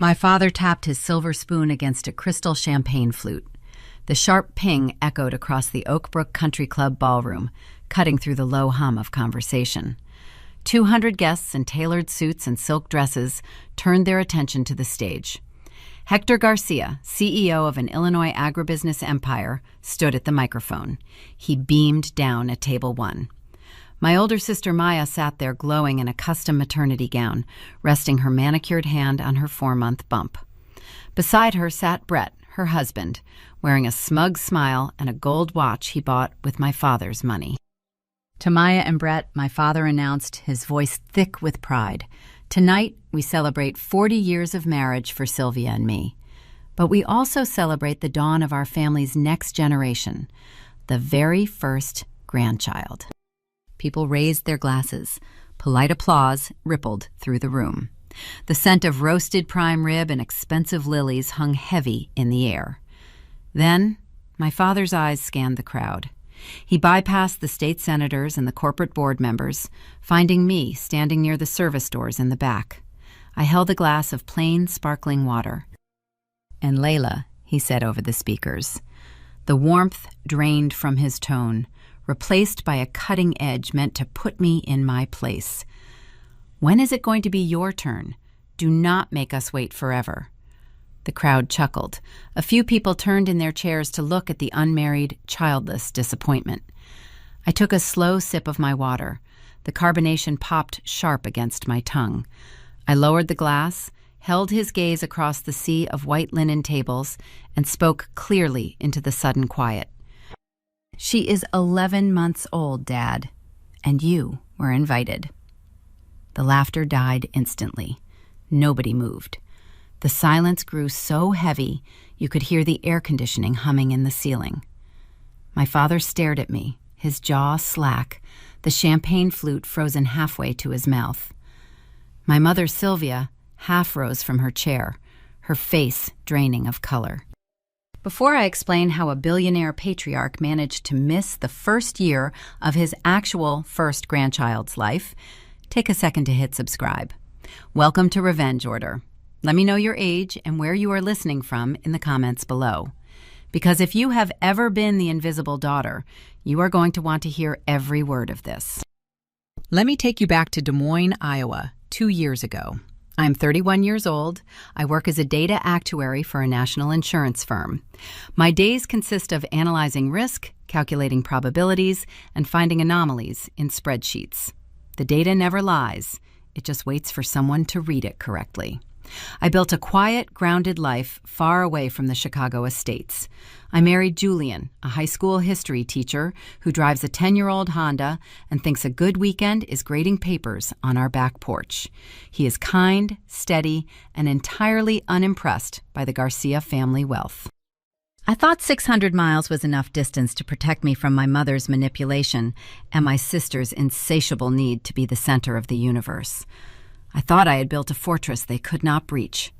My father tapped his silver spoon against a crystal champagne flute. The sharp ping echoed across the Oakbrook Country Club ballroom, cutting through the low hum of conversation. 200 guests in tailored suits and silk dresses turned their attention to the stage. Hector Garcia, CEO of an Illinois agribusiness empire, stood at the microphone. He beamed down at table 1. My older sister Maya sat there glowing in a custom maternity gown, resting her manicured hand on her 4-month bump. Beside her sat Brett, her husband, wearing a smug smile and a gold watch he bought with my father's money. To Maya and Brett, my father announced, his voice thick with pride, "Tonight, we celebrate 40 years of marriage for Sylvia and me. But we also celebrate the dawn of our family's next generation, the very first grandchild." People raised their glasses. Polite applause rippled through the room. The scent of roasted prime rib and expensive lilies hung heavy in the air. Then, my father's eyes scanned the crowd. He bypassed the state senators and the corporate board members, finding me standing near the service doors in the back. I held a glass of plain, sparkling water. "And Layla," he said over the speakers. The warmth drained from his tone, replaced by a cutting edge meant to put me in my place. "When is it going to be your turn? Do not make us wait forever." The crowd chuckled. A few people turned in their chairs to look at the unmarried, childless disappointment. I took a slow sip of my water. The carbonation popped sharp against my tongue. I lowered the glass, held his gaze across the sea of white linen tables, and spoke clearly into the sudden quiet. "She is 11 months old, Dad, and you were invited." The laughter died instantly. Nobody moved. The silence grew so heavy you could hear the air conditioning humming in the ceiling. My father stared at me, his jaw slack, the champagne flute frozen halfway to his mouth. My mother, Sylvia, half rose from her chair, her face draining of color. Before I explain how a billionaire patriarch managed to miss the first year of his actual first grandchild's life, take a second to hit subscribe. Welcome to Revenge Order. Let me know your age and where you are listening from in the comments below. Because if you have ever been the invisible daughter, you are going to want to hear every word of this. Let me take you back to Des Moines, Iowa, 2 years ago. I'm 31 years old. I work as a data actuary for a national insurance firm. My days consist of analyzing risk, calculating probabilities, and finding anomalies in spreadsheets. The data never lies. It just waits for someone to read it correctly. I built a quiet, grounded life far away from the Chicago estates. I married Julian, a high school history teacher who drives a 10-year-old Honda and thinks a good weekend is grading papers on our back porch. He is kind, steady, and entirely unimpressed by the Garcia family wealth. I thought 600 miles was enough distance to protect me from my mother's manipulation and my sister's insatiable need to be the center of the universe. I thought I had built a fortress they could not breach.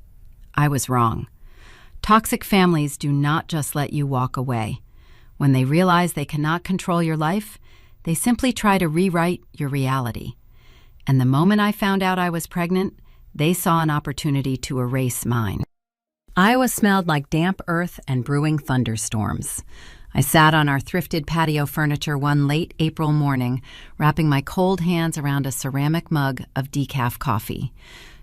I was wrong. Toxic families do not just let you walk away. When they realize they cannot control your life, they simply try to rewrite your reality. And the moment I found out I was pregnant, they saw an opportunity to erase mine. Iowa smelled like damp earth and brewing thunderstorms. I sat on our thrifted patio furniture one late April morning, wrapping my cold hands around a ceramic mug of decaf coffee.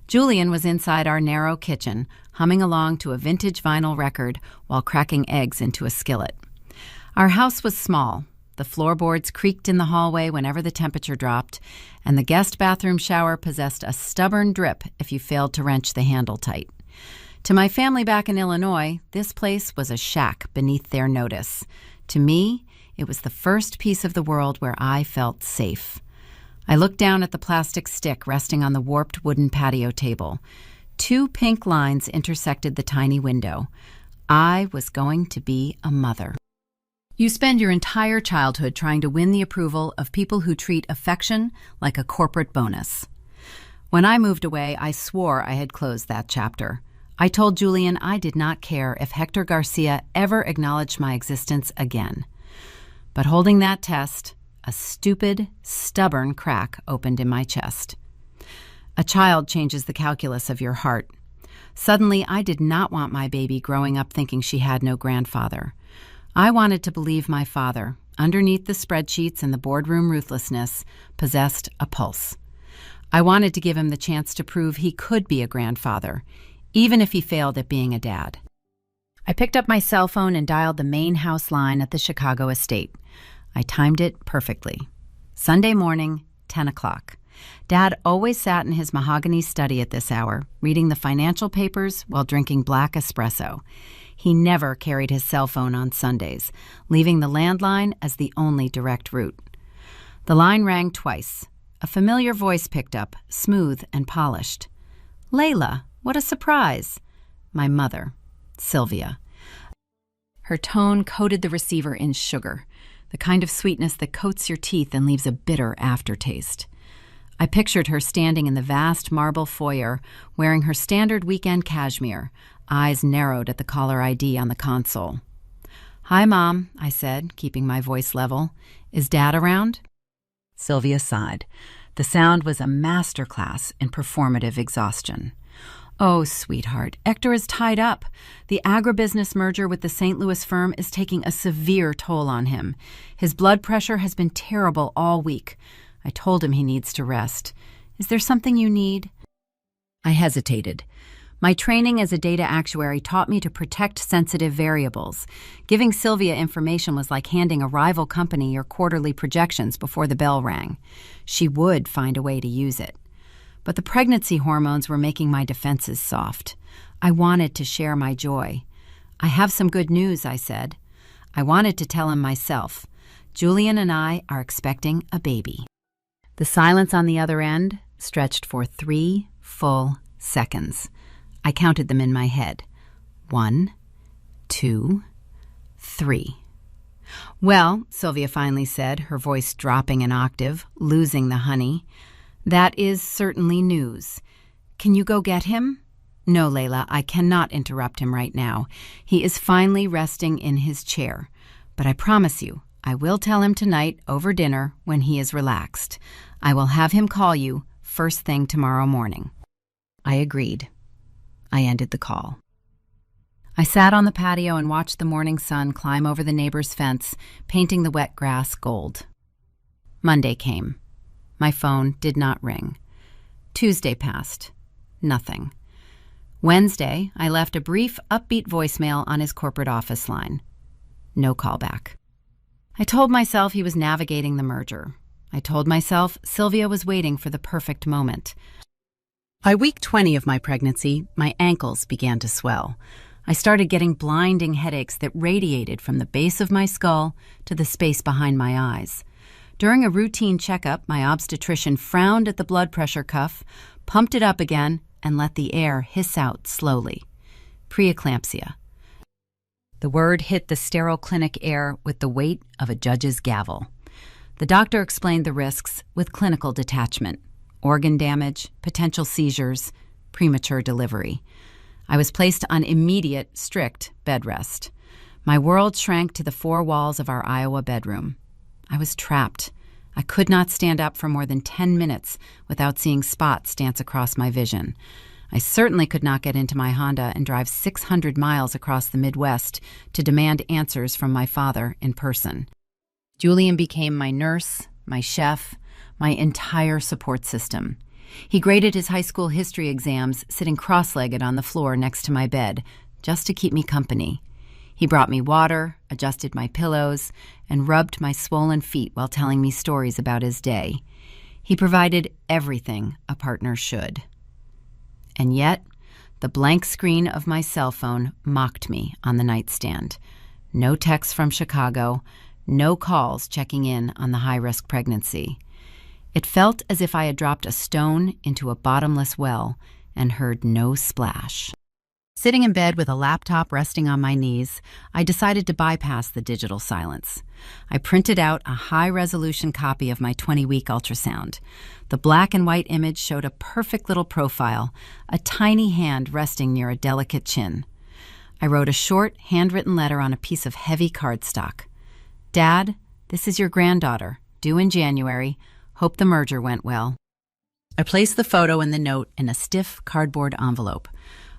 Julian was inside our narrow kitchen, humming along to a vintage vinyl record while cracking eggs into a skillet. Our house was small. The floorboards creaked in the hallway whenever the temperature dropped, and the guest bathroom shower possessed a stubborn drip if you failed to wrench the handle tight. To my family back in Illinois, this place was a shack beneath their notice. To me, it was the first piece of the world where I felt safe. I looked down at the plastic stick resting on the warped wooden patio table. 2 pink lines intersected the tiny window. I was going to be a mother. You spend your entire childhood trying to win the approval of people who treat affection like a corporate bonus. When I moved away, I swore I had closed that chapter. I told Julian I did not care if Hector Garcia ever acknowledged my existence again. But holding that test, a stupid, stubborn crack opened in my chest. A child changes the calculus of your heart. Suddenly, I did not want my baby growing up thinking she had no grandfather. I wanted to believe my father, underneath the spreadsheets and the boardroom ruthlessness, possessed a pulse. I wanted to give him the chance to prove he could be a grandfather, even if he failed at being a dad. I picked up my cell phone and dialed the main house line at the Chicago estate. I timed it perfectly. Sunday morning, 10 o'clock. Dad always sat in his mahogany study at this hour, reading the financial papers while drinking black espresso. He never carried his cell phone on Sundays, leaving the landline as the only direct route. The line rang twice. A familiar voice picked up, smooth and polished. "Layla, what a surprise." My mother, Sylvia. Her tone coated the receiver in sugar, the kind of sweetness that coats your teeth and leaves a bitter aftertaste. I pictured her standing in the vast marble foyer, wearing her standard weekend cashmere, eyes narrowed at the caller ID on the console. "Hi, Mom," I said, keeping my voice level. "Is Dad around?" Sylvia sighed. The sound was a masterclass in performative exhaustion. "Oh, sweetheart, Hector is tied up. The agribusiness merger with the St. Louis firm is taking a severe toll on him. His blood pressure has been terrible all week. I told him he needs to rest. Is there something you need?" I hesitated. My training as a data actuary taught me to protect sensitive variables. Giving Sylvia information was like handing a rival company your quarterly projections before the bell rang. She would find a way to use it. But the pregnancy hormones were making my defenses soft. I wanted to share my joy. "I have some good news," I said. I wanted to tell him myself. Julian and I are expecting a baby. The silence on the other end stretched for 3 full seconds. I counted them in my head. 1, 2, 3. "Well," Sylvia finally said, her voice dropping an octave, losing the honey, "that is certainly news. Can you go get him?" "No, Layla, I cannot interrupt him right now. He is finally resting in his chair. But I promise you, I will tell him tonight over dinner when he is relaxed. I will have him call you first thing tomorrow morning." I agreed. I ended the call. I sat on the patio and watched the morning sun climb over the neighbor's fence, painting the wet grass gold. Monday came. My phone did not ring. Tuesday passed. Nothing. Wednesday, I left a brief, upbeat voicemail on his corporate office line. No callback. I told myself he was navigating the merger. I told myself Sylvia was waiting for the perfect moment. By week 20 of my pregnancy, my ankles began to swell. I started getting blinding headaches that radiated from the base of my skull to the space behind my eyes. During a routine checkup, my obstetrician frowned at the blood pressure cuff, pumped it up again, and let the air hiss out slowly. Preeclampsia. The word hit the sterile clinic air with the weight of a judge's gavel. The doctor explained the risks with clinical detachment: organ damage, potential seizures, premature delivery. I was placed on immediate, strict bed rest. My world shrank to the 4 walls of our Iowa bedroom. I was trapped. I could not stand up for more than 10 minutes without seeing spots dance across my vision. I certainly could not get into my Honda and drive 600 miles across the Midwest to demand answers from my father in person. Julian became my nurse, my chef, my entire support system. He graded his high school history exams sitting cross-legged on the floor next to my bed, just to keep me company. He brought me water, adjusted my pillows, and rubbed my swollen feet while telling me stories about his day. He provided everything a partner should. And yet, the blank screen of my cell phone mocked me on the nightstand. No texts from Chicago, no calls checking in on the high-risk pregnancy. It felt as if I had dropped a stone into a bottomless well and heard no splash. Sitting in bed with a laptop resting on my knees, I decided to bypass the digital silence. I printed out a high-resolution copy of my 20-week ultrasound. The black and white image showed a perfect little profile, a tiny hand resting near a delicate chin. I wrote a short, handwritten letter on a piece of heavy cardstock. "Dad, this is your granddaughter, due in January. Hope the merger went well." I placed the photo and the note in a stiff cardboard envelope.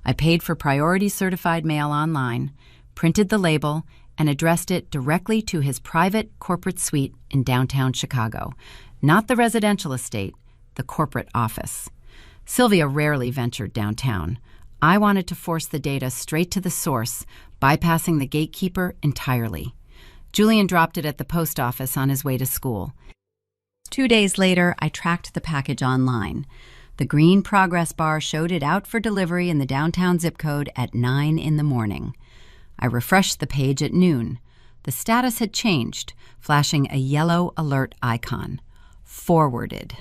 I paid for priority certified mail online, printed the label, and addressed it directly to his private corporate suite in downtown Chicago. Not the residential estate, the corporate office. Sylvia rarely ventured downtown. I wanted to force the data straight to the source, bypassing the gatekeeper entirely. Julian dropped it at the post office on his way to school. 2 days later, I tracked the package online. The green progress bar showed it out for delivery in the downtown zip code at 9 in the morning. I refreshed the page at noon. The status had changed, flashing a yellow alert icon. Forwarded.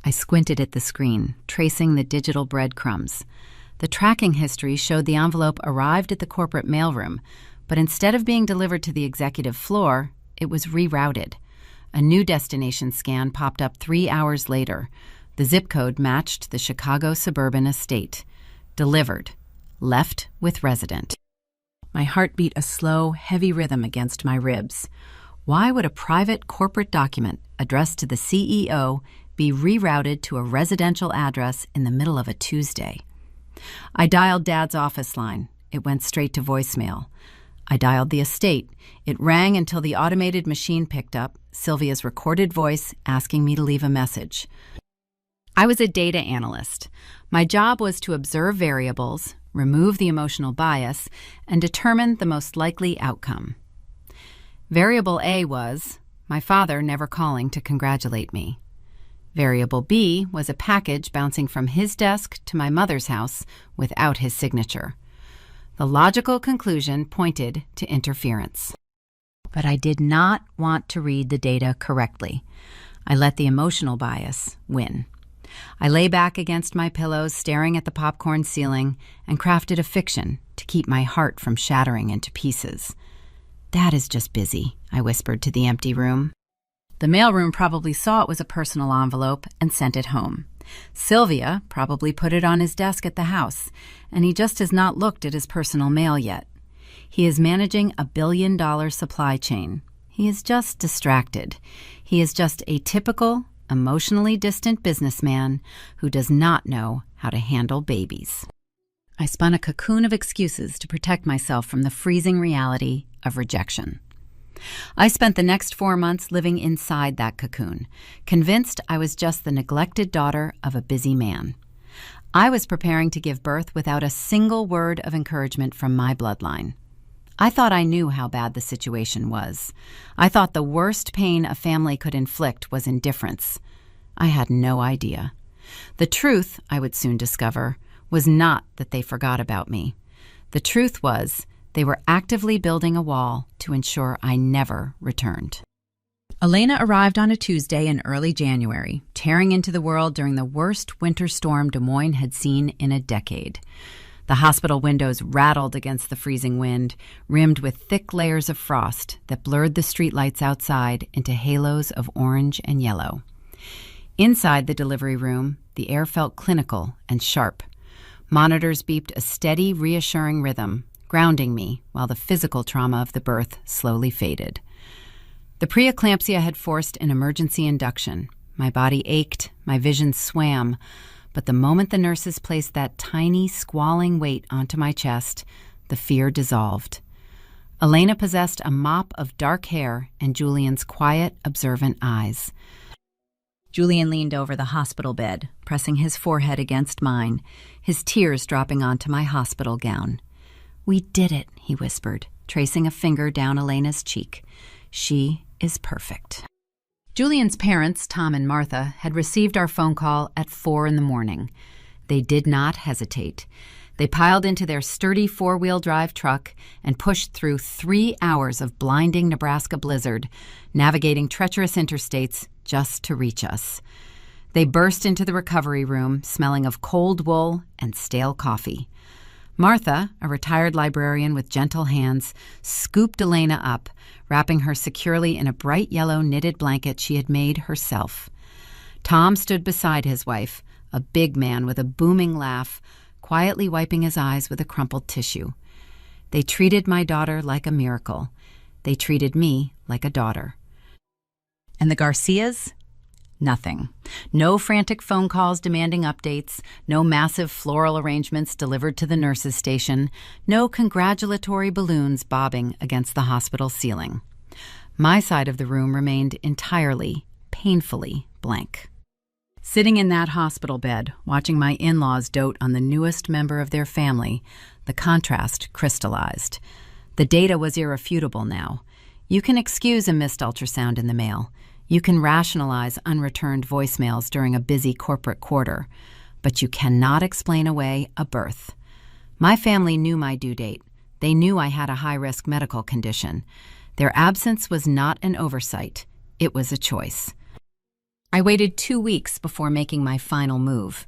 I squinted at the screen, tracing the digital breadcrumbs. The tracking history showed the envelope arrived at the corporate mailroom, but instead of being delivered to the executive floor, it was rerouted. A new destination scan popped up 3 hours later. The zip code matched the Chicago suburban estate. Delivered. Left with resident. My heart beat a slow, heavy rhythm against my ribs. Why would a private corporate document addressed to the CEO be rerouted to a residential address in the middle of a Tuesday? I dialed Dad's office line. It went straight to voicemail. I dialed the estate. It rang until the automated machine picked up Sylvia's recorded voice asking me to leave a message. I was a data analyst. My job was to observe variables, remove the emotional bias, and determine the most likely outcome. Variable A was my father never calling to congratulate me. Variable B was a package bouncing from his desk to my mother's house without his signature. The logical conclusion pointed to interference. But I did not want to read the data correctly. I let the emotional bias win. I lay back against my pillows, staring at the popcorn ceiling, and crafted a fiction to keep my heart from shattering into pieces. "Dad is just busy," I whispered to the empty room. The mailroom probably saw it was a personal envelope and sent it home. Sylvia probably put it on his desk at the house, and he just has not looked at his personal mail yet. He is managing a billion-dollar supply chain. He is just distracted. He is just a typical, emotionally distant businessman who does not know how to handle babies. I spun a cocoon of excuses to protect myself from the freezing reality of rejection. I spent the next 4 months living inside that cocoon, convinced I was just the neglected daughter of a busy man. I was preparing to give birth without a single word of encouragement from my bloodline. I thought I knew how bad the situation was. I thought the worst pain a family could inflict was indifference. I had no idea. The truth, I would soon discover, was not that they forgot about me. The truth was they were actively building a wall to ensure I never returned. Elena arrived on a Tuesday in early January, tearing into the world during the worst winter storm Des Moines had seen in a decade. The hospital windows rattled against the freezing wind, rimmed with thick layers of frost that blurred the streetlights outside into halos of orange and yellow. Inside the delivery room, the air felt clinical and sharp. Monitors beeped a steady, reassuring rhythm, grounding me while the physical trauma of the birth slowly faded. The preeclampsia had forced an emergency induction. My body ached, my vision swam, but the moment the nurses placed that tiny, squalling weight onto my chest, the fear dissolved. Elena possessed a mop of dark hair and Julian's quiet, observant eyes. Julian leaned over the hospital bed, pressing his forehead against mine, his tears dropping onto my hospital gown. "We did it," he whispered, tracing a finger down Elena's cheek. "She is perfect." Julian's parents, Tom and Martha, had received our phone call at 4 in the morning. They did not hesitate. They piled into their sturdy 4-wheel drive truck and pushed through 3 hours of blinding Nebraska blizzard, navigating treacherous interstates just to reach us. They burst into the recovery room, smelling of cold wool and stale coffee. Martha, a retired librarian with gentle hands, scooped Elena up, wrapping her securely in a bright yellow knitted blanket she had made herself. Tom stood beside his wife, a big man with a booming laugh, quietly wiping his eyes with a crumpled tissue. They treated my daughter like a miracle. They treated me like a daughter. And the Garcias? Nothing. No frantic phone calls demanding updates, no massive floral arrangements delivered to the nurse's station, no congratulatory balloons bobbing against the hospital ceiling. My side of the room remained entirely, painfully blank. Sitting in that hospital bed, watching my in-laws dote on the newest member of their family, the contrast crystallized. The data was irrefutable now. You can excuse a missed ultrasound in the mail. You can rationalize unreturned voicemails during a busy corporate quarter. But you cannot explain away a birth. My family knew my due date. They knew I had a high-risk medical condition. Their absence was not an oversight. It was a choice. I waited 2 weeks before making my final move.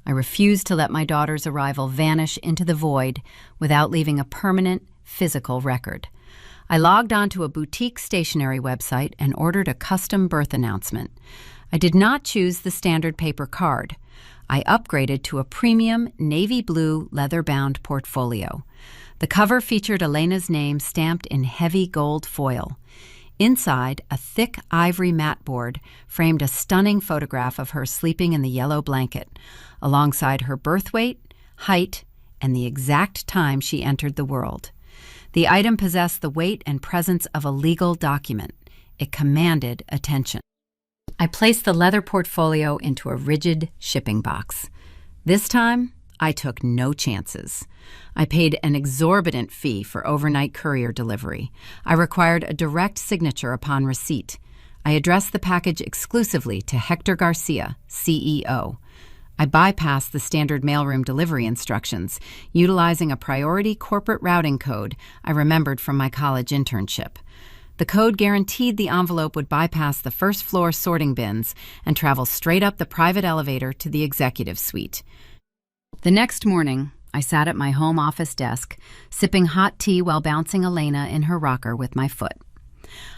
I refused to let my daughter's arrival vanish into the void without leaving a permanent, physical record. I logged onto a boutique stationery website and ordered a custom birth announcement. I did not choose the standard paper card. I upgraded to a premium navy blue leather-bound portfolio. The cover featured Elena's name stamped in heavy gold foil. Inside, a thick ivory mat board framed a stunning photograph of her sleeping in the yellow blanket, alongside her birth weight, height, and the exact time she entered the world. The item possessed the weight and presence of a legal document. It commanded attention. I placed the leather portfolio into a rigid shipping box. This time, I took no chances. I paid an exorbitant fee for overnight courier delivery. I required a direct signature upon receipt. I addressed the package exclusively to Hector Garcia, CEO. I bypassed the standard mailroom delivery instructions, utilizing a priority corporate routing code I remembered from my college internship. The code guaranteed the envelope would bypass the first-floor sorting bins and travel straight up the private elevator to the executive suite. The next morning, I sat at my home office desk, sipping hot tea while bouncing Elena in her rocker with my foot.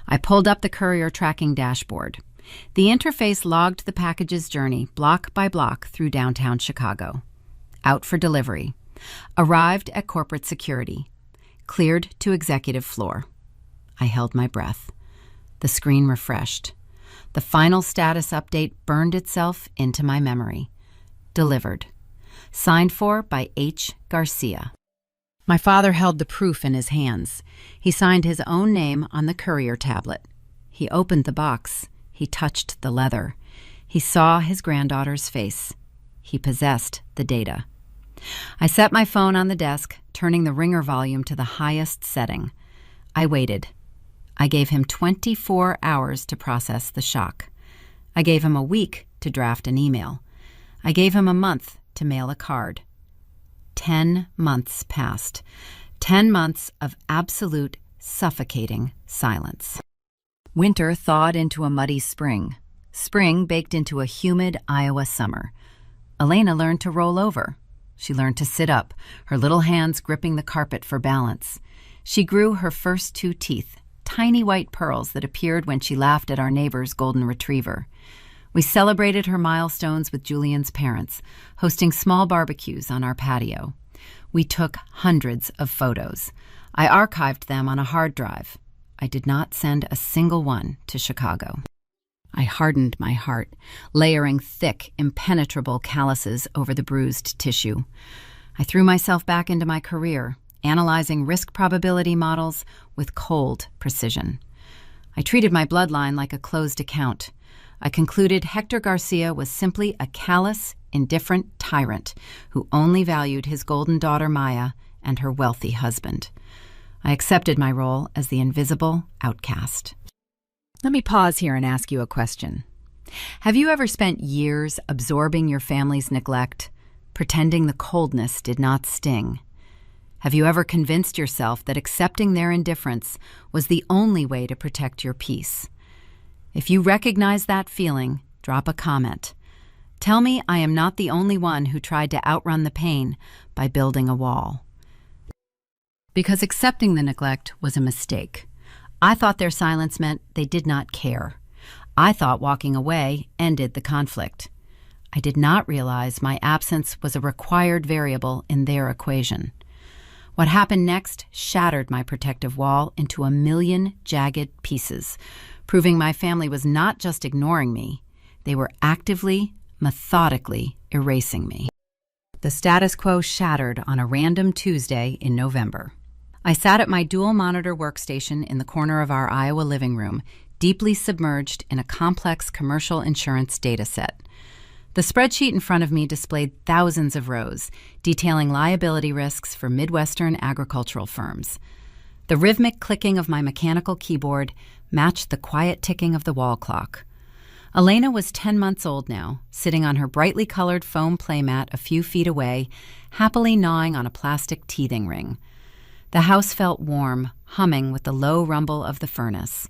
I pulled up the courier tracking dashboard. The interface logged the package's journey block by block through downtown Chicago. Out for delivery. Arrived at corporate security. Cleared to executive floor. I held my breath. The screen refreshed. The final status update burned itself into my memory. Delivered. Signed for by H. Garcia. My father held the proof in his hands. He signed his own name on the courier tablet. He opened the box. He touched the leather. He saw his granddaughter's face. He possessed the data. I set my phone on the desk, turning the ringer volume to the highest setting. I waited. I gave him 24 hours to process the shock. I gave him a week to draft an email. I gave him a month to mail a card. 10 months passed. 10 months of absolute, suffocating silence. Winter thawed into a muddy spring. Spring baked into a humid Iowa summer. Elena learned to roll over. She learned to sit up, her little hands gripping the carpet for balance. She grew her first 2 teeth, tiny white pearls that appeared when she laughed at our neighbor's golden retriever. We celebrated her milestones with Julian's parents, hosting small barbecues on our patio. We took hundreds of photos. I archived them on a hard drive. I did not send a single one to Chicago. I hardened my heart, layering thick, impenetrable calluses over the bruised tissue. I threw myself back into my career, analyzing risk probability models with cold precision. I treated my bloodline like a closed account. I concluded Hector Garcia was simply a callous, indifferent tyrant who only valued his golden daughter Maya and her wealthy husband. I accepted my role as the invisible outcast. Let me pause here and ask you a question. Have you ever spent years absorbing your family's neglect, pretending the coldness did not sting? Have you ever convinced yourself that accepting their indifference was the only way to protect your peace? If you recognize that feeling, drop a comment. Tell me I am not the only one who tried to outrun the pain by building a wall. Because accepting the neglect was a mistake. I thought their silence meant they did not care. I thought walking away ended the conflict. I did not realize my absence was a required variable in their equation. What happened next shattered my protective wall into a million jagged pieces, proving my family was not just ignoring me, They were actively, methodically erasing me. The status quo shattered on a random Tuesday in November. I sat at my dual-monitor workstation in the corner of our Iowa living room, deeply submerged in a complex commercial insurance data set. The spreadsheet in front of me displayed thousands of rows, detailing liability risks for Midwestern agricultural firms. The rhythmic clicking of my mechanical keyboard matched the quiet ticking of the wall clock. Elena was 10 months old now, sitting on her brightly colored foam playmat a few feet away, happily gnawing on a plastic teething ring. The house felt warm, humming with the low rumble of the furnace.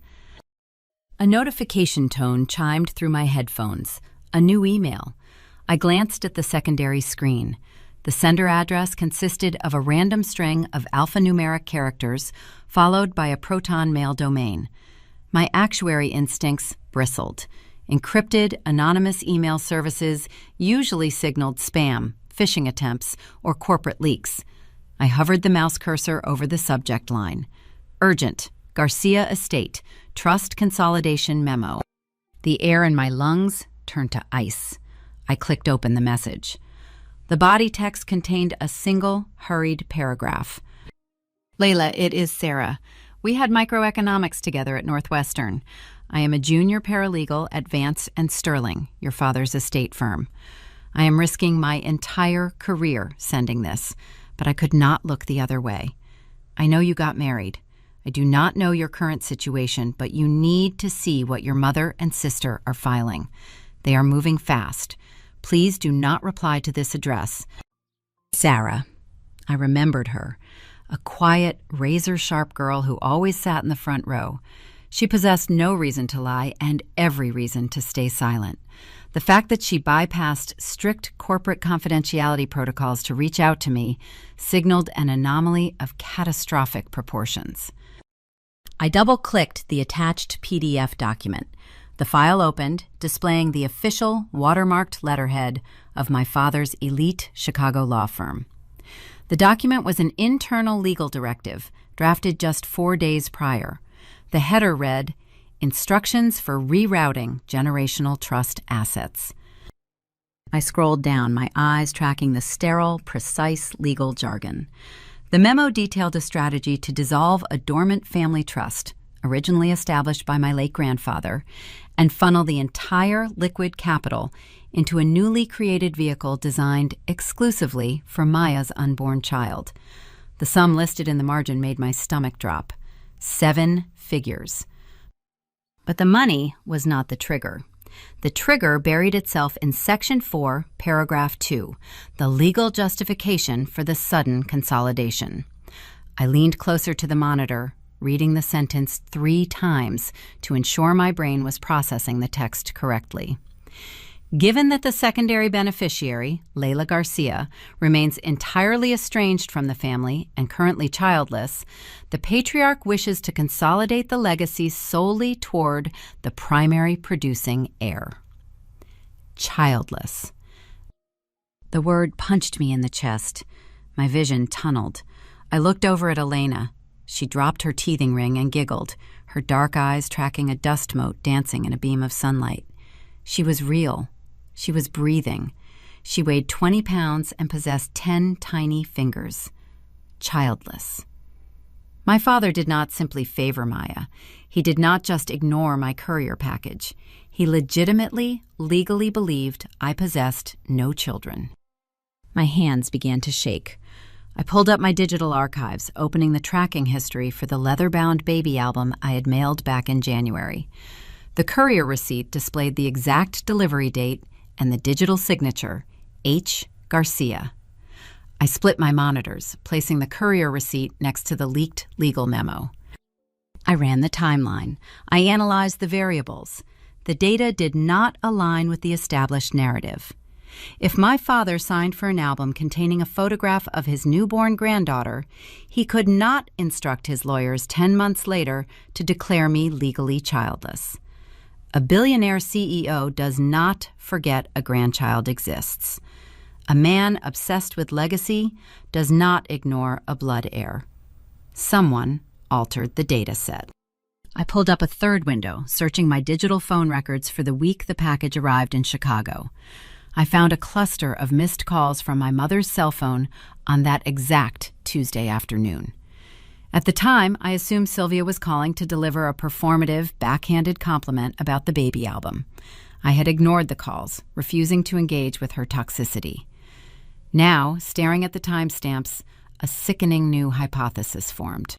A notification tone chimed through my headphones. A new email. I glanced at the secondary screen. The sender address consisted of a random string of alphanumeric characters, followed by a Proton mail domain. My actuary instincts bristled. Encrypted, anonymous email services usually signaled spam, phishing attempts, or corporate leaks. I hovered the mouse cursor over the subject line. Urgent. Garcia Estate. Trust Consolidation Memo. The air in my lungs turned to ice. I clicked open the message. The body text contained a single, hurried paragraph. Layla, it is Sarah. We had microeconomics together at Northwestern. I am a junior paralegal at Vance and Sterling, your father's estate firm. I am risking my entire career sending this, but I could not look the other way. I know you got married. I do not know your current situation, but you need to see what your mother and sister are filing. They are moving fast. Please do not reply to this address. Sarah. I remembered her. A quiet, razor-sharp girl who always sat in the front row. She possessed no reason to lie and every reason to stay silent. The fact that she bypassed strict corporate confidentiality protocols to reach out to me signaled an anomaly of catastrophic proportions. I double-clicked the attached PDF document. The file opened, displaying the official watermarked letterhead of my father's elite Chicago law firm. The document was an internal legal directive, drafted just 4 days prior. The header read, Instructions for Rerouting Generational Trust Assets. I scrolled down, my eyes tracking the sterile, precise legal jargon. The memo detailed a strategy to dissolve a dormant family trust, originally established by my late grandfather, and funnel the entire liquid capital into a newly created vehicle designed exclusively for Maya's unborn child. The sum listed in the margin made my stomach drop. 7 figures. But the money was not the trigger. The trigger buried itself in Section 4, Paragraph 2, the legal justification for the sudden consolidation. I leaned closer to the monitor, reading the sentence 3 times to ensure my brain was processing the text correctly. Given that the secondary beneficiary, Layla Garcia, remains entirely estranged from the family and currently childless, the patriarch wishes to consolidate the legacy solely toward the primary producing heir. Childless. The word punched me in the chest. My vision tunneled. I looked over at Elena. She dropped her teething ring and giggled, her dark eyes tracking a dust mote dancing in a beam of sunlight. She was real. She was breathing. She weighed 20 pounds and possessed 10 tiny fingers. Childless. My father did not simply favor Maya. He did not just ignore my courier package. He legitimately, legally believed I possessed no children. My hands began to shake. I pulled up my digital archives, opening the tracking history for the leather-bound baby album I had mailed back in January. The courier receipt displayed the exact delivery date and the digital signature, H. Garcia. I split my monitors, placing the courier receipt next to the leaked legal memo. I ran the timeline. I analyzed the variables. The data did not align with the established narrative. If my father signed for an album containing a photograph of his newborn granddaughter, he could not instruct his lawyers 10 months later to declare me legally childless. A billionaire CEO does not forget a grandchild exists. A man obsessed with legacy does not ignore a blood heir. Someone altered the data set. I pulled up a third window, searching my digital phone records for the week the package arrived in Chicago. I found a cluster of missed calls from my mother's cell phone on that exact Tuesday afternoon. At the time, I assumed Sylvia was calling to deliver a performative, backhanded compliment about the baby album. I had ignored the calls, refusing to engage with her toxicity. Now, staring at the timestamps, a sickening new hypothesis formed.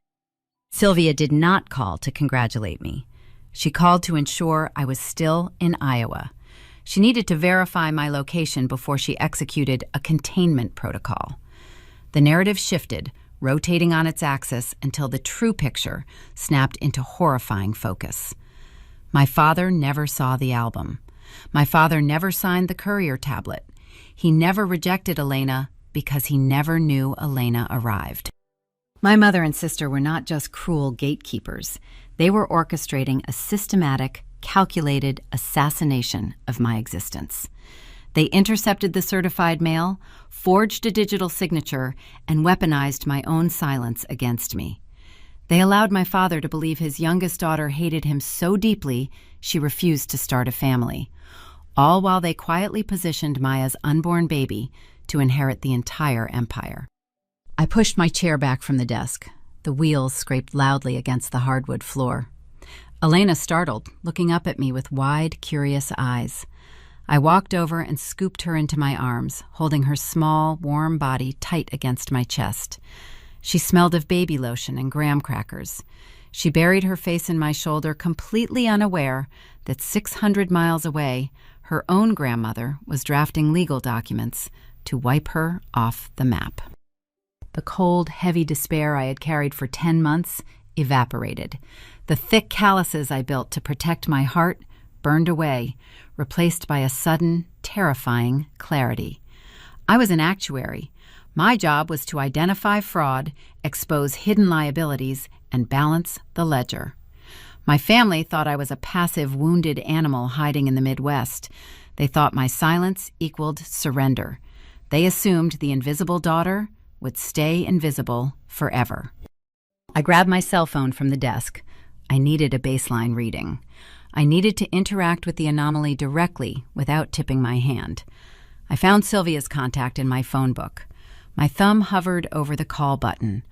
Sylvia did not call to congratulate me. She called to ensure I was still in Iowa. She needed to verify my location before she executed a containment protocol. The narrative shifted, rotating on its axis until the true picture snapped into horrifying focus. My father never saw the album. My father never signed the courier tablet. He never rejected Elena because he never knew Elena arrived. My mother and sister were not just cruel gatekeepers. They were orchestrating a systematic, calculated assassination of my existence. They intercepted the certified mail, forged a digital signature, and weaponized my own silence against me. They allowed my father to believe his youngest daughter hated him so deeply she refused to start a family, all while they quietly positioned Maya's unborn baby to inherit the entire empire. I pushed my chair back from the desk. The wheels scraped loudly against the hardwood floor. Elena startled, looking up at me with wide, curious eyes. I walked over and scooped her into my arms, holding her small, warm body tight against my chest. She smelled of baby lotion and graham crackers. She buried her face in my shoulder, completely unaware that 600 miles away, her own grandmother was drafting legal documents to wipe her off the map. The cold, heavy despair I had carried for 10 months evaporated. The thick calluses I built to protect my heart burned away, replaced by a sudden, terrifying clarity. I was an actuary. My job was to identify fraud, expose hidden liabilities, and balance the ledger. My family thought I was a passive, wounded animal hiding in the Midwest. They thought my silence equaled surrender. They assumed the invisible daughter would stay invisible forever. I grabbed my cell phone from the desk. I needed a baseline reading. I needed to interact with the anomaly directly without tipping my hand. I found Sylvia's contact in my phone book. My thumb hovered over the call button.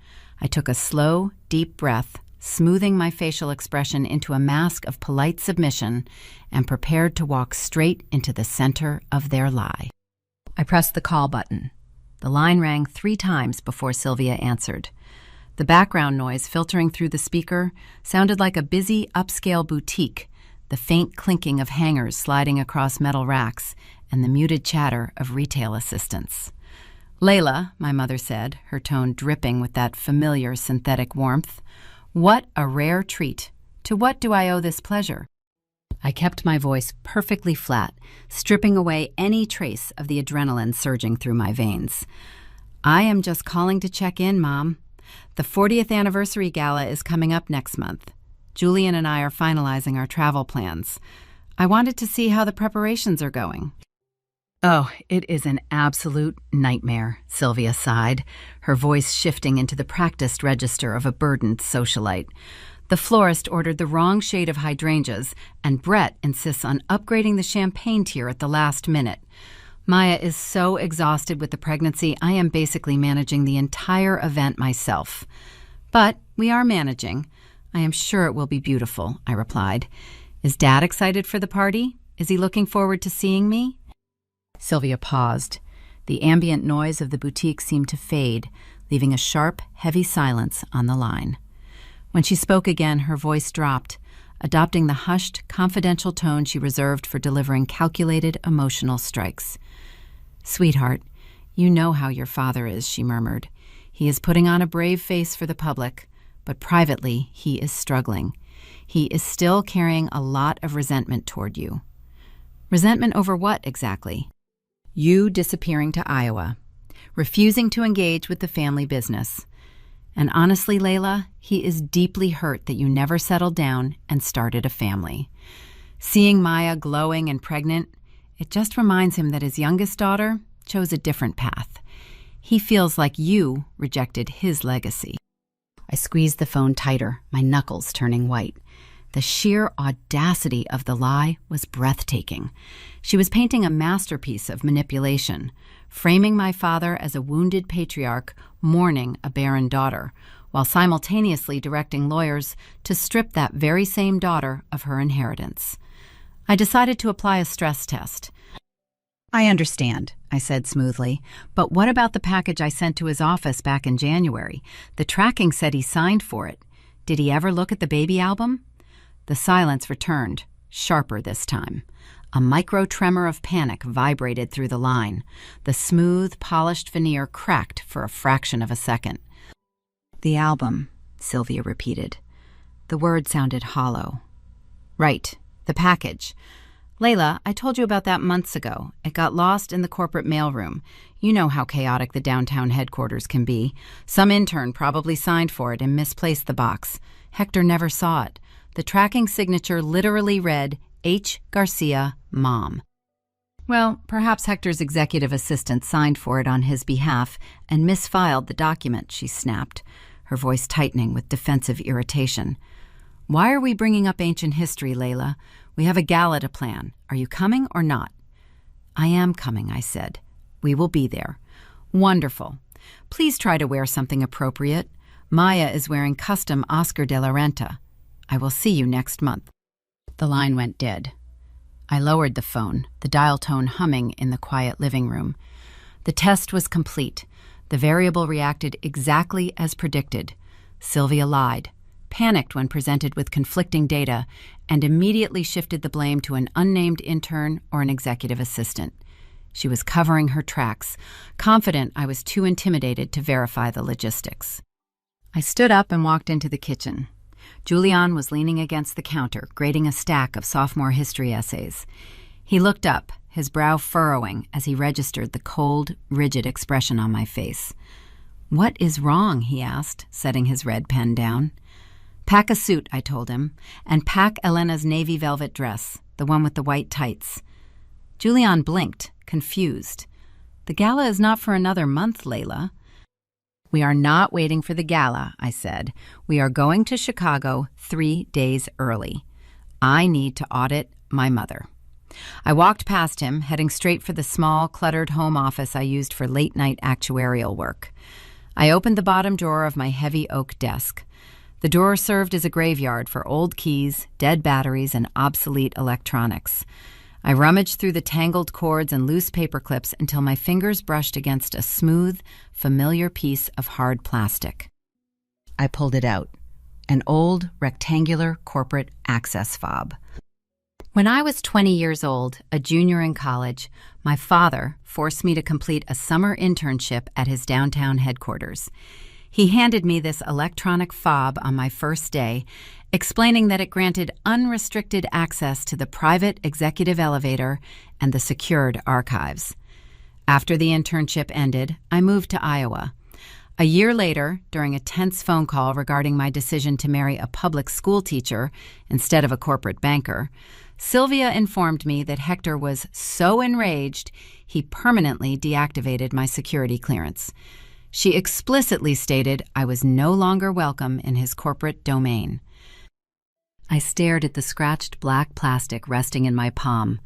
I took a slow, deep breath, smoothing my facial expression into a mask of polite submission, and prepared to walk straight into the center of their lie. I pressed the call button. The line rang 3 times before Sylvia answered. The background noise filtering through the speaker sounded like a busy, upscale boutique, the faint clinking of hangers sliding across metal racks, and the muted chatter of retail assistants. "Layla," my mother said, her tone dripping with that familiar synthetic warmth, "what a rare treat. To what do I owe this pleasure?" I kept my voice perfectly flat, stripping away any trace of the adrenaline surging through my veins. "I am just calling to check in, Mom. The 40th anniversary gala is coming up next month. Julian and I are finalizing our travel plans. I wanted to see how the preparations are going." "Oh, it is an absolute nightmare," Sylvia sighed, her voice shifting into the practiced register of a burdened socialite. "The florist ordered the wrong shade of hydrangeas, and Brett insists on upgrading the champagne tier at the last minute. Maya is so exhausted with the pregnancy, I am basically managing the entire event myself. But we are managing. I am sure it will be beautiful," I replied. "Is Dad excited for the party? Is he looking forward to seeing me?" Sylvia paused. The ambient noise of the boutique seemed to fade, leaving a sharp, heavy silence on the line. When she spoke again, her voice dropped, adopting the hushed, confidential tone she reserved for delivering calculated, emotional strikes. "Sweetheart, you know how your father is," she murmured. "He is putting on a brave face for the public, but privately he is struggling. He is still carrying a lot of resentment toward you." "Resentment over what exactly?" "You disappearing to Iowa, refusing to engage with the family business. And honestly, Layla, he is deeply hurt that you never settled down and started a family. Seeing Maya glowing and pregnant, it just reminds him that his youngest daughter chose a different path. He feels like you rejected his legacy." I squeezed the phone tighter, my knuckles turning white. The sheer audacity of the lie was breathtaking. She was painting a masterpiece of manipulation, framing my father as a wounded patriarch mourning a barren daughter, while simultaneously directing lawyers to strip that very same daughter of her inheritance. I decided to apply a stress test. "I understand," I said smoothly, "but what about the package I sent to his office back in January? The tracking said he signed for it. Did he ever look at the baby album?" The silence returned, sharper this time. A micro-tremor of panic vibrated through the line. The smooth, polished veneer cracked for a fraction of a second. "The album," Sylvia repeated. The word sounded hollow. "Right, the package. Layla, I told you about that months ago. It got lost in the corporate mailroom. You know how chaotic the downtown headquarters can be. Some intern probably signed for it and misplaced the box. Hector never saw it. The tracking signature literally read, H. Garcia, Mom. Well, perhaps Hector's executive assistant signed for it on his behalf and misfiled the document," she snapped, her voice tightening with defensive irritation. "Why are we bringing up ancient history, Layla? We have a gala to plan. Are you coming or not?" "I am coming," I said. "We will be there." "Wonderful. Please try to wear something appropriate. Maya is wearing custom Oscar de la Renta. I will see you next month." The line went dead. I lowered the phone, the dial tone humming in the quiet living room. The test was complete. The variable reacted exactly as predicted. Sylvia lied, panicked when presented with conflicting data, and immediately shifted the blame to an unnamed intern or an executive assistant. She was covering her tracks, confident I was too intimidated to verify the logistics. I stood up and walked into the kitchen. Julian was leaning against the counter, grading a stack of sophomore history essays. He looked up, his brow furrowing as he registered the cold, rigid expression on my face. "What is wrong?" he asked, setting his red pen down. "Pack a suit," I told him, "and pack Elena's navy velvet dress, the one with the white tights." Julian blinked, confused. "The gala is not for another month, Layla." "We are not waiting for the gala," I said. "We are going to Chicago 3 days early. I need to audit my mother." I walked past him, heading straight for the small, cluttered home office I used for late-night actuarial work. I opened the bottom drawer of my heavy oak desk. The drawer served as a graveyard for old keys, dead batteries, and obsolete electronics. I rummaged through the tangled cords and loose paper clips until my fingers brushed against a smooth, familiar piece of hard plastic. I pulled it out. An old, rectangular corporate access fob. When I was 20 years old, a junior in college, my father forced me to complete a summer internship at his downtown headquarters. He handed me this electronic fob on my first day, explaining that it granted unrestricted access to the private executive elevator and the secured archives. After the internship ended, I moved to Iowa. A year later, during a tense phone call regarding my decision to marry a public school teacher instead of a corporate banker, Sylvia informed me that Hector was so enraged he permanently deactivated my security clearance. She explicitly stated I was no longer welcome in his corporate domain. I stared at the scratched black plastic resting in my palm.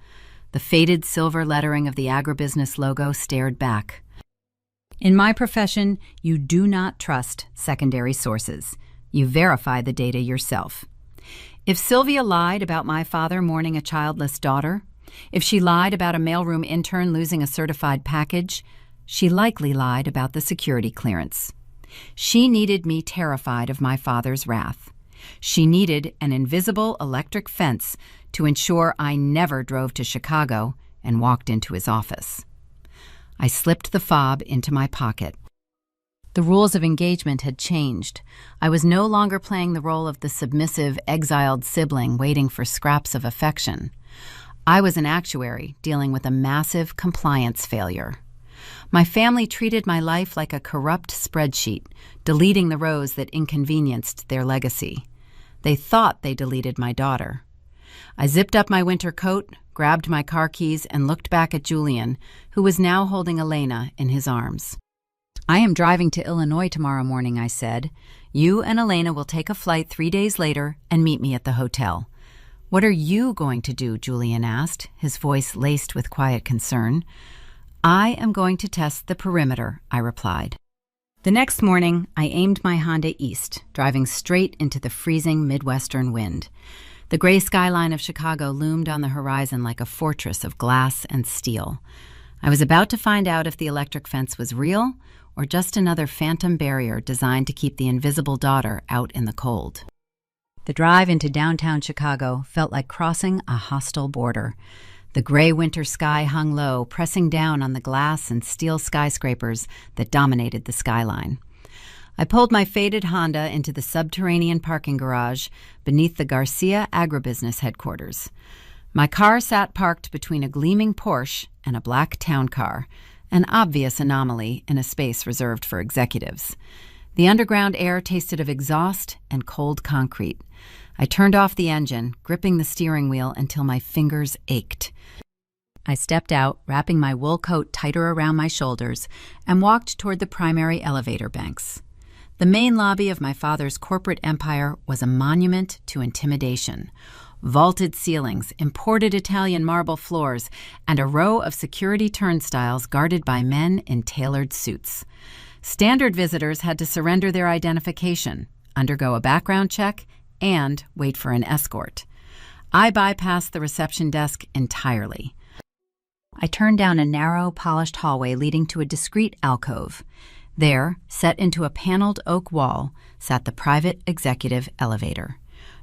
The faded silver lettering of the agribusiness logo stared back. In my profession, you do not trust secondary sources. You verify the data yourself. If Sylvia lied about my father mourning a childless daughter, if she lied about a mailroom intern losing a certified package, she likely lied about the security clearance. She needed me terrified of my father's wrath. She needed an invisible electric fence to ensure I never drove to Chicago and walked into his office. I slipped the fob into my pocket. The rules of engagement had changed. I was no longer playing the role of the submissive, exiled sibling waiting for scraps of affection. I was an actuary dealing with a massive compliance failure. My family treated my life like a corrupt spreadsheet, deleting the rows that inconvenienced their legacy. They thought they deleted my daughter. I zipped up my winter coat, grabbed my car keys, and looked back at Julian, who was now holding Elena in his arms. I am driving to Illinois tomorrow morning, I said. You and Elena will take a flight 3 days later and meet me at the hotel. What are you going to do? Julian asked, his voice laced with quiet concern. I am going to test the perimeter, I replied. The next morning, I aimed my Honda east, driving straight into the freezing Midwestern wind. The gray skyline of Chicago loomed on the horizon like a fortress of glass and steel. I was about to find out if the electric fence was real or just another phantom barrier designed to keep the invisible daughter out in the cold. The drive into downtown Chicago felt like crossing a hostile border. The gray winter sky hung low, pressing down on the glass and steel skyscrapers that dominated the skyline. I pulled my faded Honda into the subterranean parking garage beneath the Garcia Agribusiness headquarters. My car sat parked between a gleaming Porsche and a black town car, an obvious anomaly in a space reserved for executives. The underground air tasted of exhaust and cold concrete. I turned off the engine, gripping the steering wheel until my fingers ached. I stepped out, wrapping my wool coat tighter around my shoulders, and walked toward the primary elevator banks. The main lobby of my father's corporate empire was a monument to intimidation. Vaulted ceilings, imported Italian marble floors, and a row of security turnstiles guarded by men in tailored suits. Standard visitors had to surrender their identification, undergo a background check, and wait for an escort. I bypassed the reception desk entirely. I turned down a narrow, polished hallway leading to a discreet alcove. There, set into a paneled oak wall, sat the private executive elevator.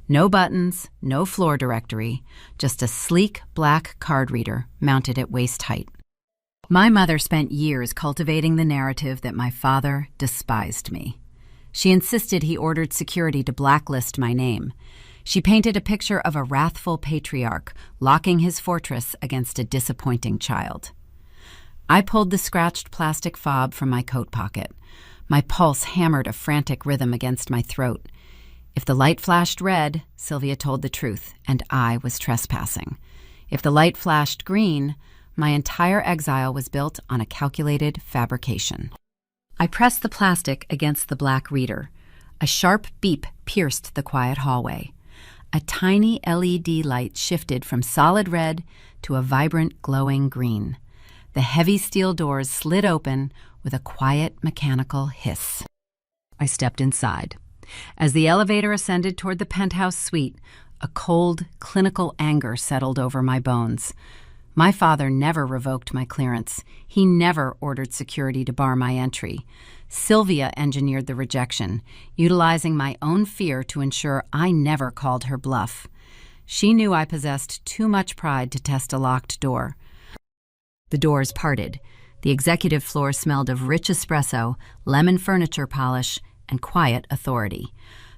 No buttons, no floor directory, just a sleek black card reader mounted at waist height. My mother spent years cultivating the narrative that my father despised me. She insisted he ordered security to blacklist my name. She painted a picture of a wrathful patriarch locking his fortress against a disappointing child. I pulled the scratched plastic fob from my coat pocket. My pulse hammered a frantic rhythm against my throat. If the light flashed red, Sylvia told the truth, and I was trespassing. If the light flashed green, my entire exile was built on a calculated fabrication. I pressed the plastic against the black reader. A sharp beep pierced the quiet hallway. A tiny LED light shifted from solid red to a vibrant, glowing green. The heavy steel doors slid open with a quiet, mechanical hiss. I stepped inside. As the elevator ascended toward the penthouse suite, a cold, clinical anger settled over my bones. My father never revoked my clearance. He never ordered security to bar my entry. Sylvia engineered the rejection, utilizing my own fear to ensure I never called her bluff. She knew I possessed too much pride to test a locked door. The doors parted. The executive floor smelled of rich espresso, lemon furniture polish, and quiet authority.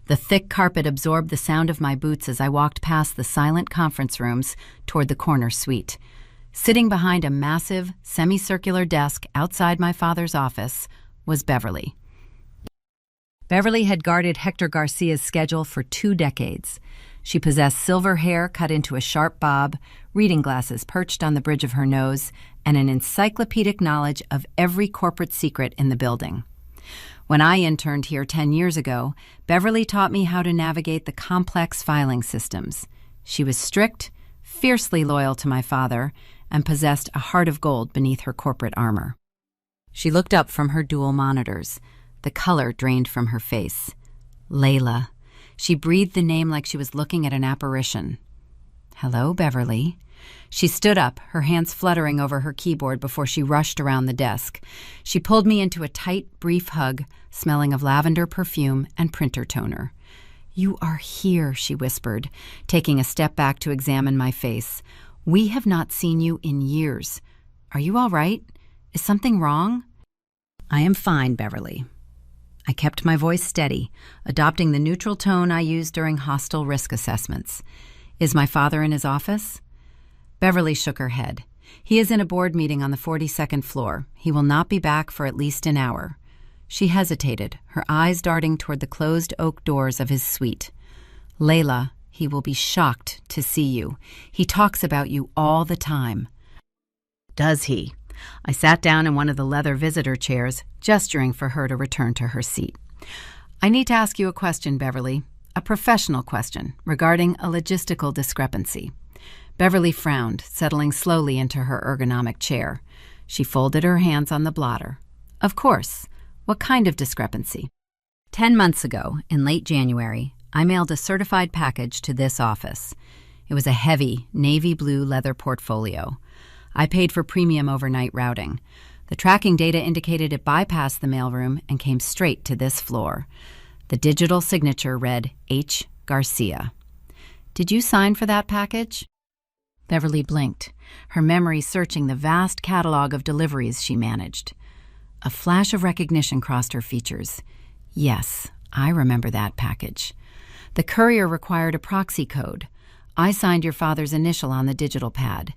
The thick carpet absorbed the sound of my boots as I walked past the silent conference rooms toward the corner suite. Sitting behind a massive, semicircular desk outside my father's office was Beverly. Beverly had guarded Hector Garcia's schedule for 2 decades. She possessed silver hair cut into a sharp bob, reading glasses perched on the bridge of her nose, and an encyclopedic knowledge of every corporate secret in the building. When I interned here 10 years ago, Beverly taught me how to navigate the complex filing systems. She was strict, fiercely loyal to my father, and possessed a heart of gold beneath her corporate armor. She looked up from her dual monitors. The color drained from her face. Layla. She breathed the name like she was looking at an apparition. Hello, Beverly. She stood up, her hands fluttering over her keyboard before she rushed around the desk. She pulled me into a tight, brief hug, smelling of lavender perfume and printer toner. You are here, she whispered, taking a step back to examine my face. We have not seen you in years. Are you all right? Is something wrong? I am fine, Beverly. I kept my voice steady, adopting the neutral tone I used during hostile risk assessments. Is my father in his office? Beverly shook her head. He is in a board meeting on the 42nd floor. He will not be back for at least an hour. She hesitated, her eyes darting toward the closed oak doors of his suite. Layla, he will be shocked to see you. He talks about you all the time. Does he? I sat down in one of the leather visitor chairs, gesturing for her to return to her seat. I need to ask you a question, Beverly, a professional question regarding a logistical discrepancy. Beverly frowned, settling slowly into her ergonomic chair. She folded her hands on the blotter. Of course. What kind of discrepancy? 10 months ago, in late January, I mailed a certified package to this office. It was a heavy, navy blue leather portfolio. I paid for premium overnight routing. The tracking data indicated it bypassed the mailroom and came straight to this floor. The digital signature read H. Garcia. Did you sign for that package? Beverly blinked, her memory searching the vast catalog of deliveries she managed. A flash of recognition crossed her features. Yes, I remember that package. The courier required a proxy code. I signed your father's initial on the digital pad.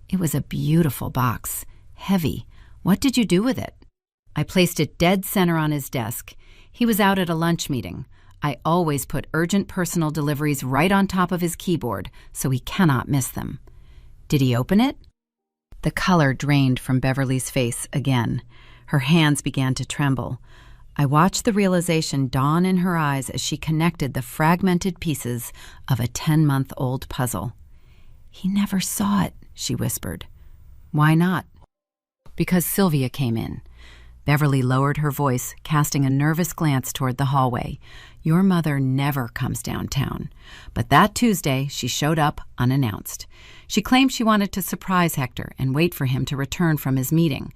It was a beautiful box, heavy. What did you do with it? I placed it dead center on his desk. He was out at a lunch meeting. I always put urgent personal deliveries right on top of his keyboard so he cannot miss them. Did he open it? The color drained from Beverly's face again. Her hands began to tremble. I watched the realization dawn in her eyes as she connected the fragmented pieces of a 10-month-old puzzle. He never saw it, she whispered. Why not? Because Sylvia came in. Beverly lowered her voice, casting a nervous glance toward the hallway. Your mother never comes downtown. But that Tuesday, she showed up unannounced. She claimed she wanted to surprise Hector and wait for him to return from his meeting.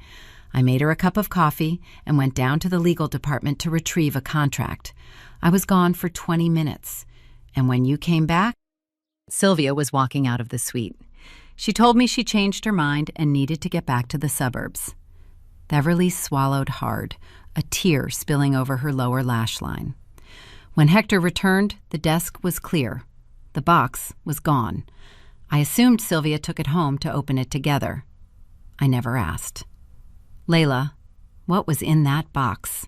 I made her a cup of coffee and went down to the legal department to retrieve a contract. I was gone for 20 minutes. And when you came back, Sylvia was walking out of the suite. She told me she changed her mind and needed to get back to the suburbs. Beverly swallowed hard, a tear spilling over her lower lash line. When Hector returned, the desk was clear. The box was gone. I assumed Sylvia took it home to open it together. I never asked. Layla, what was in that box?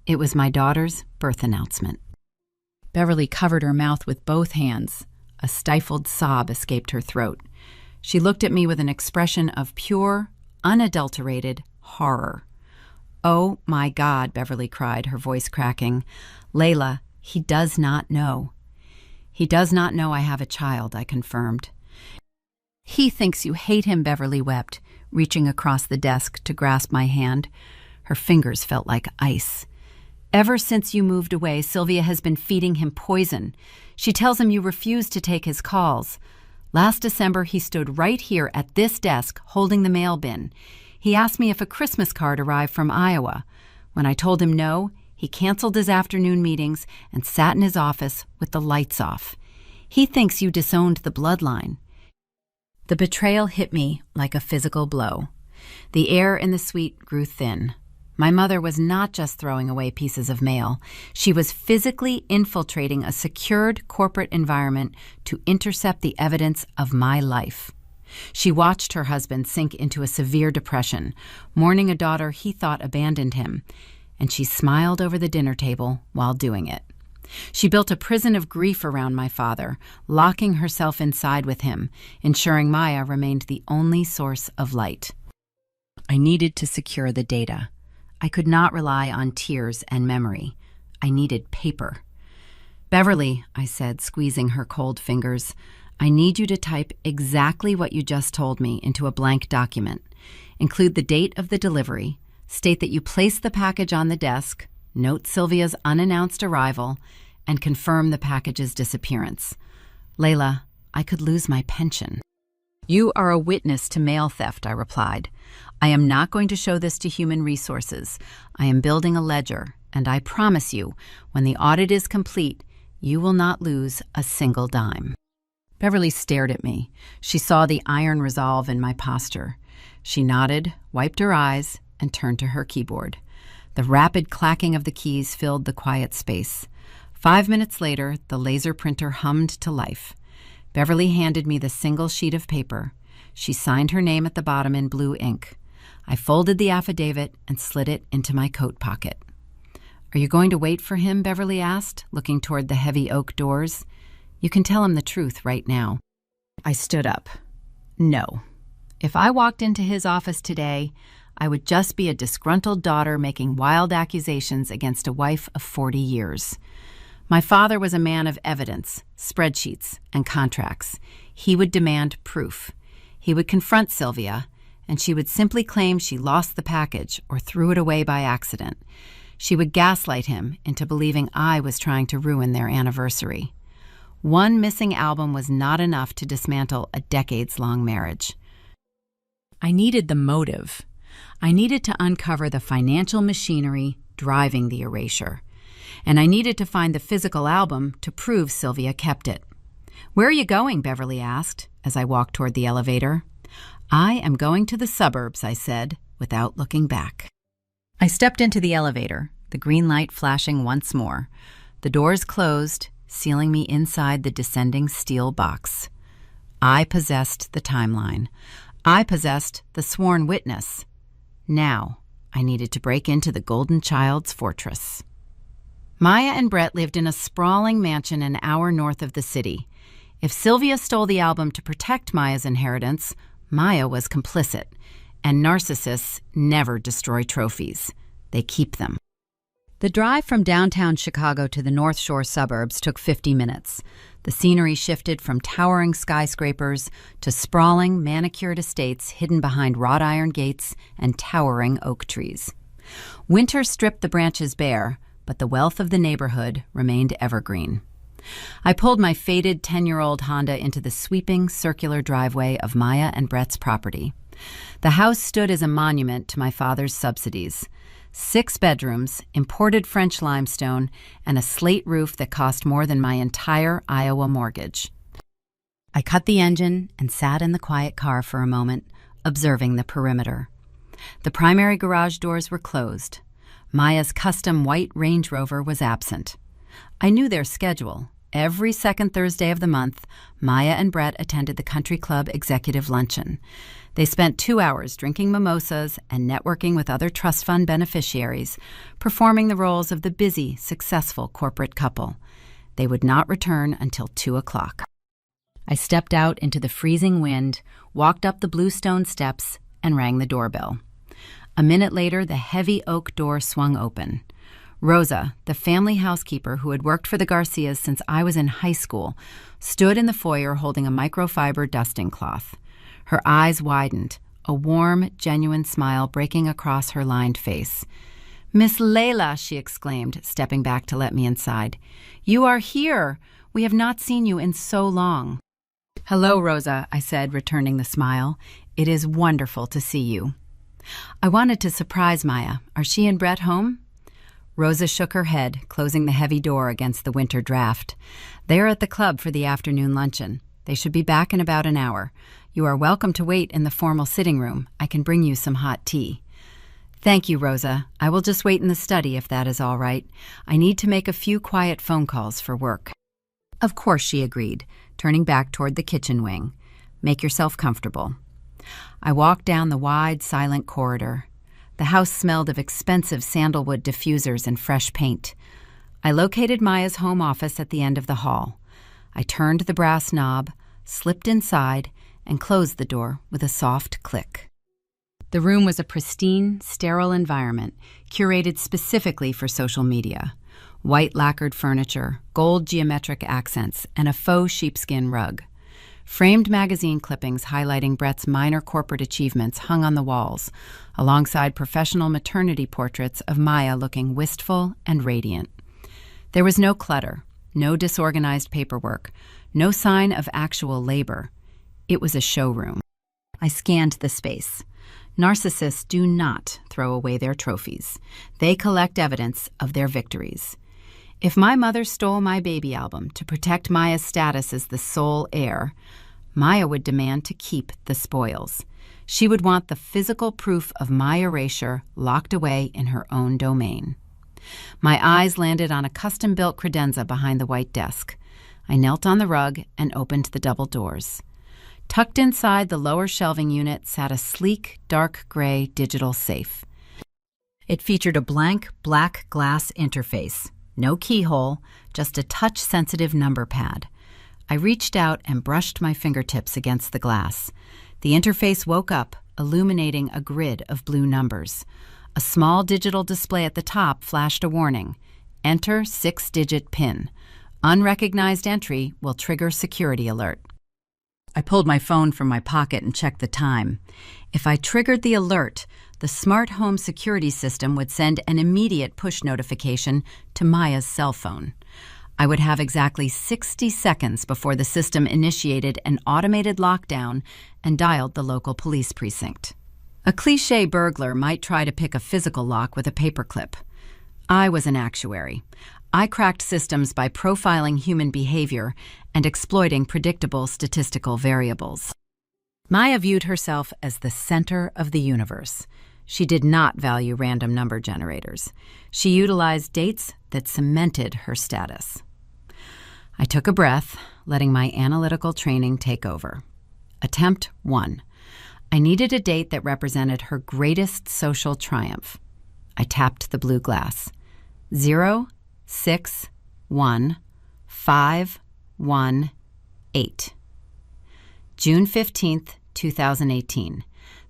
It was my daughter's birth announcement. Beverly covered her mouth with both hands. A stifled sob escaped her throat. She looked at me with an expression of pure, unadulterated horror. Oh my God, Beverly cried, her voice cracking. Layla, he does not know. He does not know I have a child, I confirmed. He thinks you hate him, Beverly wept, reaching across the desk to grasp my hand. Her fingers felt like ice. Ever since you moved away, Sylvia has been feeding him poison. She tells him you refuse to take his calls. Last December, he stood right here at this desk holding the mail bin. He asked me if a Christmas card arrived from Iowa. When I told him no, he canceled his afternoon meetings and sat in his office with the lights off. He thinks you disowned the bloodline. The betrayal hit me like a physical blow. The air in the suite grew thin. My mother was not just throwing away pieces of mail. She was physically infiltrating a secured corporate environment to intercept the evidence of my life. She watched her husband sink into a severe depression, mourning a daughter he thought abandoned him, and she smiled over the dinner table while doing it. She built a prison of grief around my father, locking herself inside with him, ensuring Maya remained the only source of light. I needed to secure the data. I could not rely on tears and memory. I needed paper. Beverly, I said, squeezing her cold fingers, I need you to type exactly what you just told me into a blank document. Include the date of the delivery, state that you placed the package on the desk, note Sylvia's unannounced arrival, and confirm the package's disappearance. Layla, I could lose my pension. You are a witness to mail theft, I replied. I am not going to show this to Human Resources. I am building a ledger, and I promise you, when the audit is complete, you will not lose a single dime. Beverly stared at me. She saw the iron resolve in my posture. She nodded, wiped her eyes, and turned to her keyboard. The rapid clacking of the keys filled the quiet space. 5 minutes later, the laser printer hummed to life. Beverly handed me the single sheet of paper. She signed her name at the bottom in blue ink. I folded the affidavit and slid it into my coat pocket. Are you going to wait for him? Beverly asked, looking toward the heavy oak doors. You can tell him the truth right now. I stood up. No. If I walked into his office today, I would just be a disgruntled daughter making wild accusations against a wife of 40 years. My father was a man of evidence, spreadsheets, and contracts. He would demand proof. He would confront Sylvia, and she would simply claim she lost the package or threw it away by accident. She would gaslight him into believing I was trying to ruin their anniversary. One missing album was not enough to dismantle a decades-long marriage. I needed the motive. I needed to uncover the financial machinery driving the erasure. And I needed to find the physical album to prove Sylvia kept it. "Where are you going?" Beverly asked as I walked toward the elevator. "I am going to the suburbs," I said, without looking back. I stepped into the elevator, the green light flashing once more. The doors closed, sealing me inside the descending steel box. I possessed the timeline. I possessed the sworn witness. Now, I needed to break into the Golden Child's fortress. Maya and Brett lived in a sprawling mansion an hour north of the city. If Sylvia stole the album to protect Maya's inheritance, Maya was complicit, and narcissists never destroy trophies. They keep them. The drive from downtown Chicago to the North Shore suburbs took 50 minutes. The scenery shifted from towering skyscrapers to sprawling, manicured estates hidden behind wrought iron gates and towering oak trees. Winter stripped the branches bare, but the wealth of the neighborhood remained evergreen. I pulled my faded 10-year-old Honda into the sweeping, circular driveway of Maya and Brett's property. The house stood as a monument to my father's subsidies. 6 bedrooms, imported French limestone, and a slate roof that cost more than my entire Iowa mortgage. I cut the engine and sat in the quiet car for a moment, observing the perimeter. The primary garage doors were closed. Maya's custom white Range Rover was absent. I knew their schedule. Every second Thursday of the month, Maya and Brett attended the country club executive luncheon. They spent 2 hours drinking mimosas and networking with other trust fund beneficiaries, performing the roles of the busy, successful corporate couple. They would not return until 2 o'clock. I stepped out into the freezing wind, walked up the bluestone steps, and rang the doorbell. A minute later, the heavy oak door swung open. Rosa, the family housekeeper who had worked for the Garcias since I was in high school, stood in the foyer holding a microfiber dusting cloth. Her eyes widened, a warm, genuine smile breaking across her lined face. "Miss Layla," she exclaimed, stepping back to let me inside. "You are here! We have not seen you in so long." "Hello, Rosa," I said, returning the smile. "It is wonderful to see you." I wanted to surprise Maya. "Are she and Brett home?" Rosa shook her head, closing the heavy door against the winter draft. "They are at the club for the afternoon luncheon. They should be back in about an hour. You are welcome to wait in the formal sitting room. I can bring you some hot tea." "Thank you, Rosa. I will just wait in the study if that is all right. I need to make a few quiet phone calls for work." "Of course," she agreed, turning back toward the kitchen wing. "Make yourself comfortable." I walked down the wide, silent corridor. The house smelled of expensive sandalwood diffusers and fresh paint. I located Maya's home office at the end of the hall. I turned the brass knob, slipped inside, and closed the door with a soft click. The room was a pristine, sterile environment, curated specifically for social media. White lacquered furniture, gold geometric accents, and a faux sheepskin rug. Framed magazine clippings highlighting Brett's minor corporate achievements hung on the walls, alongside professional maternity portraits of Maya looking wistful and radiant. There was no clutter, no disorganized paperwork, no sign of actual labor. It was a showroom. I scanned the space. Narcissists do not throw away their trophies. They collect evidence of their victories. If my mother stole my baby album to protect Maya's status as the sole heir, Maya would demand to keep the spoils. She would want the physical proof of my erasure locked away in her own domain. My eyes landed on a custom-built credenza behind the white desk. I knelt on the rug and opened the double doors. Tucked inside the lower shelving unit sat a sleek, dark gray digital safe. It featured a blank, black glass interface. No keyhole, just a touch-sensitive number pad. I reached out and brushed my fingertips against the glass. The interface woke up, illuminating a grid of blue numbers. A small digital display at the top flashed a warning. Enter 6-digit PIN. Unrecognized entry will trigger security alert. I pulled my phone from my pocket and checked the time. If I triggered the alert, the smart home security system would send an immediate push notification to Maya's cell phone. I would have exactly 60 seconds before the system initiated an automated lockdown and dialed the local police precinct. A cliché burglar might try to pick a physical lock with a paperclip. I was an actuary. I cracked systems by profiling human behavior and exploiting predictable statistical variables. Maya viewed herself as the center of the universe. She did not value random number generators. She utilized dates that cemented her status. I took a breath, letting my analytical training take over. Attempt 1. I needed a date that represented her greatest social triumph. I tapped the blue glass. 0, 6, 1, 5, 1, 8. June 15th, 2018,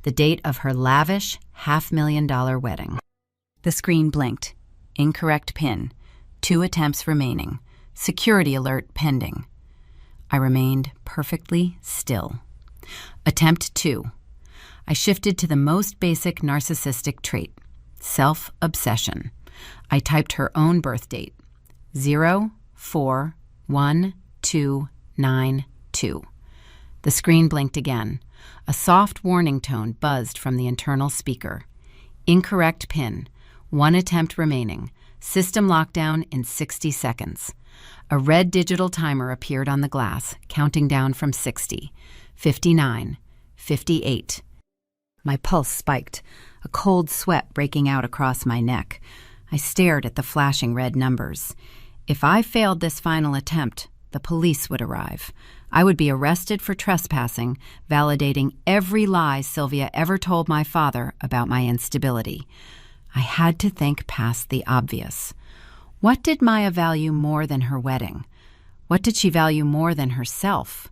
the date of her lavish $500,000 wedding. The screen blinked. Incorrect PIN. 2 attempts remaining. Security alert pending. I remained perfectly still. Attempt 2. I shifted to the most basic narcissistic trait, self-obsession. I typed her own birth date, 041292. The screen blinked again. A soft warning tone buzzed from the internal speaker. Incorrect PIN. 1 attempt remaining. System lockdown in 60 seconds. A red digital timer appeared on the glass, counting down from 60, 59, 58. My pulse spiked, a cold sweat breaking out across my neck. I stared at the flashing red numbers. If I failed this final attempt, the police would arrive. I would be arrested for trespassing, validating every lie Sylvia ever told my father about my instability. I had to think past the obvious. What did Maya value more than her wedding? What did she value more than herself?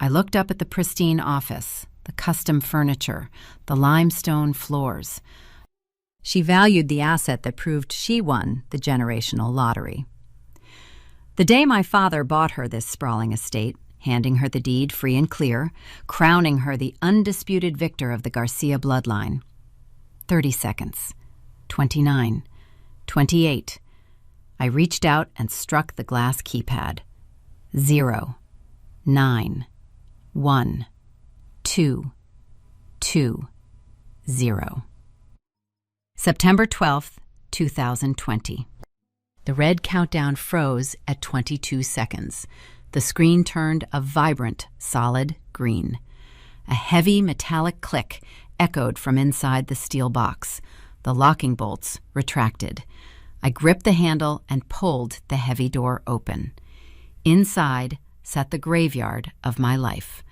I looked up at the pristine office, the custom furniture, the limestone floors. She valued the asset that proved she won the generational lottery. The day my father bought her this sprawling estate, handing her the deed free and clear, crowning her the undisputed victor of the Garcia bloodline. 30 seconds. 29. 28. I reached out and struck the glass keypad. 0. 9. 1. 2. 2. 0. September 12th, 2020. The red countdown froze at 22 seconds. The screen turned a vibrant, solid green. A heavy metallic click echoed from inside the steel box. The locking bolts retracted. I gripped the handle and pulled the heavy door open. Inside sat the graveyard of my life.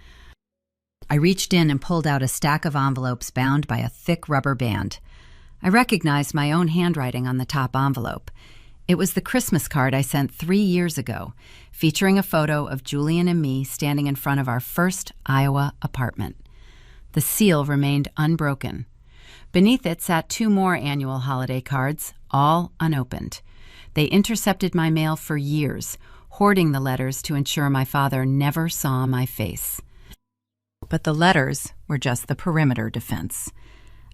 I reached in and pulled out a stack of envelopes bound by a thick rubber band. I recognized my own handwriting on the top envelope. It was the Christmas card I sent 3 years ago, featuring a photo of Julian and me standing in front of our first Iowa apartment. The seal remained unbroken. Beneath it sat 2 more annual holiday cards, all unopened. They intercepted my mail for years, hoarding the letters to ensure my father never saw my face. But the letters were just the perimeter defense.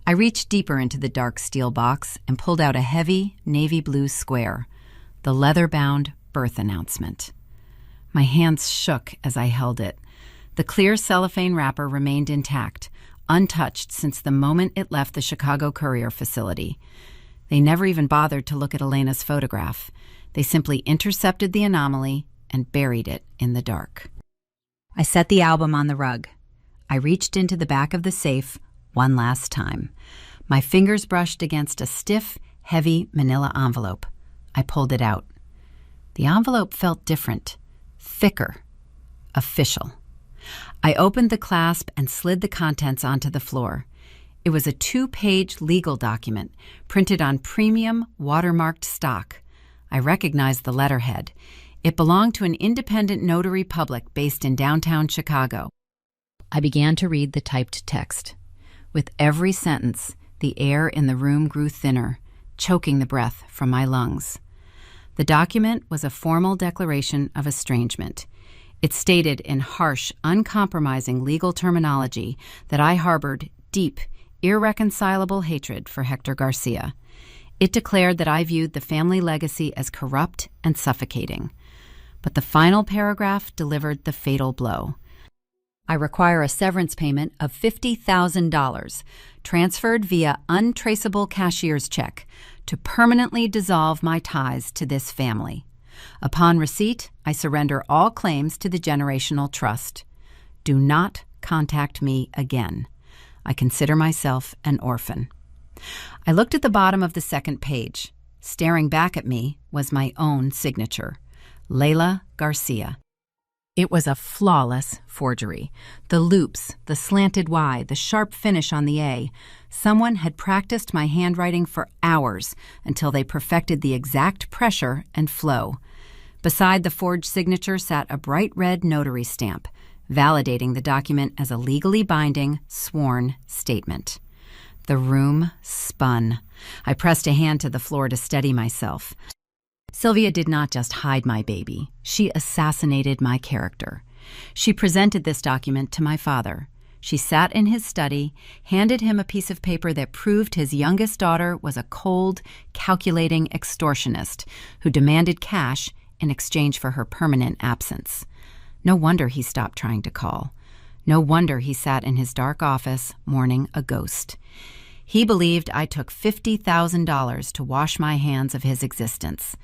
I reached deeper into the dark steel box and pulled out a heavy navy blue square, the leather-bound birth announcement. My hands shook as I held it. The clear cellophane wrapper remained intact, untouched since the moment it left the Chicago Courier facility. They never even bothered to look at Elena's photograph. They simply intercepted the anomaly and buried it in the dark. I set the album on the rug. I reached into the back of the safe one last time. My fingers brushed against a stiff, heavy manila envelope. I pulled it out. The envelope felt different, thicker, official. I opened the clasp and slid the contents onto the floor. It was a 2-page legal document, printed on premium, watermarked stock. I recognized the letterhead. It belonged to an independent notary public based in downtown Chicago. I began to read the typed text. With every sentence, the air in the room grew thinner, choking the breath from my lungs. The document was a formal declaration of estrangement. It stated in harsh, uncompromising legal terminology that I harbored deep, irreconcilable hatred for Hector Garcia. It declared that I viewed the family legacy as corrupt and suffocating. But the final paragraph delivered the fatal blow. I require a severance payment of $50,000, transferred via untraceable cashier's check, to permanently dissolve my ties to this family. Upon receipt, I surrender all claims to the generational trust. Do not contact me again. I consider myself an orphan. I looked at the bottom of the second page. Staring back at me was my own signature, Layla Garcia. It was a flawless forgery. The loops, the slanted Y, the sharp finish on the A. Someone had practiced my handwriting for hours until they perfected the exact pressure and flow. Beside the forged signature sat a bright red notary stamp, validating the document as a legally binding, sworn statement. The room spun. I pressed a hand to the floor to steady myself. Sylvia did not just hide my baby. She assassinated my character. She presented this document to my father. She sat in his study, handed him a piece of paper that proved his youngest daughter was a cold, calculating extortionist who demanded cash in exchange for her permanent absence. No wonder he stopped trying to call. No wonder he sat in his dark office, mourning a ghost. He believed I took $50,000 to wash my hands of his existence.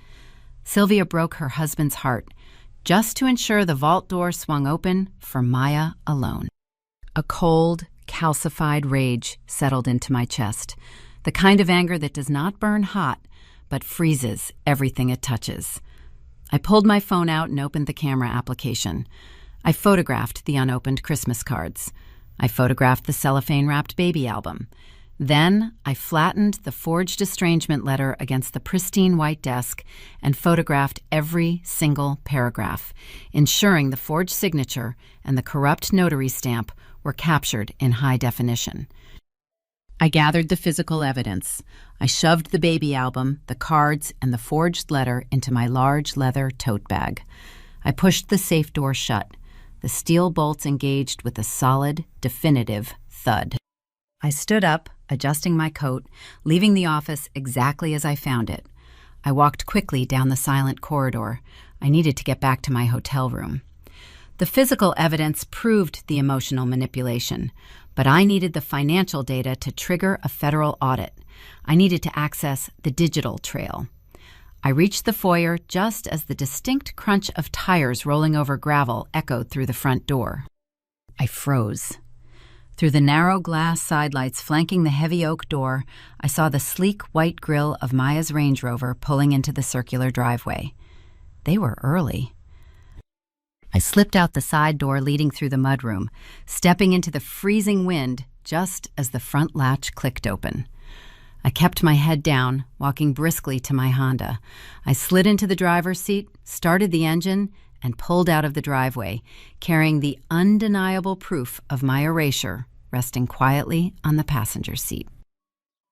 Sylvia broke her husband's heart just to ensure the vault door swung open for Maya alone. A cold, calcified rage settled into my chest, the kind of anger that does not burn hot, but freezes everything it touches. I pulled my phone out and opened the camera application. I photographed the unopened Christmas cards. I photographed the cellophane-wrapped baby album. Then I flattened the forged estrangement letter against the pristine white desk and photographed every single paragraph, ensuring the forged signature and the corrupt notary stamp were captured in high definition. I gathered the physical evidence. I shoved the baby album, the cards, and the forged letter into my large leather tote bag. I pushed the safe door shut. The steel bolts engaged with a solid, definitive thud. I stood up, adjusting my coat, leaving the office exactly as I found it. I walked quickly down the silent corridor. I needed to get back to my hotel room. The physical evidence proved the emotional manipulation, but I needed the financial data to trigger a federal audit. I needed to access the digital trail. I reached the foyer just as the distinct crunch of tires rolling over gravel echoed through the front door. I froze. Through the narrow glass sidelights flanking the heavy oak door, I saw the sleek white grille of Maya's Range Rover pulling into the circular driveway. They were early. I slipped out the side door leading through the mudroom, stepping into the freezing wind just as the front latch clicked open. I kept my head down, walking briskly to my Honda. I slid into the driver's seat, started the engine, and pulled out of the driveway, carrying the undeniable proof of my erasure resting quietly on the passenger seat.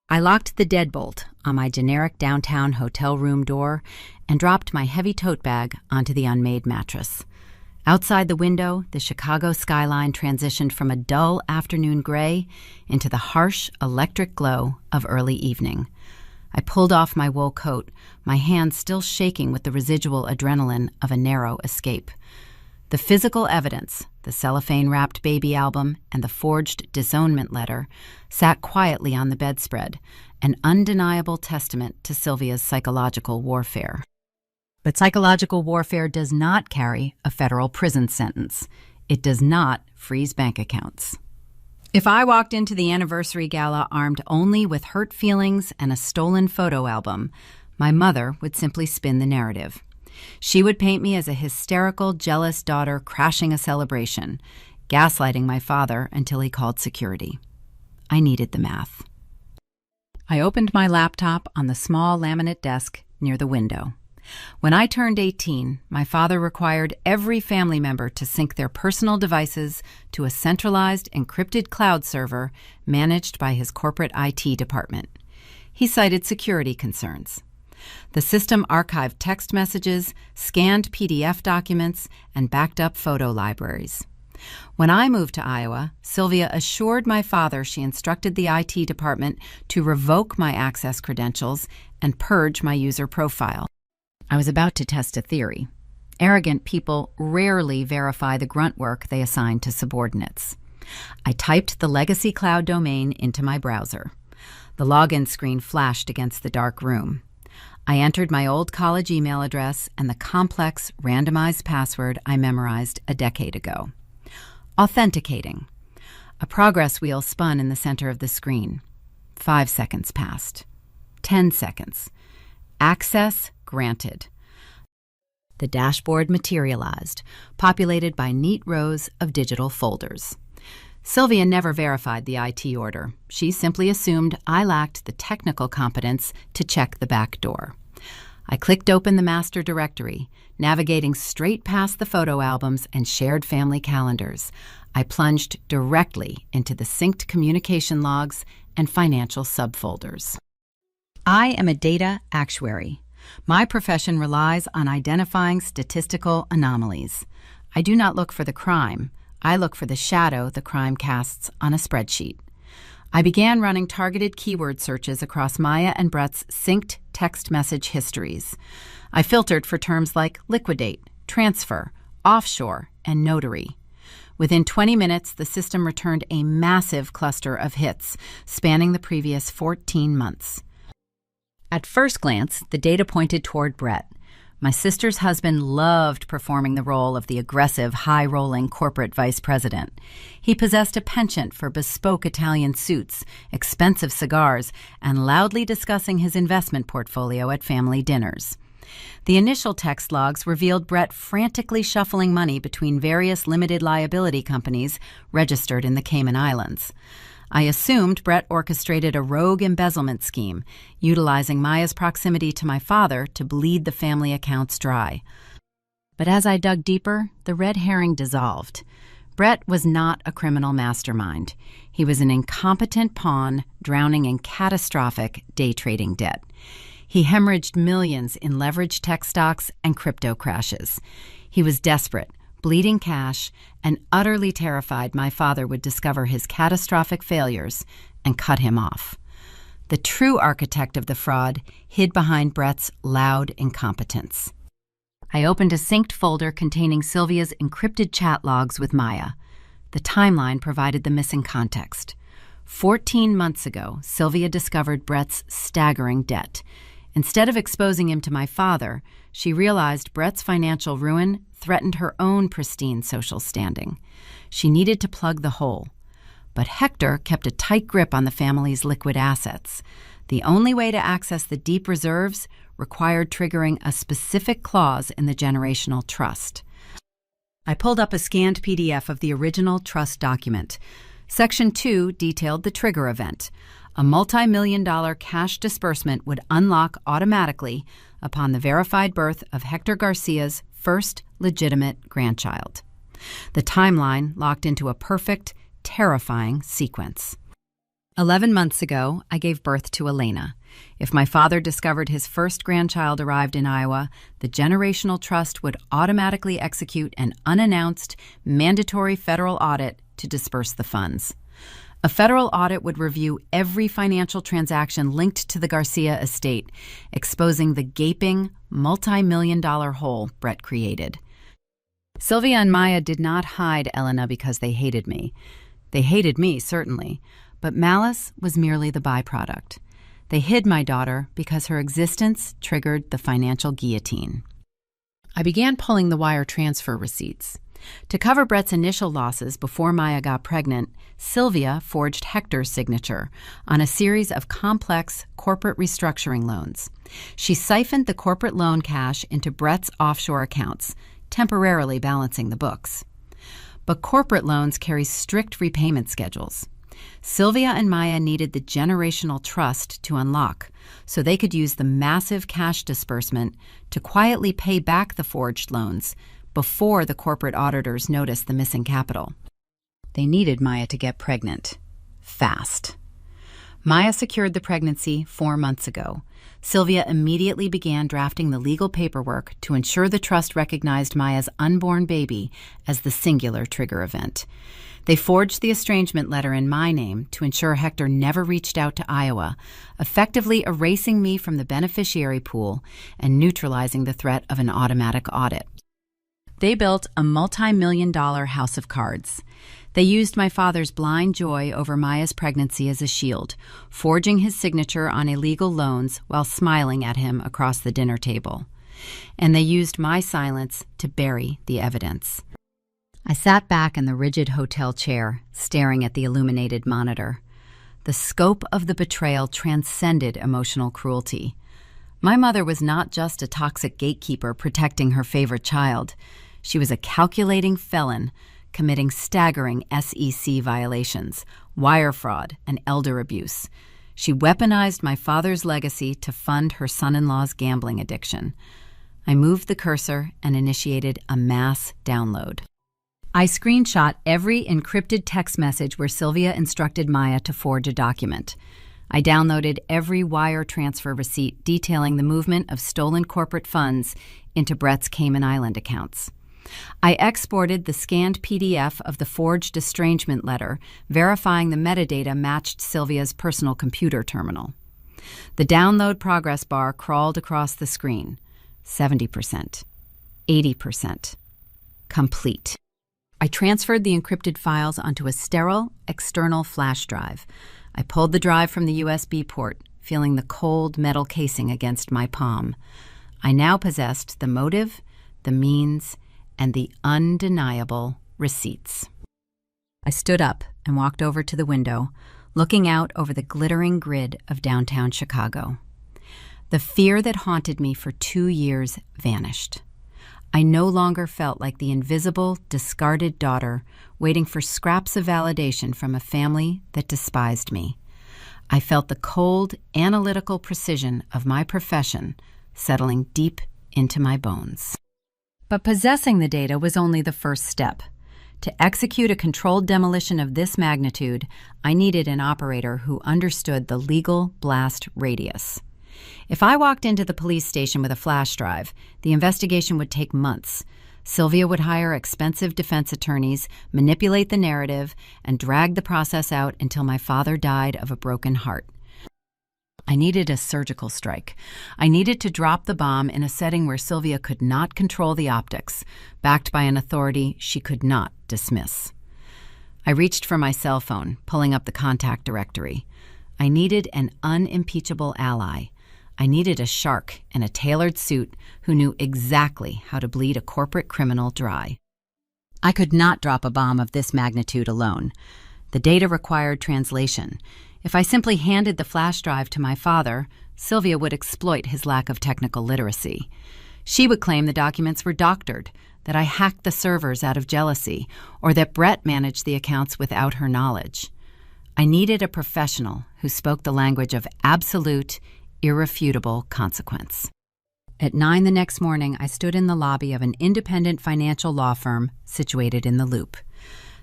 I locked the deadbolt on my generic downtown hotel room door and dropped my heavy tote bag onto the unmade mattress. Outside the window, the Chicago skyline transitioned from a dull afternoon gray into the harsh electric glow of early evening. I pulled off my wool coat, my hands still shaking with the residual adrenaline of a narrow escape. The physical evidence, the cellophane-wrapped baby album, and the forged disownment letter sat quietly on the bedspread, an undeniable testament to Sylvia's psychological warfare. But psychological warfare does not carry a federal prison sentence. It does not freeze bank accounts. If I walked into the anniversary gala armed only with hurt feelings and a stolen photo album, my mother would simply spin the narrative. She would paint me as a hysterical, jealous daughter crashing a celebration, gaslighting my father until he called security. I needed the math. I opened my laptop on the small laminate desk near the window. When I turned 18, my father required every family member to sync their personal devices to a centralized, encrypted cloud server managed by his corporate IT department. He cited security concerns. The system archived text messages, scanned PDF documents, and backed up photo libraries. When I moved to Iowa, Sylvia assured my father she instructed the IT department to revoke my access credentials and purge my user profile. I was about to test a theory. Arrogant people rarely verify the grunt work they assign to subordinates. I typed the legacy cloud domain into my browser. The login screen flashed against the dark room. I entered my old college email address and the complex, randomized password I memorized a decade ago. Authenticating. A progress wheel spun in the center of the screen. 5 seconds passed. 10 seconds. Access granted. The dashboard materialized, populated by neat rows of digital folders. Sylvia never verified the IT order. She simply assumed I lacked the technical competence to check the back door. I clicked open the master directory, navigating straight past the photo albums and shared family calendars. I plunged directly into the synced communication logs and financial subfolders. I am a data actuary. My profession relies on identifying statistical anomalies. I do not look for the crime. I look for the shadow the crime casts on a spreadsheet. I began running targeted keyword searches across Maya and Brett's synced text message histories. I filtered for terms like liquidate, transfer, offshore, and notary. Within 20 minutes, the system returned a massive cluster of hits spanning the previous 14 months. At first glance, the data pointed toward Brett. My sister's husband loved performing the role of the aggressive, high-rolling corporate vice president. He possessed a penchant for bespoke Italian suits, expensive cigars, and loudly discussing his investment portfolio at family dinners. The initial text logs revealed Brett frantically shuffling money between various limited liability companies registered in the Cayman Islands. I assumed Brett orchestrated a rogue embezzlement scheme, utilizing Maya's proximity to my father to bleed the family accounts dry. But as I dug deeper, the red herring dissolved. Brett was not a criminal mastermind. He was an incompetent pawn drowning in catastrophic day trading debt. He hemorrhaged millions in leveraged tech stocks and crypto crashes. He was desperate, bleeding cash, and utterly terrified my father would discover his catastrophic failures and cut him off. The true architect of the fraud hid behind Brett's loud incompetence. I opened a synced folder containing Sylvia's encrypted chat logs with Maya. The timeline provided the missing context. 14 months ago, Sylvia discovered Brett's staggering debt. Instead of exposing him to my father, she realized Brett's financial ruin threatened her own pristine social standing. She needed to plug the hole. But Hector kept a tight grip on the family's liquid assets. The only way to access the deep reserves required triggering a specific clause in the generational trust. I pulled up a scanned PDF of the original trust document. Section 2 detailed the trigger event. A multi-million-dollar cash disbursement would unlock automatically upon the verified birth of Hector Garcia's first legitimate grandchild. The timeline locked into a perfect, terrifying sequence. 11 months ago, I gave birth to Elena. If my father discovered his first grandchild arrived in Iowa, the generational trust would automatically execute an unannounced, mandatory federal audit to disperse the funds. A federal audit would review every financial transaction linked to the Garcia estate, exposing the gaping, multi-million-dollar hole Brett created. Sylvia and Maya did not hide Elena because they hated me. They hated me, certainly, but malice was merely the byproduct. They hid my daughter because her existence triggered the financial guillotine. I began pulling the wire transfer receipts. To cover Brett's initial losses before Maya got pregnant, Sylvia forged Hector's signature on a series of complex corporate restructuring loans. She siphoned the corporate loan cash into Brett's offshore accounts, temporarily balancing the books. But corporate loans carry strict repayment schedules. Sylvia and Maya needed the generational trust to unlock. so they could use the massive cash disbursement to quietly pay back the forged loans before the corporate auditors noticed the missing capital. They needed Maya to get pregnant. Fast. Maya secured the pregnancy 4 months ago. Sylvia immediately began drafting the legal paperwork to ensure the trust recognized Maya's unborn baby as the singular trigger event. They forged the estrangement letter in my name to ensure Hector never reached out to Iowa, effectively erasing me from the beneficiary pool and neutralizing the threat of an automatic audit. They built a multi-million-dollar house of cards. They used my father's blind joy over Maya's pregnancy as a shield, forging his signature on illegal loans while smiling at him across the dinner table. And they used my silence to bury the evidence. I sat back in the rigid hotel chair, staring at the illuminated monitor. The scope of the betrayal transcended emotional cruelty. My mother was not just a toxic gatekeeper protecting her favorite child. She was a calculating felon, committing staggering SEC violations, wire fraud, and elder abuse. She weaponized my father's legacy to fund her son-in-law's gambling addiction. I moved the cursor and initiated a mass download. I screenshot every encrypted text message where Sylvia instructed Maya to forge a document. I downloaded every wire transfer receipt detailing the movement of stolen corporate funds into Brett's Cayman Island accounts. I exported the scanned PDF of the forged estrangement letter, verifying the metadata matched Sylvia's personal computer terminal. The download progress bar crawled across the screen. 70%. 80%. Complete. I transferred the encrypted files onto a sterile, external flash drive. I pulled the drive from the USB port, feeling the cold metal casing against my palm. I now possessed the motive, the means, and the undeniable receipts. I stood up and walked over to the window, looking out over the glittering grid of downtown Chicago. The fear that haunted me for 2 years vanished. I no longer felt like the invisible, discarded daughter waiting for scraps of validation from a family that despised me. I felt the cold, analytical precision of my profession settling deep into my bones. But possessing the data was only the first step. To execute a controlled demolition of this magnitude, I needed an operator who understood the legal blast radius. If I walked into the police station with a flash drive, the investigation would take months. Sylvia would hire expensive defense attorneys, manipulate the narrative, and drag the process out until my father died of a broken heart. I needed a surgical strike. I needed to drop the bomb in a setting where Sylvia could not control the optics, backed by an authority she could not dismiss. I reached for my cell phone, pulling up the contact directory. I needed an unimpeachable ally. I needed a shark in a tailored suit who knew exactly how to bleed a corporate criminal dry. I could not drop a bomb of this magnitude alone. The data required translation. If I simply handed the flash drive to my father, Sylvia would exploit his lack of technical literacy. She would claim the documents were doctored, that I hacked the servers out of jealousy, or that Brett managed the accounts without her knowledge. I needed a professional who spoke the language of absolute, irrefutable consequence. At 9 the next morning, I stood in the lobby of an independent financial law firm situated in the Loop.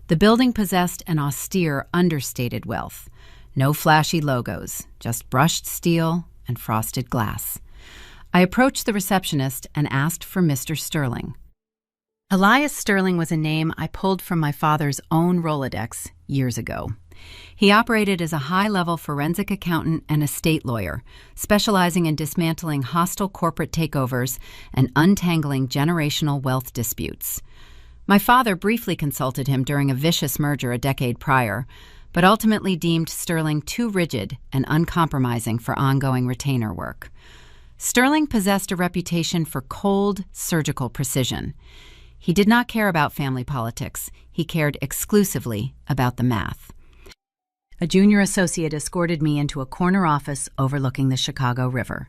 The building possessed an austere, understated wealth. No flashy logos, just brushed steel and frosted glass. I approached the receptionist and asked for Mr. Sterling. Elias Sterling was a name I pulled from my father's own Rolodex years ago. He operated as a high-level forensic accountant and estate lawyer, specializing in dismantling hostile corporate takeovers and untangling generational wealth disputes. My father briefly consulted him during a vicious merger a decade prior, but ultimately deemed Sterling too rigid and uncompromising for ongoing retainer work. Sterling possessed a reputation for cold, surgical precision. He did not care about family politics. He cared exclusively about the math. A junior associate escorted me into a corner office overlooking the Chicago River.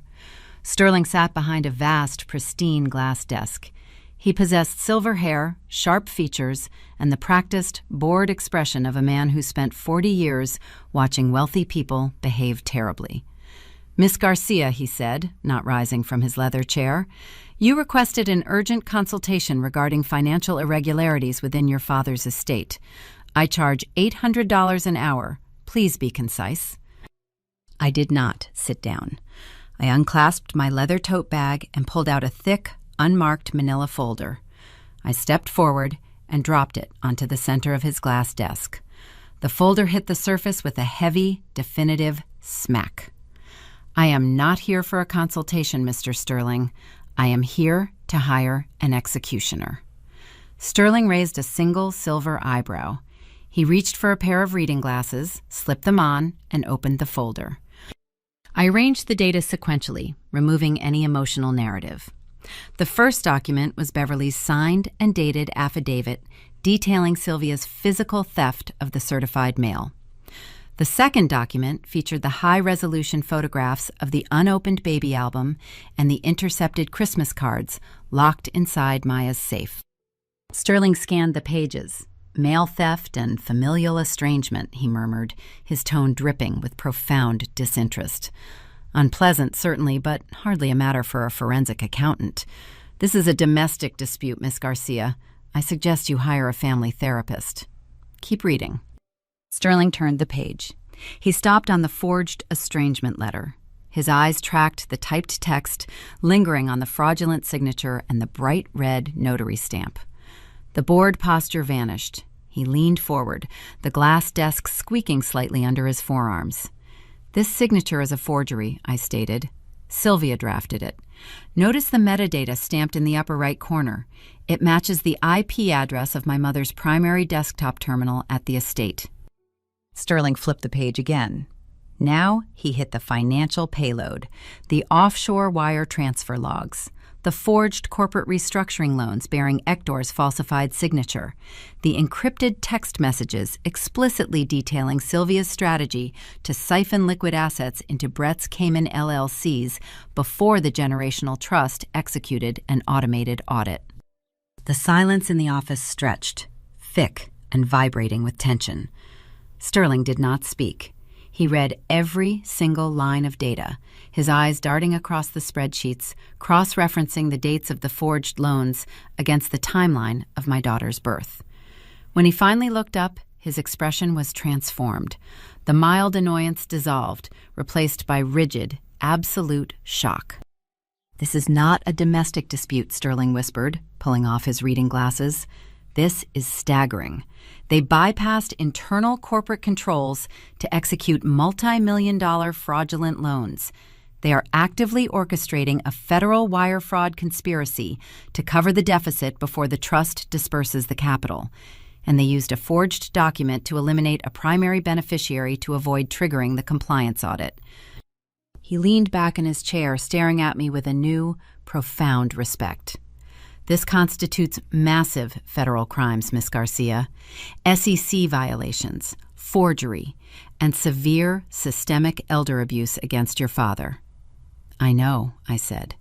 Sterling sat behind a vast, pristine glass desk. He possessed silver hair, sharp features, and the practiced, bored expression of a man who spent 40 years watching wealthy people behave terribly. "Miss Garcia," he said, not rising from his leather chair, "you requested an urgent consultation regarding financial irregularities within your father's estate. I charge $800 an hour. Please be concise." I did not sit down. I unclasped my leather tote bag and pulled out a thick, unmarked manila folder. I stepped forward and dropped it onto the center of his glass desk. The folder hit the surface with a heavy, definitive smack. "I am not here for a consultation, Mr. Sterling. I am here to hire an executioner." Sterling raised a single silver eyebrow. He reached for a pair of reading glasses, slipped them on, and opened the folder. I arranged the data sequentially, removing any emotional narrative. The first document was Beverly's signed and dated affidavit detailing Sylvia's physical theft of the certified mail. The second document featured the high-resolution photographs of the unopened baby album and the intercepted Christmas cards locked inside Maya's safe. Sterling scanned the pages. "Mail theft and familial estrangement," he murmured, his tone dripping with profound disinterest. "Unpleasant, certainly, but hardly a matter for a forensic accountant. This is a domestic dispute, Miss Garcia. I suggest you hire a family therapist. Keep reading." Sterling turned the page. He stopped on the forged estrangement letter. His eyes tracked the typed text, lingering on the fraudulent signature and the bright red notary stamp. The bored posture vanished. He leaned forward, the glass desk squeaking slightly under his forearms. "This signature is a forgery," I stated. "Sylvia drafted it. Notice the metadata stamped in the upper right corner. It matches the IP address of my mother's primary desktop terminal at the estate." Sterling flipped the page again. Now he hit the financial payload, the offshore wire transfer logs, the forged corporate restructuring loans bearing Ektor's falsified signature, the encrypted text messages explicitly detailing Sylvia's strategy to siphon liquid assets into Brett's Cayman LLCs before the generational trust executed an automated audit. The silence in the office stretched, thick and vibrating with tension. Sterling did not speak. He read every single line of data, his eyes darting across the spreadsheets, cross-referencing the dates of the forged loans against the timeline of my daughter's birth. When he finally looked up, his expression was transformed. The mild annoyance dissolved, replaced by rigid, absolute shock. "This is not a domestic dispute," Sterling whispered, pulling off his reading glasses. "This is staggering. They bypassed internal corporate controls to execute multi-million-dollar fraudulent loans. They are actively orchestrating a federal wire fraud conspiracy to cover the deficit before the trust disperses the capital. And they used a forged document to eliminate a primary beneficiary to avoid triggering the compliance audit." He leaned back in his chair, staring at me with a new, profound respect. "This constitutes massive federal crimes, Miss Garcia. SEC violations, forgery, and severe systemic elder abuse against your father." "I know," I said.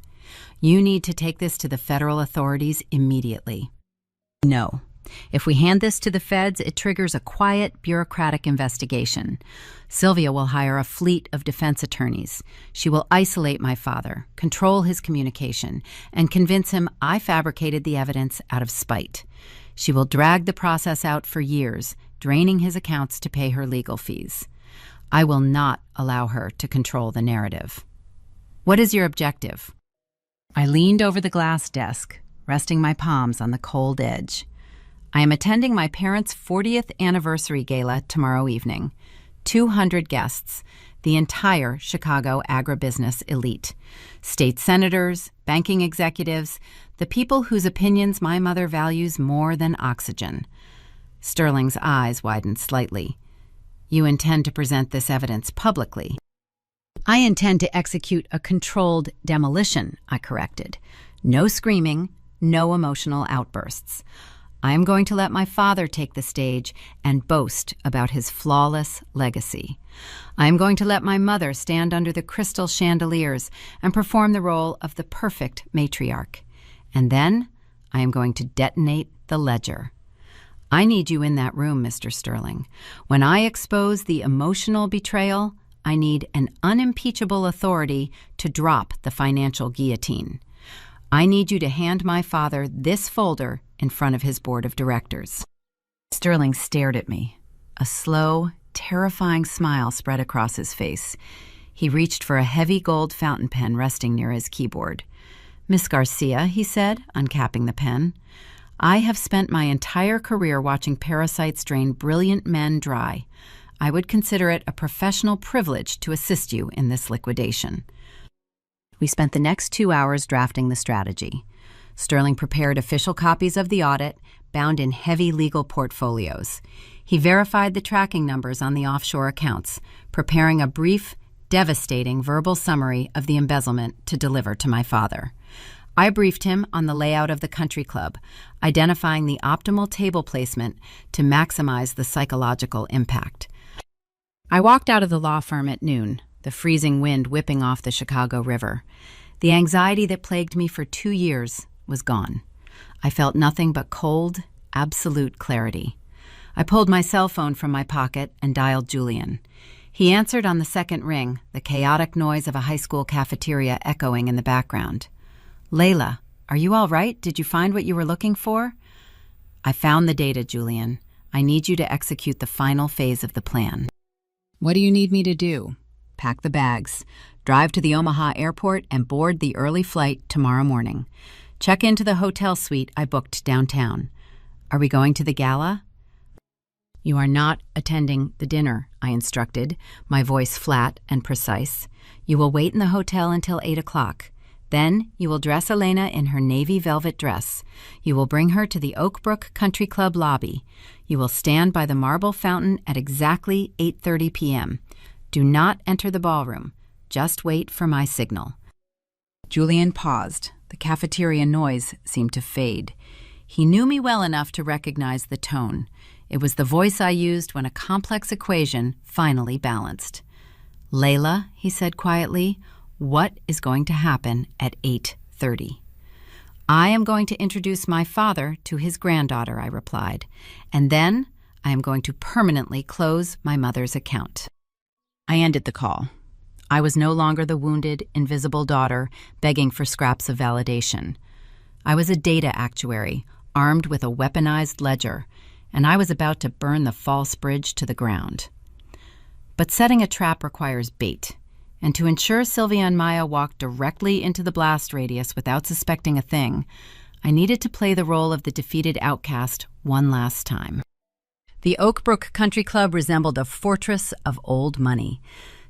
"You need to take this to the federal authorities immediately." "No. If we hand this to the feds, it triggers a quiet, bureaucratic investigation. Sylvia will hire a fleet of defense attorneys. She will isolate my father, control his communication, and convince him I fabricated the evidence out of spite. She will drag the process out for years, draining his accounts to pay her legal fees. I will not allow her to control the narrative." "What is your objective?" I leaned over the glass desk, resting my palms on the cold edge. "I am attending my parents' 40th anniversary gala tomorrow evening. 200 guests, the entire Chicago agribusiness elite. State senators, banking executives, the people whose opinions my mother values more than oxygen." Sterling's eyes widened slightly. "You intend to present this evidence publicly?" "I intend to execute a controlled demolition," I corrected. "No screaming, no emotional outbursts. I am going to let my father take the stage and boast about his flawless legacy. I am going to let my mother stand under the crystal chandeliers and perform the role of the perfect matriarch. And then I am going to detonate the ledger. I need you in that room, Mr. Sterling. When I expose the emotional betrayal, I need an unimpeachable authority to drop the financial guillotine. I need you to hand my father this folder in front of his board of directors." Sterling stared at me. A slow, terrifying smile spread across his face. He reached for a heavy gold fountain pen resting near his keyboard. "Miss Garcia," he said, uncapping the pen, "I have spent my entire career watching parasites drain brilliant men dry. I would consider it a professional privilege to assist you in this liquidation." We spent the next 2 hours drafting the strategy. Sterling prepared official copies of the audit, bound in heavy legal portfolios. He verified the tracking numbers on the offshore accounts, preparing a brief, devastating verbal summary of the embezzlement to deliver to my father. I briefed him on the layout of the country club, identifying the optimal table placement to maximize the psychological impact. I walked out of the law firm at noon, the freezing wind whipping off the Chicago River. The anxiety that plagued me for 2 years was gone. I felt nothing but cold, absolute clarity. I pulled my cell phone from my pocket and dialed Julian. He answered on the second ring, the chaotic noise of a high school cafeteria echoing in the background. "Layla, are you all right? Did you find what you were looking for?" "I found the data, Julian. I need you to execute the final phase of the plan." "What do you need me to do?" "Pack the bags, drive to the Omaha airport, and board the early flight tomorrow morning. Check into the hotel suite I booked downtown." "Are we going to the gala?" "You are not attending the dinner," I instructed, my voice flat and precise. "You will wait in the hotel until 8 o'clock. Then you will dress Elena in her navy velvet dress. You will bring her to the Oakbrook Country Club lobby. You will stand by the marble fountain at exactly 8:30 p.m. Do not enter the ballroom. Just wait for my signal." Julian paused. The cafeteria noise seemed to fade. He knew me well enough to recognize the tone. It was the voice I used when a complex equation finally balanced. "Layla," he said quietly, "what is going to happen at 8:30? "I am going to introduce my father to his granddaughter," I replied, "and then I am going to permanently close my mother's account." I ended the call. I was no longer the wounded, invisible daughter begging for scraps of validation. I was a data actuary, armed with a weaponized ledger, and I was about to burn the false bridge to the ground. But setting a trap requires bait, and to ensure Sylvia and Maya walked directly into the blast radius without suspecting a thing, I needed to play the role of the defeated outcast one last time. The Oakbrook Country Club resembled a fortress of old money.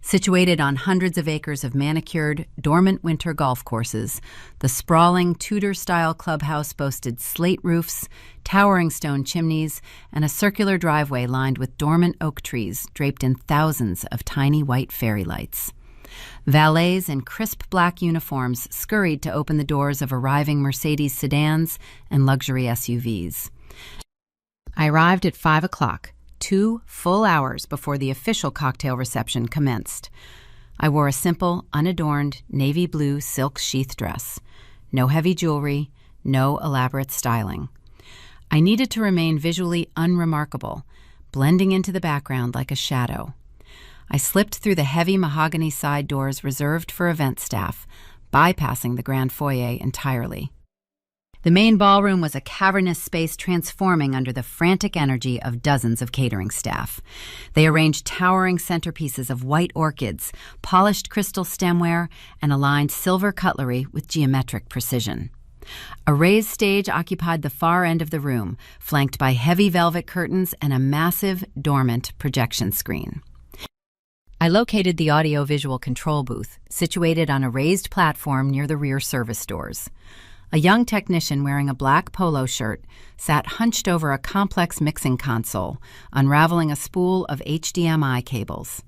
Situated on hundreds of acres of manicured, dormant winter golf courses, the sprawling Tudor-style clubhouse boasted slate roofs, towering stone chimneys, and a circular driveway lined with dormant oak trees draped in thousands of tiny white fairy lights. Valets in crisp black uniforms scurried to open the doors of arriving Mercedes sedans and luxury SUVs. I arrived at 5 o'clock. 2 full hours before the official cocktail reception commenced. I wore a simple, unadorned, navy blue silk sheath dress. No heavy jewelry, no elaborate styling. I needed to remain visually unremarkable, blending into the background like a shadow. I slipped through the heavy mahogany side doors reserved for event staff, bypassing the grand foyer entirely. The main ballroom was a cavernous space transforming under the frantic energy of dozens of catering staff. They arranged towering centerpieces of white orchids, polished crystal stemware, and aligned silver cutlery with geometric precision. A raised stage occupied the far end of the room, flanked by heavy velvet curtains and a massive, dormant projection screen. I located the audio-visual control booth, situated on a raised platform near the rear service doors. A young technician wearing a black polo shirt sat hunched over a complex mixing console, unraveling a spool of HDMI cables.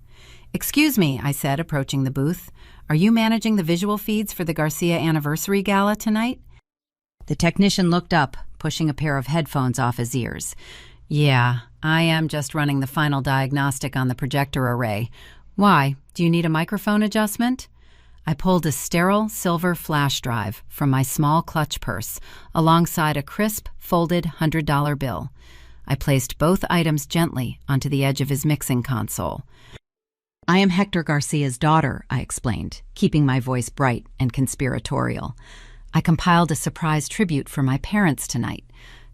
"Excuse me," I said, approaching the booth. "Are you managing the visual feeds for the Garcia Anniversary Gala tonight?" The technician looked up, pushing a pair of headphones off his ears. "Yeah, I am just running the final diagnostic on the projector array. Why? Do you need a microphone adjustment?" I pulled a sterile silver flash drive from my small clutch purse alongside a crisp, folded $100 bill. I placed both items gently onto the edge of his mixing console. I am Hector Garcia's daughter, I explained, keeping my voice bright and conspiratorial. I compiled a surprise tribute for my parents tonight.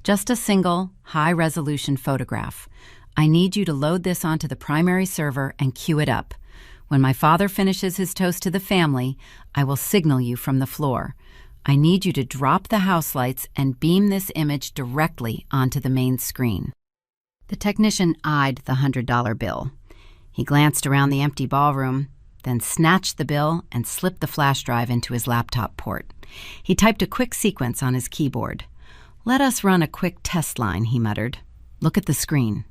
Just a single, high-resolution photograph. I need you to load this onto the primary server and queue it up. When my father finishes his toast to the family, I will signal you from the floor. I need you to drop the house lights and beam this image directly onto the main screen. The technician eyed the $100 bill. He glanced around the empty ballroom, then snatched the bill and slipped the flash drive into his laptop port. He typed a quick sequence on his keyboard. "Let us run a quick test line," he muttered. "Look at the screen."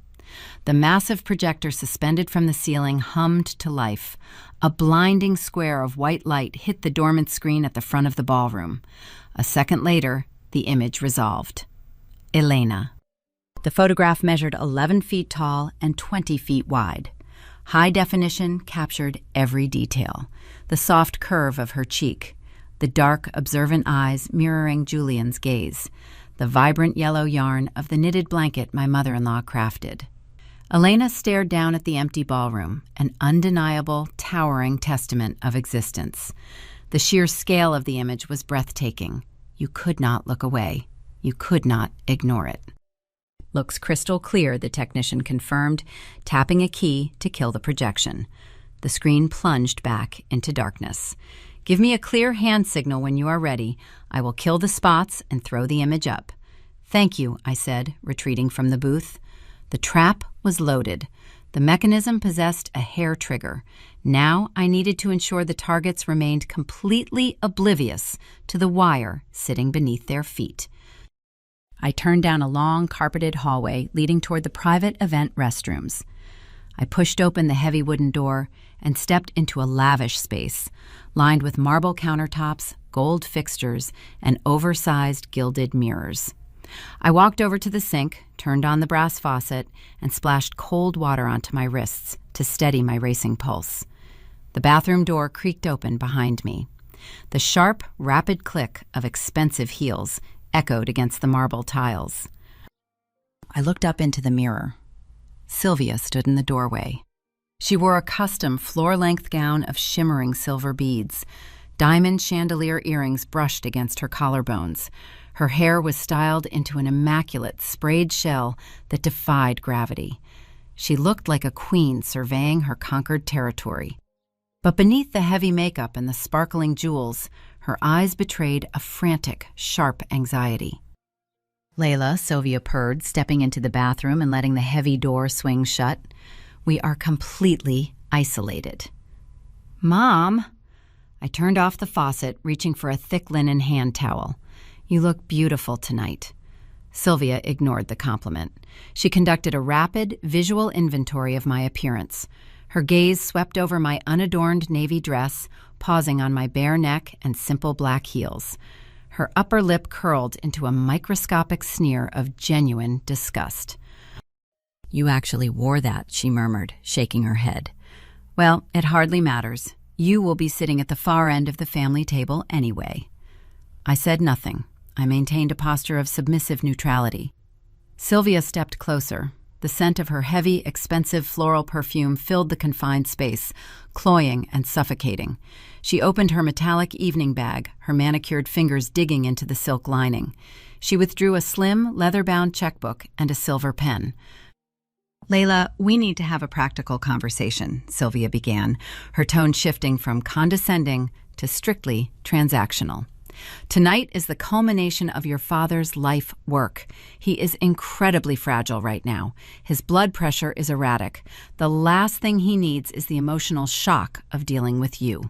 The massive projector suspended from the ceiling hummed to life. A blinding square of white light hit the dormant screen at the front of the ballroom. A second later, the image resolved. Elena. The photograph measured 11 feet tall and 20 feet wide. High definition captured every detail. The soft curve of her cheek, the dark, observant eyes mirroring Julian's gaze, the vibrant yellow yarn of the knitted blanket my mother-in-law crafted. Elena stared down at the empty ballroom, an undeniable, towering testament of existence. The sheer scale of the image was breathtaking. You could not look away. You could not ignore it. "Looks crystal clear," the technician confirmed, tapping a key to kill the projection. The screen plunged back into darkness. "Give me a clear hand signal when you are ready. I will kill the spots and throw the image up." "Thank you," I said, retreating from the booth. The trap was loaded. The mechanism possessed a hair trigger. Now I needed to ensure the targets remained completely oblivious to the wire sitting beneath their feet. I turned down a long, carpeted hallway leading toward the private event restrooms. I pushed open the heavy wooden door and stepped into a lavish space, lined with marble countertops, gold fixtures, and oversized gilded mirrors. I walked over to the sink, turned on the brass faucet, and splashed cold water onto my wrists to steady my racing pulse. The bathroom door creaked open behind me. The sharp, rapid click of expensive heels echoed against the marble tiles. I looked up into the mirror. Sylvia stood in the doorway. She wore a custom floor-length gown of shimmering silver beads. Diamond chandelier earrings brushed against her collarbones. Her hair was styled into an immaculate sprayed shell that defied gravity. She looked like a queen surveying her conquered territory. But beneath the heavy makeup and the sparkling jewels, her eyes betrayed a frantic, sharp anxiety. "Layla," Sylvia purred, stepping into the bathroom and letting the heavy door swing shut. "We are completely isolated." "Mom!" I turned off the faucet, reaching for a thick linen hand towel. "You look beautiful tonight." Sylvia ignored the compliment. She conducted a rapid, visual inventory of my appearance. Her gaze swept over my unadorned navy dress, pausing on my bare neck and simple black heels. Her upper lip curled into a microscopic sneer of genuine disgust. "You actually wore that," she murmured, shaking her head. "Well, it hardly matters. You will be sitting at the far end of the family table anyway." I said nothing. I maintained a posture of submissive neutrality. Sylvia stepped closer. The scent of her heavy, expensive floral perfume filled the confined space, cloying and suffocating. She opened her metallic evening bag, her manicured fingers digging into the silk lining. She withdrew a slim, leather-bound checkbook and a silver pen. "Layla, we need to have a practical conversation," Sylvia began, her tone shifting from condescending to strictly transactional. "Tonight is the culmination of your father's life work. He is incredibly fragile right now. His blood pressure is erratic. The last thing he needs is the emotional shock of dealing with you."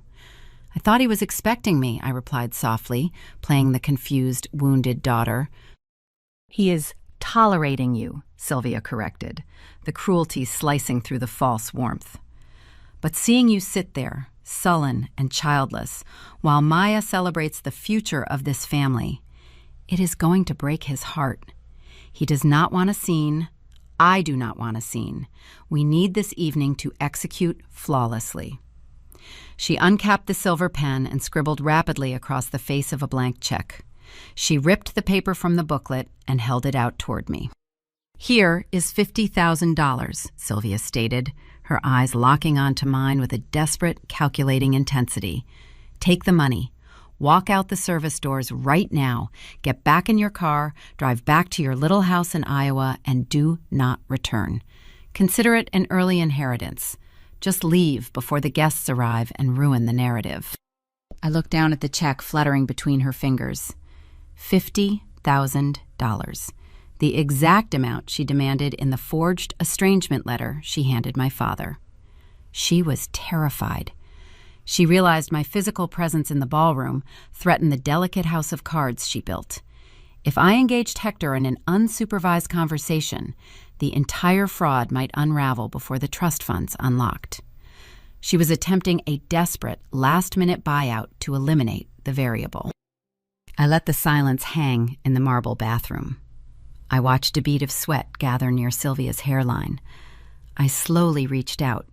"I thought he was expecting me," I replied softly, playing the confused, wounded daughter. "He is tolerating you," Sylvia corrected, the cruelty slicing through the false warmth. "But seeing you sit there, sullen and childless, while Maya celebrates the future of this family, it is going to break his heart. He does not want a scene. I do not want a scene. We need this evening to execute flawlessly." She uncapped the silver pen and scribbled rapidly across the face of a blank check. She ripped the paper from the booklet and held it out toward me. "Here is $50,000, Sylvia stated, her eyes locking onto mine with a desperate, calculating intensity. "Take the money. Walk out the service doors right now. Get back in your car, drive back to your little house in Iowa, and do not return. Consider it an early inheritance. Just leave before the guests arrive and ruin the narrative." I looked down at the check fluttering between her fingers. $50,000. The exact amount she demanded in the forged estrangement letter she handed my father. She was terrified. She realized my physical presence in the ballroom threatened the delicate house of cards she built. If I engaged Hector in an unsupervised conversation, the entire fraud might unravel before the trust funds unlocked. She was attempting a desperate, last-minute buyout to eliminate the variable. I let the silence hang in the marble bathroom. I watched a bead of sweat gather near Sylvia's hairline. I slowly reached out,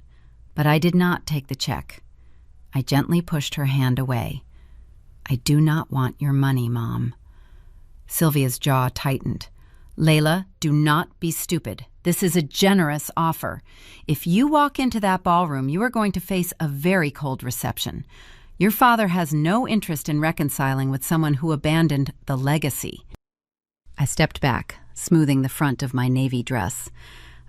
but I did not take the check. I gently pushed her hand away. "I do not want your money, Mom." Sylvia's jaw tightened. "Layla, do not be stupid. This is a generous offer. If you walk into that ballroom, you are going to face a very cold reception. Your father has no interest in reconciling with someone who abandoned the legacy." I stepped back, smoothing the front of my navy dress.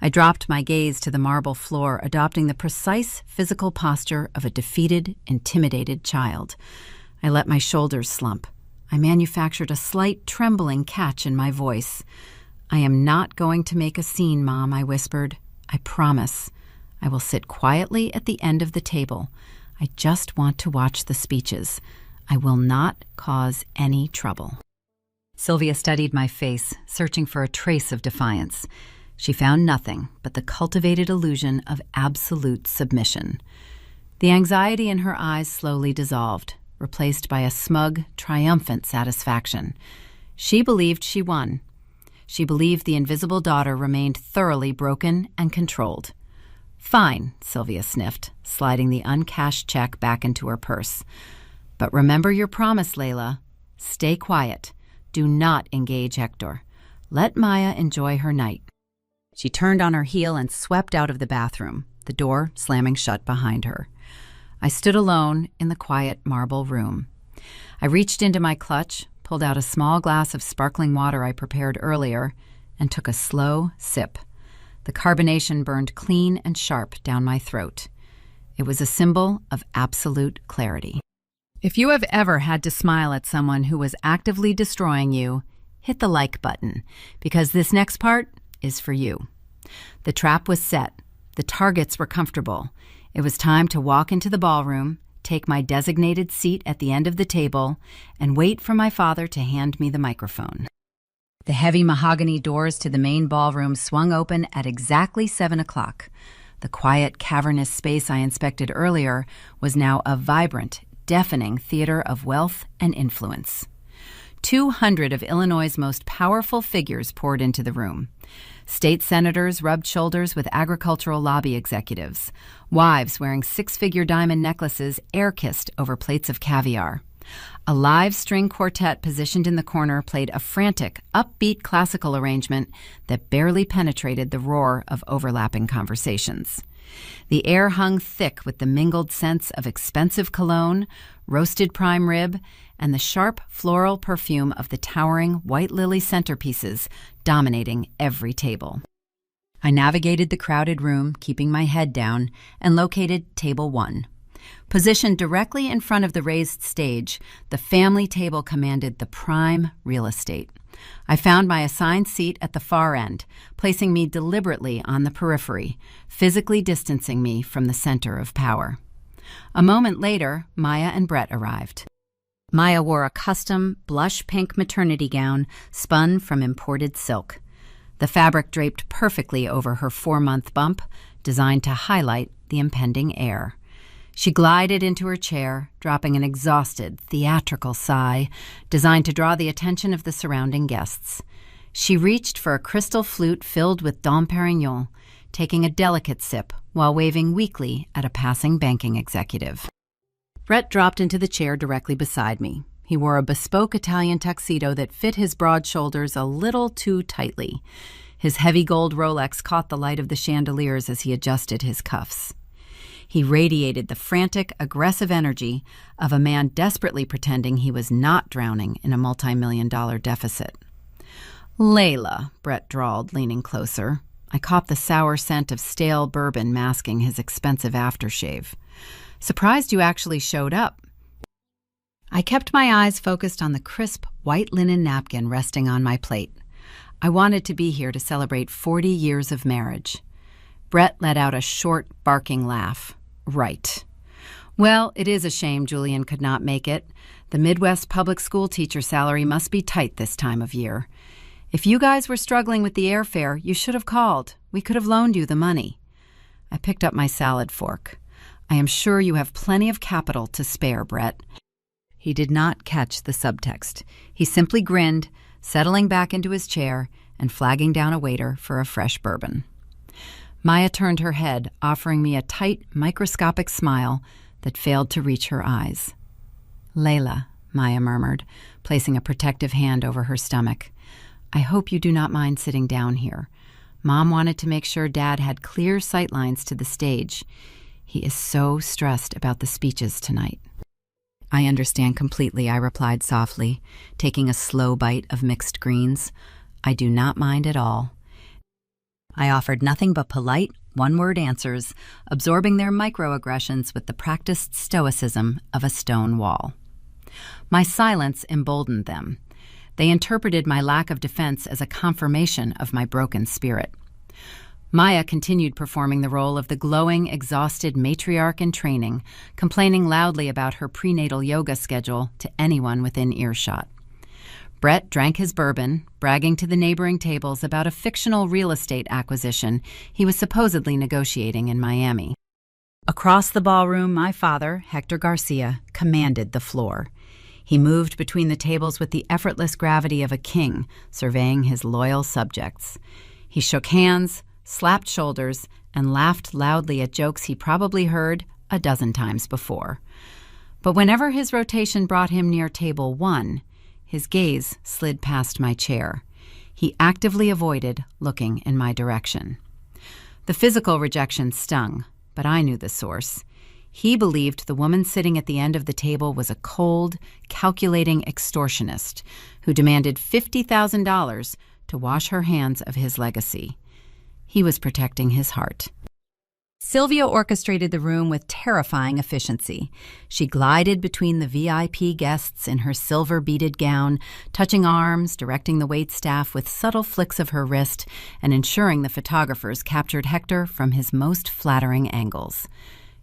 I dropped my gaze to the marble floor, adopting the precise physical posture of a defeated, intimidated child. I let my shoulders slump. I manufactured a slight trembling catch in my voice. "I am not going to make a scene, Mom," I whispered. "I promise. I will sit quietly at the end of the table. I just want to watch the speeches. I will not cause any trouble." Sylvia studied my face, searching for a trace of defiance. She found nothing but the cultivated illusion of absolute submission. The anxiety in her eyes slowly dissolved, replaced by a smug, triumphant satisfaction. She believed she won. She believed the invisible daughter remained thoroughly broken and controlled. "Fine," Sylvia sniffed, sliding the uncashed check back into her purse. "But remember your promise, Layla. Stay quiet. Do not engage Hector. Let Maya enjoy her night." She turned on her heel and swept out of the bathroom, the door slamming shut behind her. I stood alone in the quiet marble room. I reached into my clutch, pulled out a small glass of sparkling water I prepared earlier, and took a slow sip. The carbonation burned clean and sharp down my throat. It was a symbol of absolute clarity. If you have ever had to smile at someone who was actively destroying you, hit the like button, because this next part is for you. The trap was set. The targets were comfortable. It was time to walk into the ballroom, take my designated seat at the end of the table, and wait for my father to hand me the microphone. The heavy mahogany doors to the main ballroom swung open at exactly 7 o'clock. The quiet, cavernous space I inspected earlier was now a vibrant, deafening theater of wealth and influence. 200 of Illinois' most powerful figures poured into the room. State senators rubbed shoulders with agricultural lobby executives. Wives wearing six-figure diamond necklaces air-kissed over plates of caviar. A live string quartet positioned in the corner played a frantic, upbeat classical arrangement that barely penetrated the roar of overlapping conversations. The air hung thick with the mingled scents of expensive cologne, roasted prime rib, and the sharp floral perfume of the towering white lily centerpieces dominating every table. I navigated the crowded room, keeping my head down, and located table 1. Positioned directly in front of the raised stage, the family table commanded the prime real estate. I found my assigned seat at the far end, placing me deliberately on the periphery, physically distancing me from the center of power. A moment later, Maya and Brett arrived. Maya wore a custom blush pink maternity gown spun from imported silk. The fabric draped perfectly over her 4-month bump, designed to highlight the impending heir. She glided into her chair, dropping an exhausted, theatrical sigh, designed to draw the attention of the surrounding guests. She reached for a crystal flute filled with Dom Perignon, taking a delicate sip while waving weakly at a passing banking executive. Brett dropped into the chair directly beside me. He wore a bespoke Italian tuxedo that fit his broad shoulders a little too tightly. His heavy gold Rolex caught the light of the chandeliers as he adjusted his cuffs. He radiated the frantic, aggressive energy of a man desperately pretending he was not drowning in a multi-million-dollar deficit. "Layla," Brett drawled, leaning closer. I caught the sour scent of stale bourbon masking his expensive aftershave. "Surprised you actually showed up." I kept my eyes focused on the crisp, white linen napkin resting on my plate. I wanted to be here to celebrate 40 years of marriage. Brett let out a short, barking laugh. "Right. Well, it is a shame Julian could not make it. The Midwest public school teacher salary must be tight this time of year. If you guys were struggling with the airfare, you should have called. We could have loaned you the money." I picked up my salad fork. "I am sure you have plenty of capital to spare, Brett." He did not catch the subtext. He simply grinned, settling back into his chair and flagging down a waiter for a fresh bourbon. Maya turned her head, offering me a tight, microscopic smile that failed to reach her eyes. "Layla," Maya murmured, placing a protective hand over her stomach. "I hope you do not mind sitting down here. Mom wanted to make sure Dad had clear sightlines to the stage. He is so stressed about the speeches tonight." "I understand completely," I replied softly, taking a slow bite of mixed greens. "I do not mind at all." I offered nothing but polite, one-word answers, absorbing their microaggressions with the practiced stoicism of a stone wall. My silence emboldened them. They interpreted my lack of defense as a confirmation of my broken spirit. Maya continued performing the role of the glowing, exhausted matriarch in training, complaining loudly about her prenatal yoga schedule to anyone within earshot. Brett drank his bourbon, bragging to the neighboring tables about a fictional real estate acquisition he was supposedly negotiating in Miami. Across the ballroom, my father, Hector Garcia, commanded the floor. He moved between the tables with the effortless gravity of a king, surveying his loyal subjects. He shook hands, slapped shoulders, and laughed loudly at jokes he probably heard a dozen times before. But whenever his rotation brought him near table 1, his gaze slid past my chair. He actively avoided looking in my direction. The physical rejection stung, but I knew the source. He believed the woman sitting at the end of the table was a cold, calculating extortionist who demanded $50,000 to wash her hands of his legacy. He was protecting his heart. Sylvia orchestrated the room with terrifying efficiency. She glided between the VIP guests in her silver-beaded gown, touching arms, directing the waitstaff with subtle flicks of her wrist, and ensuring the photographers captured Hector from his most flattering angles.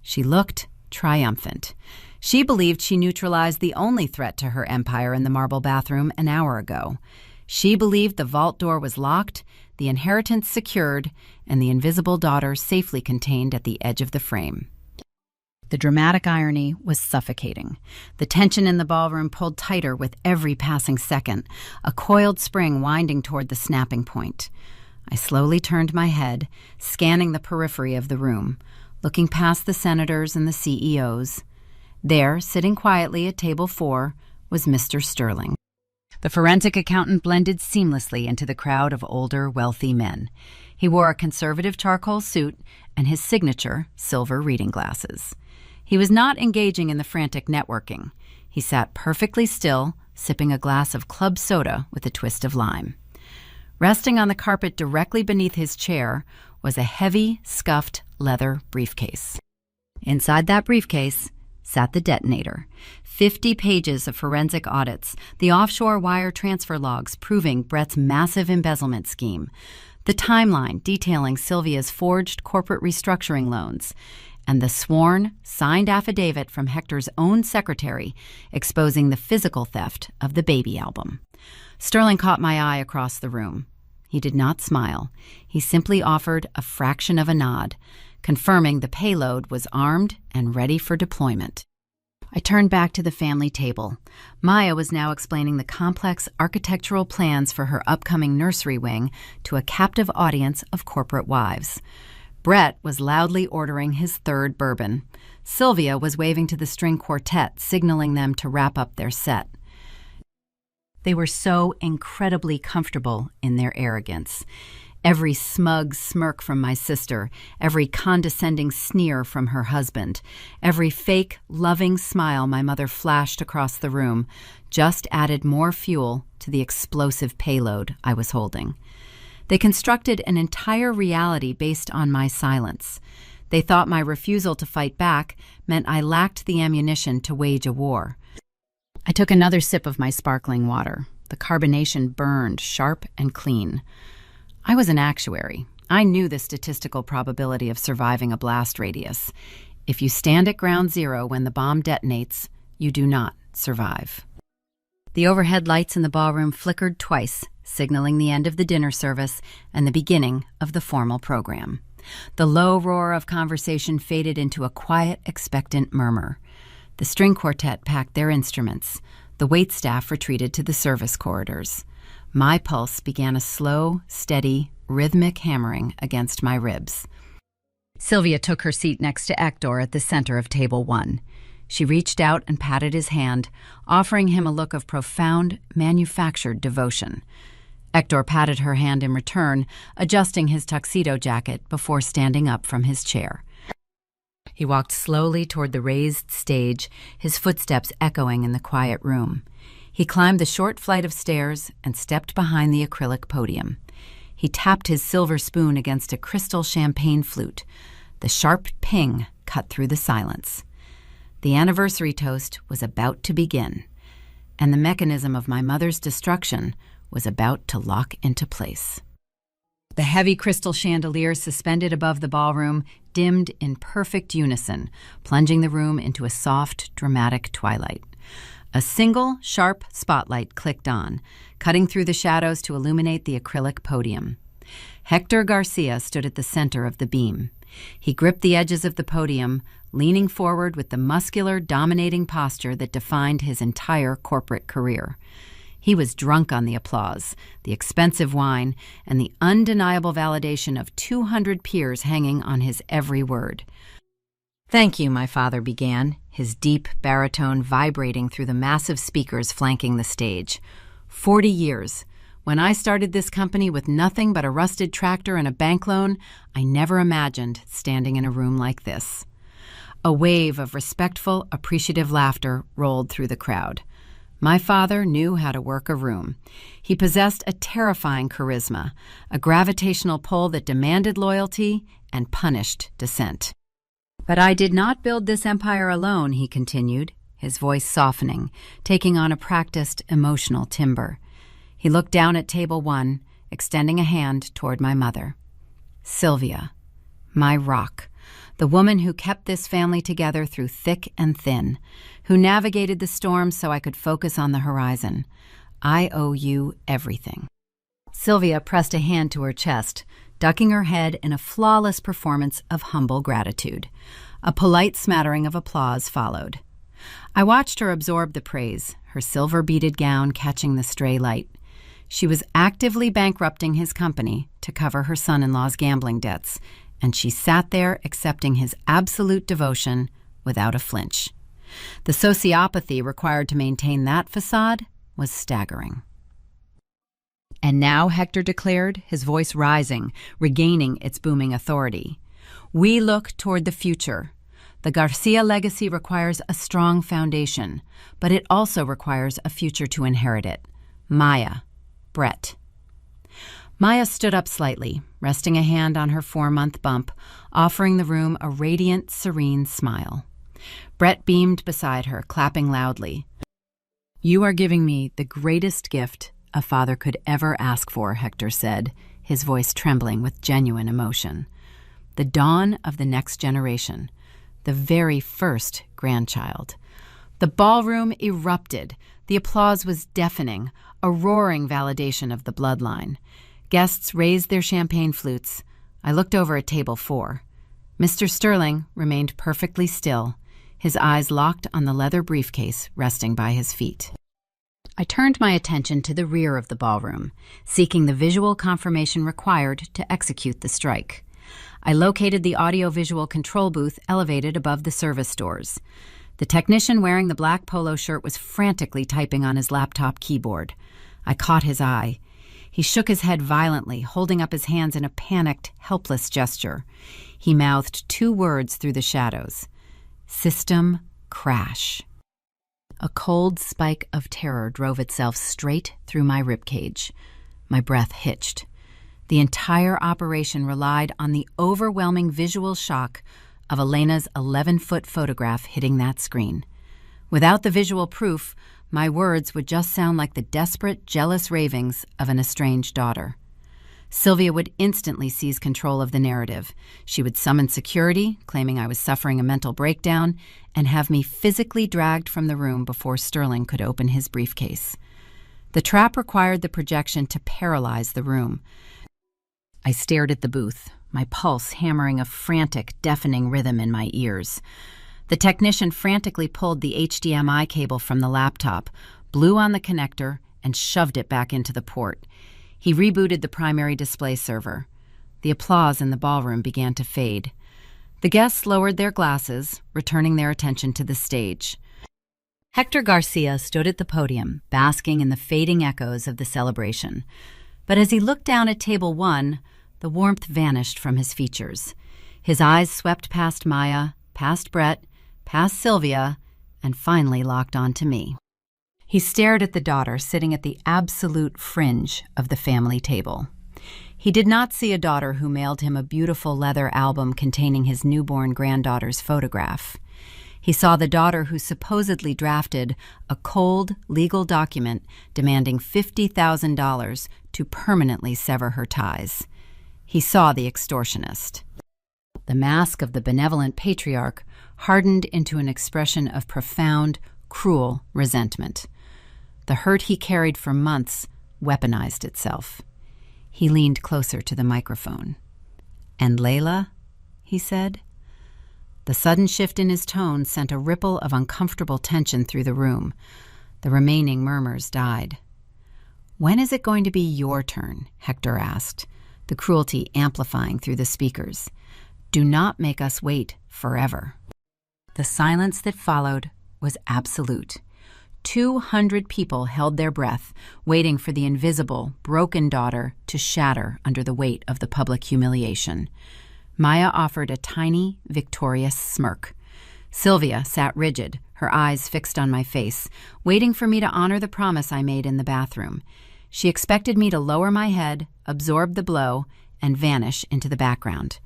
She looked triumphant. She believed she neutralized the only threat to her empire in the marble bathroom an hour ago. She believed the vault door was locked, the inheritance secured, and the invisible daughter safely contained at the edge of the frame. The dramatic irony was suffocating. The tension in the ballroom pulled tighter with every passing second, a coiled spring winding toward the snapping point. I slowly turned my head, scanning the periphery of the room, looking past the senators and the CEOs. There, sitting quietly at table 4, was Mr. Sterling. The forensic accountant blended seamlessly into the crowd of older, wealthy men. He wore a conservative charcoal suit and his signature silver reading glasses. He was not engaging in the frantic networking. He sat perfectly still, sipping a glass of club soda with a twist of lime. Resting on the carpet directly beneath his chair was a heavy, scuffed leather briefcase. Inside that briefcase sat the detonator. 50 pages of forensic audits, the offshore wire transfer logs proving Brett's massive embezzlement scheme, the timeline detailing Sylvia's forged corporate restructuring loans, and the sworn, signed affidavit from Hector's own secretary exposing the physical theft of the baby album. Sterling caught my eye across the room. He did not smile. He simply offered a fraction of a nod, confirming the payload was armed and ready for deployment. I turned back to the family table. Maya was now explaining the complex architectural plans for her upcoming nursery wing to a captive audience of corporate wives. Brett was loudly ordering his third bourbon. Sylvia was waving to the string quartet, signaling them to wrap up their set. They were so incredibly comfortable in their arrogance. Every smug smirk from my sister, every condescending sneer from her husband, every fake, loving smile my mother flashed across the room just added more fuel to the explosive payload I was holding. They constructed an entire reality based on my silence. They thought my refusal to fight back meant I lacked the ammunition to wage a war. I took another sip of my sparkling water. The carbonation burned sharp and clean. I was an actuary. I knew the statistical probability of surviving a blast radius. If you stand at ground zero when the bomb detonates, you do not survive. The overhead lights in the ballroom flickered twice, signaling the end of the dinner service and the beginning of the formal program. The low roar of conversation faded into a quiet, expectant murmur. The string quartet packed their instruments. The waitstaff retreated to the service corridors. My pulse began a slow, steady, rhythmic hammering against my ribs. Sylvia took her seat next to Hector at the center of table 1. She reached out and patted his hand, offering him a look of profound, manufactured devotion. Hector patted her hand in return, adjusting his tuxedo jacket before standing up from his chair. He walked slowly toward the raised stage, his footsteps echoing in the quiet room. He climbed the short flight of stairs and stepped behind the acrylic podium. He tapped his silver spoon against a crystal champagne flute. The sharp ping cut through the silence. The anniversary toast was about to begin, and the mechanism of my mother's destruction was about to lock into place. The heavy crystal chandelier suspended above the ballroom dimmed in perfect unison, plunging the room into a soft, dramatic twilight. A single, sharp spotlight clicked on, cutting through the shadows to illuminate the acrylic podium. Hector Garcia stood at the center of the beam. He gripped the edges of the podium, leaning forward with the muscular, dominating posture that defined his entire corporate career. He was drunk on the applause, the expensive wine, and the undeniable validation of 200 peers hanging on his every word. "Thank you," my father began, his deep baritone vibrating through the massive speakers flanking the stage. 40 years. When I started this company with nothing but a rusted tractor and a bank loan, I never imagined standing in a room like this. A wave of respectful, appreciative laughter rolled through the crowd. My father knew how to work a room. He possessed a terrifying charisma, a gravitational pull that demanded loyalty and punished dissent. "But I did not build this empire alone," he continued, his voice softening, taking on a practiced, emotional timbre. He looked down at table 1, extending a hand toward my mother. "Sylvia, my rock, the woman who kept this family together through thick and thin, who navigated the storm so I could focus on the horizon. I owe you everything." Sylvia pressed a hand to her chest, ducking her head in a flawless performance of humble gratitude. A polite smattering of applause followed. I watched her absorb the praise, her silver-beaded gown catching the stray light. She was actively bankrupting his company to cover her son-in-law's gambling debts, and she sat there accepting his absolute devotion without a flinch. The sociopathy required to maintain that facade was staggering. "And now," Hector declared, his voice rising, regaining its booming authority, "we look toward the future. The Garcia legacy requires a strong foundation, but it also requires a future to inherit it. Maya, Brett." Maya stood up slightly, resting a hand on her 4-month bump, offering the room a radiant, serene smile. Brett beamed beside her, clapping loudly. "You are giving me the greatest gift a father could ever ask for," Hector said, his voice trembling with genuine emotion. "The dawn of the next generation, the very first grandchild." The ballroom erupted. The applause was deafening, a roaring validation of the bloodline. Guests raised their champagne flutes. I looked over at table 4. Mr. Sterling remained perfectly still, his eyes locked on the leather briefcase resting by his feet. I turned my attention to the rear of the ballroom, seeking the visual confirmation required to execute the strike. I located the audio-visual control booth elevated above the service doors. The technician wearing the black polo shirt was frantically typing on his laptop keyboard. I caught his eye. He shook his head violently, holding up his hands in a panicked, helpless gesture. He mouthed 2 words through the shadows. System crash. A cold spike of terror drove itself straight through my ribcage. My breath hitched. The entire operation relied on the overwhelming visual shock of Elena's 11-foot photograph hitting that screen. Without the visual proof, my words would just sound like the desperate, jealous ravings of an estranged daughter. Sylvia would instantly seize control of the narrative. She would summon security, claiming I was suffering a mental breakdown, and have me physically dragged from the room before Sterling could open his briefcase. The trap required the projection to paralyze the room. I stared at the booth, my pulse hammering a frantic, deafening rhythm in my ears. The technician frantically pulled the HDMI cable from the laptop, blew on the connector, and shoved it back into the port. He rebooted the primary display server. The applause in the ballroom began to fade. The guests lowered their glasses, returning their attention to the stage. Hector Garcia stood at the podium, basking in the fading echoes of the celebration. But as he looked down at table 1, the warmth vanished from his features. His eyes swept past Maya, past Brett, past Sylvia, and finally locked onto me. He stared at the daughter sitting at the absolute fringe of the family table. He did not see a daughter who mailed him a beautiful leather album containing his newborn granddaughter's photograph. He saw the daughter who supposedly drafted a cold, legal document demanding $50,000 to permanently sever her ties. He saw the extortionist. The mask of the benevolent patriarch hardened into an expression of profound, cruel resentment. The hurt he carried for months weaponized itself. He leaned closer to the microphone. "And Layla?" he said. The sudden shift in his tone sent a ripple of uncomfortable tension through the room. The remaining murmurs died. "When is it going to be your turn?" Hector asked, the cruelty amplifying through the speakers. "Do not make us wait forever." The silence that followed was absolute. 200 people held their breath, waiting for the invisible, broken daughter to shatter under the weight of the public humiliation. Maya offered a tiny, victorious smirk. Sylvia sat rigid, her eyes fixed on my face, waiting for me to honor the promise I made in the bathroom. She expected me to lower my head, absorb the blow, and vanish into the background.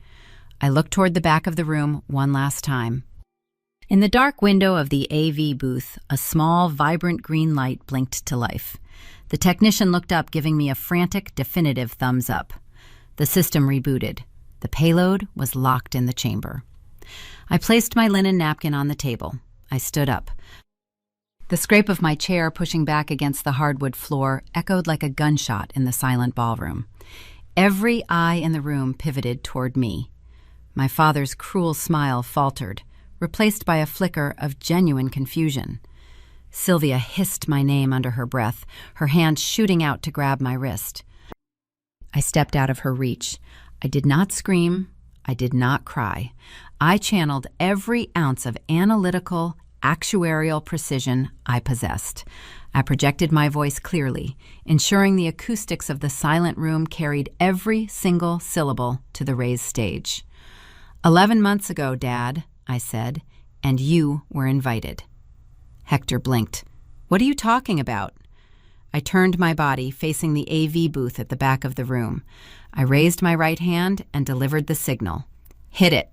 I looked toward the back of the room one last time. In the dark window of the AV booth, a small, vibrant green light blinked to life. The technician looked up, giving me a frantic, definitive thumbs up. The system rebooted. The payload was locked in the chamber. I placed my linen napkin on the table. I stood up. The scrape of my chair pushing back against the hardwood floor echoed like a gunshot in the silent ballroom. Every eye in the room pivoted toward me. My father's cruel smile faltered, replaced by a flicker of genuine confusion. Sylvia hissed my name under her breath, her hand shooting out to grab my wrist. I stepped out of her reach. I did not scream. I did not cry. I channeled every ounce of analytical, actuarial precision I possessed. I projected my voice clearly, ensuring the acoustics of the silent room carried every single syllable to the raised stage. 11 months ago, Dad, I said, and you were invited. Hector blinked. What are you talking about? I turned my body, facing the AV booth at the back of the room. I raised my right hand and delivered the signal. Hit it.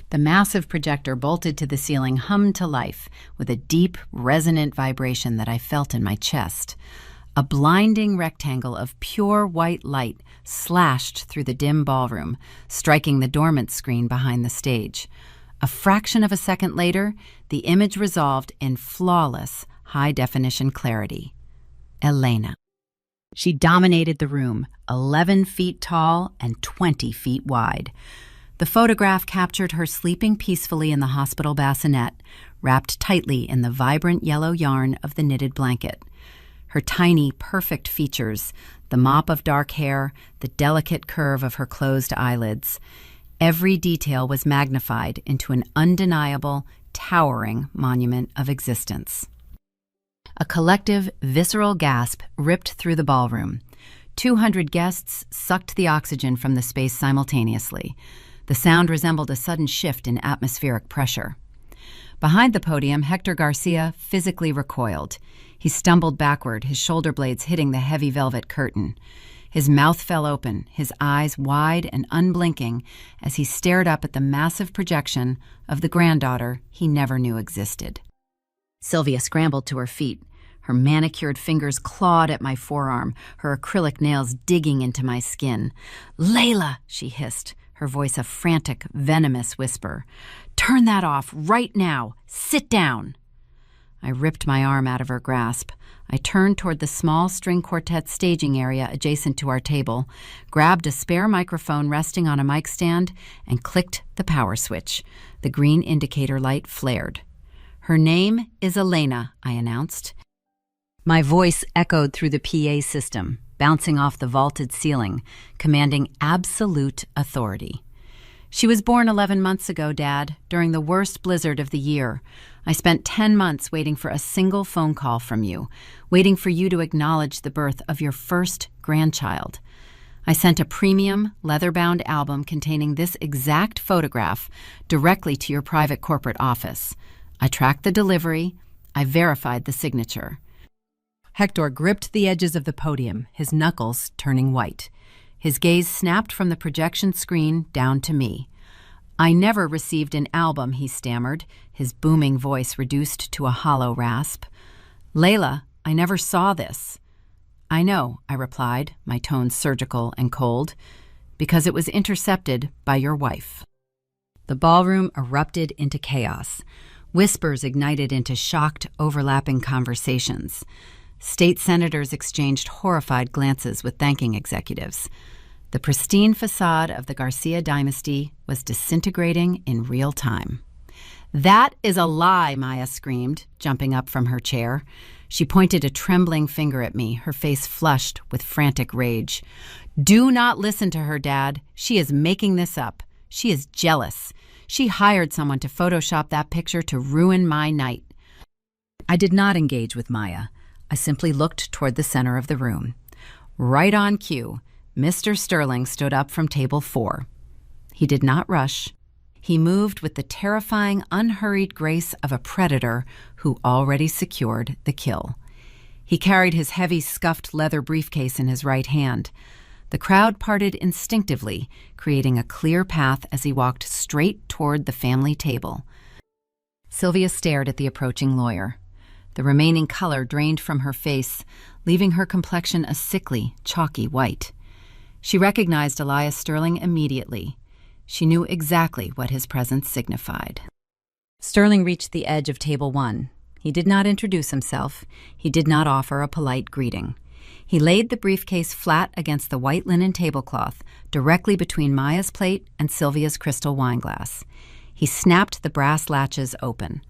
The massive projector bolted to the ceiling hummed to life with a deep, resonant vibration that I felt in my chest. A blinding rectangle of pure white light slashed through the dim ballroom, striking the dormant screen behind the stage. A fraction of a second later, the image resolved in flawless, high-definition clarity. Elena. She dominated the room, 11 feet tall and 20 feet wide. The photograph captured her sleeping peacefully in the hospital bassinet, wrapped tightly in the vibrant yellow yarn of the knitted blanket. Her tiny, perfect features, the mop of dark hair, the delicate curve of her closed eyelids. Every detail was magnified into an undeniable, towering monument of existence. A collective, visceral gasp ripped through the ballroom. 200 guests sucked the oxygen from the space simultaneously. The sound resembled a sudden shift in atmospheric pressure. Behind the podium, Hector Garcia physically recoiled. He stumbled backward, his shoulder blades hitting the heavy velvet curtain. His mouth fell open, his eyes wide and unblinking as he stared up at the massive projection of the granddaughter he never knew existed. Sylvia scrambled to her feet. Her manicured fingers clawed at my forearm, her acrylic nails digging into my skin. "Layla," she hissed, her voice a frantic, venomous whisper. "Turn that off right now. Sit down." I ripped my arm out of her grasp. I turned toward the small string quartet staging area adjacent to our table, grabbed a spare microphone resting on a mic stand, and clicked the power switch. The green indicator light flared. "Her name is Elena," I announced. My voice echoed through the PA system, bouncing off the vaulted ceiling, commanding absolute authority. "She was born 11 months ago, Dad, during the worst blizzard of the year. I spent 10 months waiting for a single phone call from you, waiting for you to acknowledge the birth of your first grandchild. I sent a premium, leather-bound album containing this exact photograph directly to your private corporate office. I tracked the delivery. I verified the signature." Hector gripped the edges of the podium, his knuckles turning white. His gaze snapped from the projection screen down to me. "I never received an album," he stammered, his booming voice reduced to a hollow rasp. "Layla, I never saw this." "I know," I replied, my tone surgical and cold, "because it was intercepted by your wife." The ballroom erupted into chaos. Whispers ignited into shocked, overlapping conversations. State senators exchanged horrified glances with banking executives. The pristine facade of the Garcia dynasty was disintegrating in real time. "That is a lie," Maya screamed, jumping up from her chair. She pointed a trembling finger at me, her face flushed with frantic rage. "Do not listen to her, Dad. She is making this up. She is jealous. She hired someone to Photoshop that picture to ruin my night." I did not engage with Maya. I simply looked toward the center of the room. Right on cue, Mr. Sterling stood up from table 4. He did not rush. He moved with the terrifying, unhurried grace of a predator who already secured the kill. He carried his heavy, scuffed leather briefcase in his right hand. The crowd parted instinctively, creating a clear path as he walked straight toward the family table. Sylvia stared at the approaching lawyer. The remaining color drained from her face, leaving her complexion a sickly, chalky white. She recognized Elias Sterling immediately. She knew exactly what his presence signified. Sterling reached the edge of table 1. He did not introduce himself. He did not offer a polite greeting. He laid the briefcase flat against the white linen tablecloth, directly between Maya's plate and Sylvia's crystal wineglass. He snapped the brass latches open.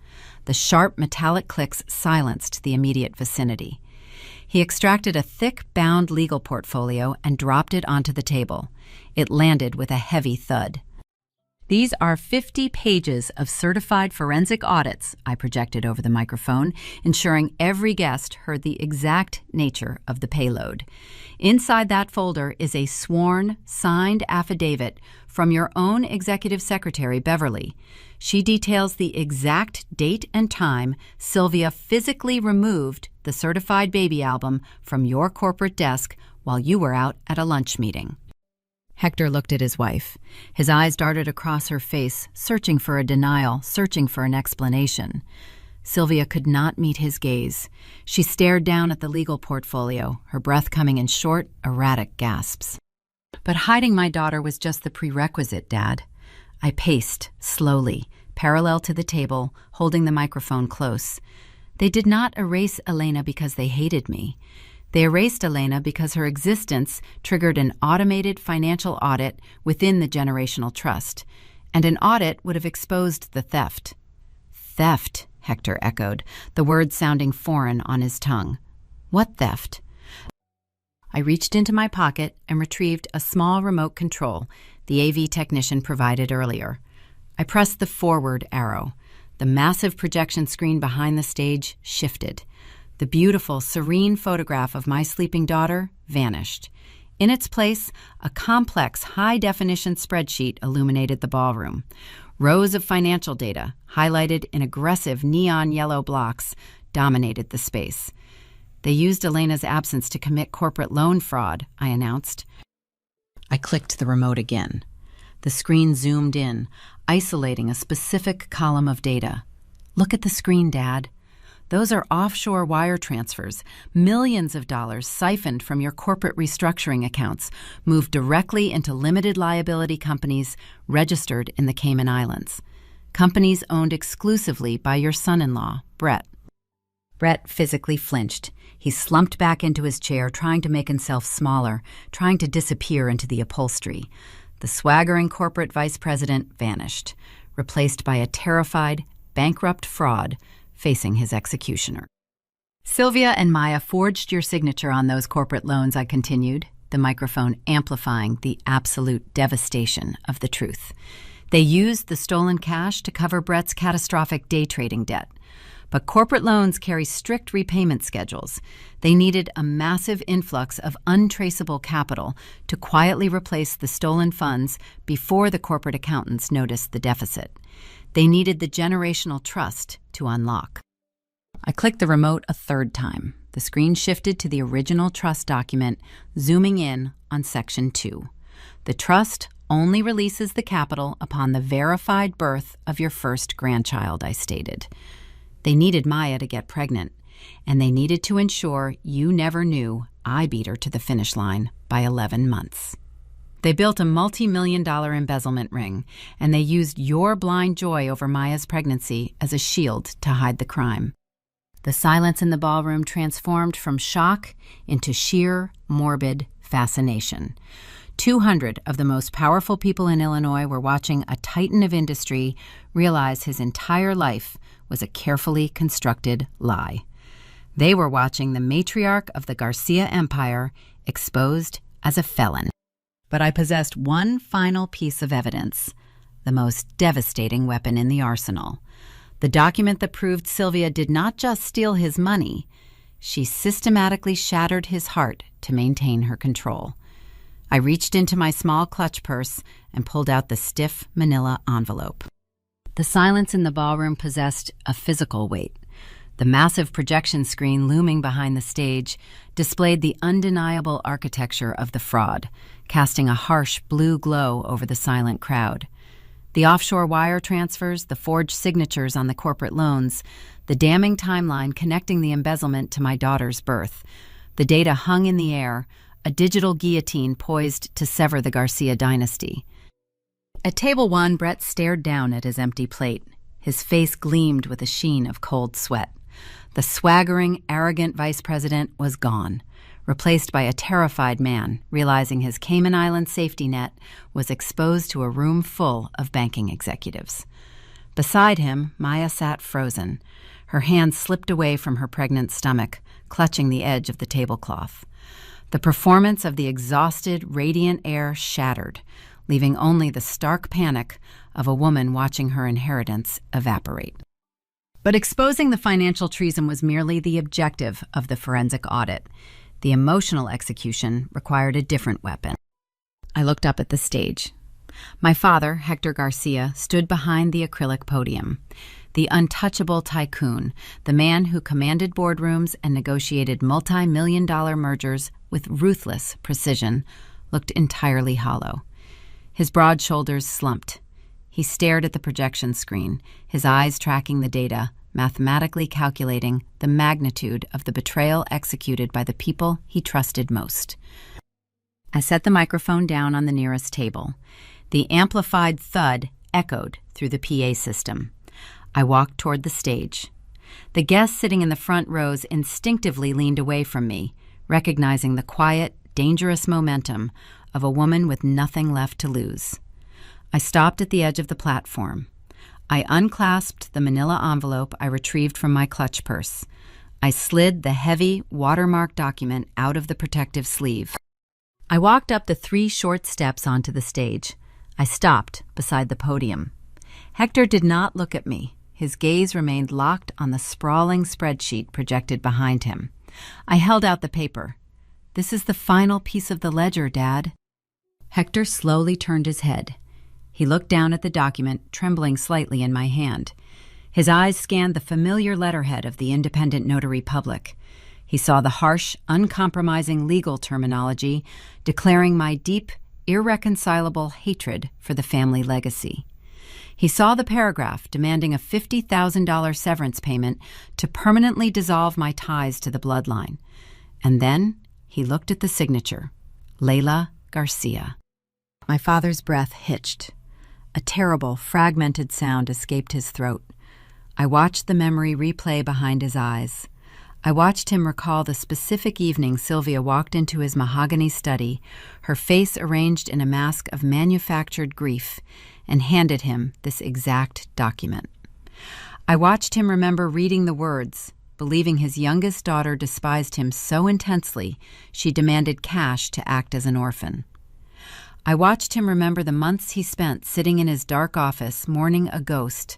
The sharp metallic clicks silenced the immediate vicinity. He extracted a thick, bound legal portfolio and dropped it onto the table. It landed with a heavy thud. "These are 50 pages of certified forensic audits," I projected over the microphone, ensuring every guest heard the exact nature of the payload. "Inside that folder is a sworn, signed affidavit from your own executive secretary, Beverly. She details the exact date and time Sylvia physically removed the certified baby album from your corporate desk while you were out at a lunch meeting." Hector looked at his wife. His eyes darted across her face, searching for a denial, searching for an explanation. Sylvia could not meet his gaze. She stared down at the legal portfolio, her breath coming in short, erratic gasps. "But hiding my daughter was just the prerequisite, Dad." I paced, slowly, parallel to the table, holding the microphone close. "They did not erase Elena because they hated me. They erased Elena because her existence triggered an automated financial audit within the generational trust, and an audit would have exposed the theft." "Theft," Hector echoed, the word sounding foreign on his tongue. "What theft?" I reached into my pocket and retrieved a small remote control the AV technician provided earlier. I pressed the forward arrow. The massive projection screen behind the stage shifted. The beautiful, serene photograph of my sleeping daughter vanished. In its place, a complex, high-definition spreadsheet illuminated the ballroom. Rows of financial data, highlighted in aggressive neon yellow blocks, dominated the space. They used Elena's absence to commit corporate loan fraud, I announced. I clicked the remote again. The screen zoomed in, isolating a specific column of data. Look at the screen, Dad. Those are offshore wire transfers, millions of dollars siphoned from your corporate restructuring accounts, moved directly into limited liability companies registered in the Cayman Islands. Companies owned exclusively by your son-in-law, Brett. Brett physically flinched. He slumped back into his chair, trying to make himself smaller, trying to disappear into the upholstery. The swaggering corporate vice president vanished, replaced by a terrified, bankrupt fraud facing his executioner. Sylvia and Maya forged your signature on those corporate loans, I continued, the microphone amplifying the absolute devastation of the truth. They used the stolen cash to cover Brett's catastrophic day trading debt. But corporate loans carry strict repayment schedules. They needed a massive influx of untraceable capital to quietly replace the stolen funds before the corporate accountants noticed the deficit. They needed the generational trust to unlock. I clicked the remote a third time. The screen shifted to the original trust document, zooming in on Section 2. The trust only releases the capital upon the verified birth of your first grandchild, I stated. They needed Maya to get pregnant, and they needed to ensure you never knew I beat her to the finish line by 11 months. They built a multi-million-dollar embezzlement ring, and they used your blind joy over Maya's pregnancy as a shield to hide the crime. The silence in the ballroom transformed from shock into sheer, morbid fascination. 200 of the most powerful people in Illinois were watching a titan of industry realize his entire life was a carefully constructed lie. They were watching the matriarch of the Garcia Empire exposed as a felon. But I possessed one final piece of evidence, the most devastating weapon in the arsenal. The document that proved Sylvia did not just steal his money, she systematically shattered his heart to maintain her control. I reached into my small clutch purse and pulled out the stiff manila envelope. The silence in the ballroom possessed a physical weight. The massive projection screen looming behind the stage displayed the undeniable architecture of the fraud, casting a harsh blue glow over the silent crowd. The offshore wire transfers, the forged signatures on the corporate loans, the damning timeline connecting the embezzlement to my daughter's birth. The data hung in the air, a digital guillotine poised to sever the Garcia dynasty. At table 1, Brett stared down at his empty plate. His face gleamed with a sheen of cold sweat. The swaggering, arrogant vice president was gone, replaced by a terrified man, realizing his Cayman Island safety net was exposed to a room full of banking executives. Beside him, Maya sat frozen. Her hand slipped away from her pregnant stomach, clutching the edge of the tablecloth. The performance of the exhausted, radiant heir shattered, leaving only the stark panic of a woman watching her inheritance evaporate. But exposing the financial treason was merely the objective of the forensic audit. The emotional execution required a different weapon. I looked up at the stage. My father, Hector Garcia, stood behind the acrylic podium. The untouchable tycoon, the man who commanded boardrooms and negotiated multi-million-dollar mergers with ruthless precision, looked entirely hollow. His broad shoulders slumped. He stared at the projection screen, his eyes tracking the data, mathematically calculating the magnitude of the betrayal executed by the people he trusted most. I set the microphone down on the nearest table. The amplified thud echoed through the PA system. I walked toward the stage. The guests sitting in the front rows instinctively leaned away from me, recognizing the quiet, dangerous momentum of a woman with nothing left to lose. I stopped at the edge of the platform. I unclasped the manila envelope I retrieved from my clutch purse. I slid the heavy, watermarked document out of the protective sleeve. I walked up the 3 short steps onto the stage. I stopped beside the podium. Hector did not look at me. His gaze remained locked on the sprawling spreadsheet projected behind him. I held out the paper. This is the final piece of the ledger, Dad." Hector slowly turned his head. He looked down at the document, trembling slightly in my hand. His eyes scanned the familiar letterhead of the independent notary public. He saw the harsh, uncompromising legal terminology declaring my deep, irreconcilable hatred for the family legacy. He saw the paragraph demanding a $50,000 severance payment to permanently dissolve my ties to the bloodline. And then he looked at the signature, Layla Garcia. My father's breath hitched. A terrible, fragmented sound escaped his throat. I watched the memory replay behind his eyes. I watched him recall the specific evening Sylvia walked into his mahogany study, her face arranged in a mask of manufactured grief, and handed him this exact document. I watched him remember reading the words, believing his youngest daughter despised him so intensely she demanded cash to act as an orphan. I watched him remember the months he spent sitting in his dark office mourning a ghost,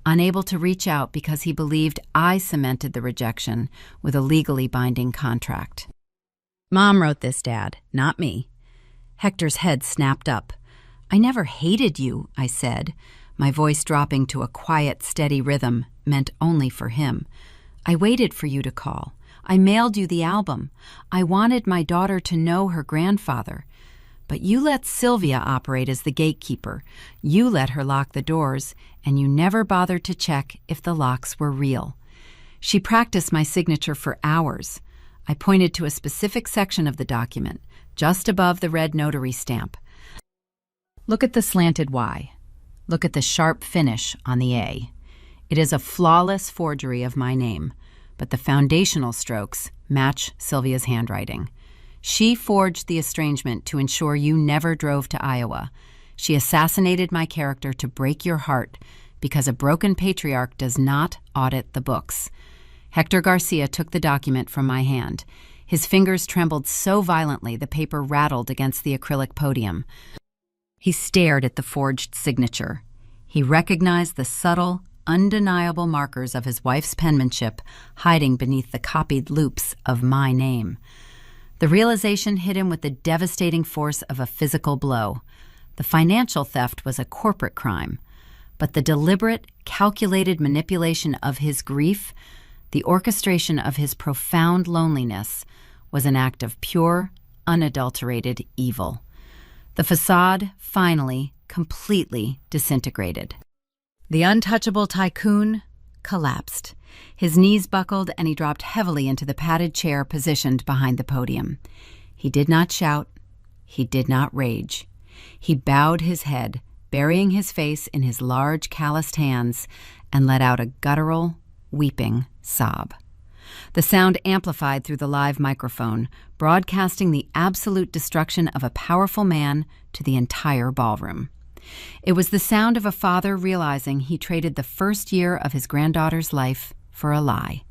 unable to reach out because he believed I cemented the rejection with a legally binding contract. "Mom wrote this, Dad, not me." Hector's head snapped up. "I never hated you," I said, my voice dropping to a quiet, steady rhythm meant only for him. "I waited for you to call. I mailed you the album. I wanted my daughter to know her grandfather. But you let Sylvia operate as the gatekeeper. You let her lock the doors, and you never bothered to check if the locks were real. She practiced my signature for hours. I pointed to a specific section of the document, just above the red notary stamp. Look at the slanted Y. Look at the sharp finish on the A. It is a flawless forgery of my name, but the foundational strokes match Sylvia's handwriting. She forged the estrangement to ensure you never drove to Iowa. She assassinated my character to break your heart because a broken patriarch does not audit the books. Hector Garcia took the document from my hand. His fingers trembled so violently the paper rattled against the acrylic podium. He stared at the forged signature. He recognized the subtle, undeniable markers of his wife's penmanship hiding beneath the copied loops of my name. The realization hit him with the devastating force of a physical blow. The financial theft was a corporate crime, but the deliberate, calculated manipulation of his grief, the orchestration of his profound loneliness, was an act of pure, unadulterated evil. The facade, finally, completely disintegrated. The untouchable tycoon collapsed. His knees buckled and he dropped heavily into the padded chair positioned behind the podium. He did not shout. He did not rage. He bowed his head, burying his face in his large, calloused hands, and let out a guttural, weeping sob. The sound amplified through the live microphone, broadcasting the absolute destruction of a powerful man to the entire ballroom. It was the sound of a father realizing he traded the first year of his granddaughter's life for a lie.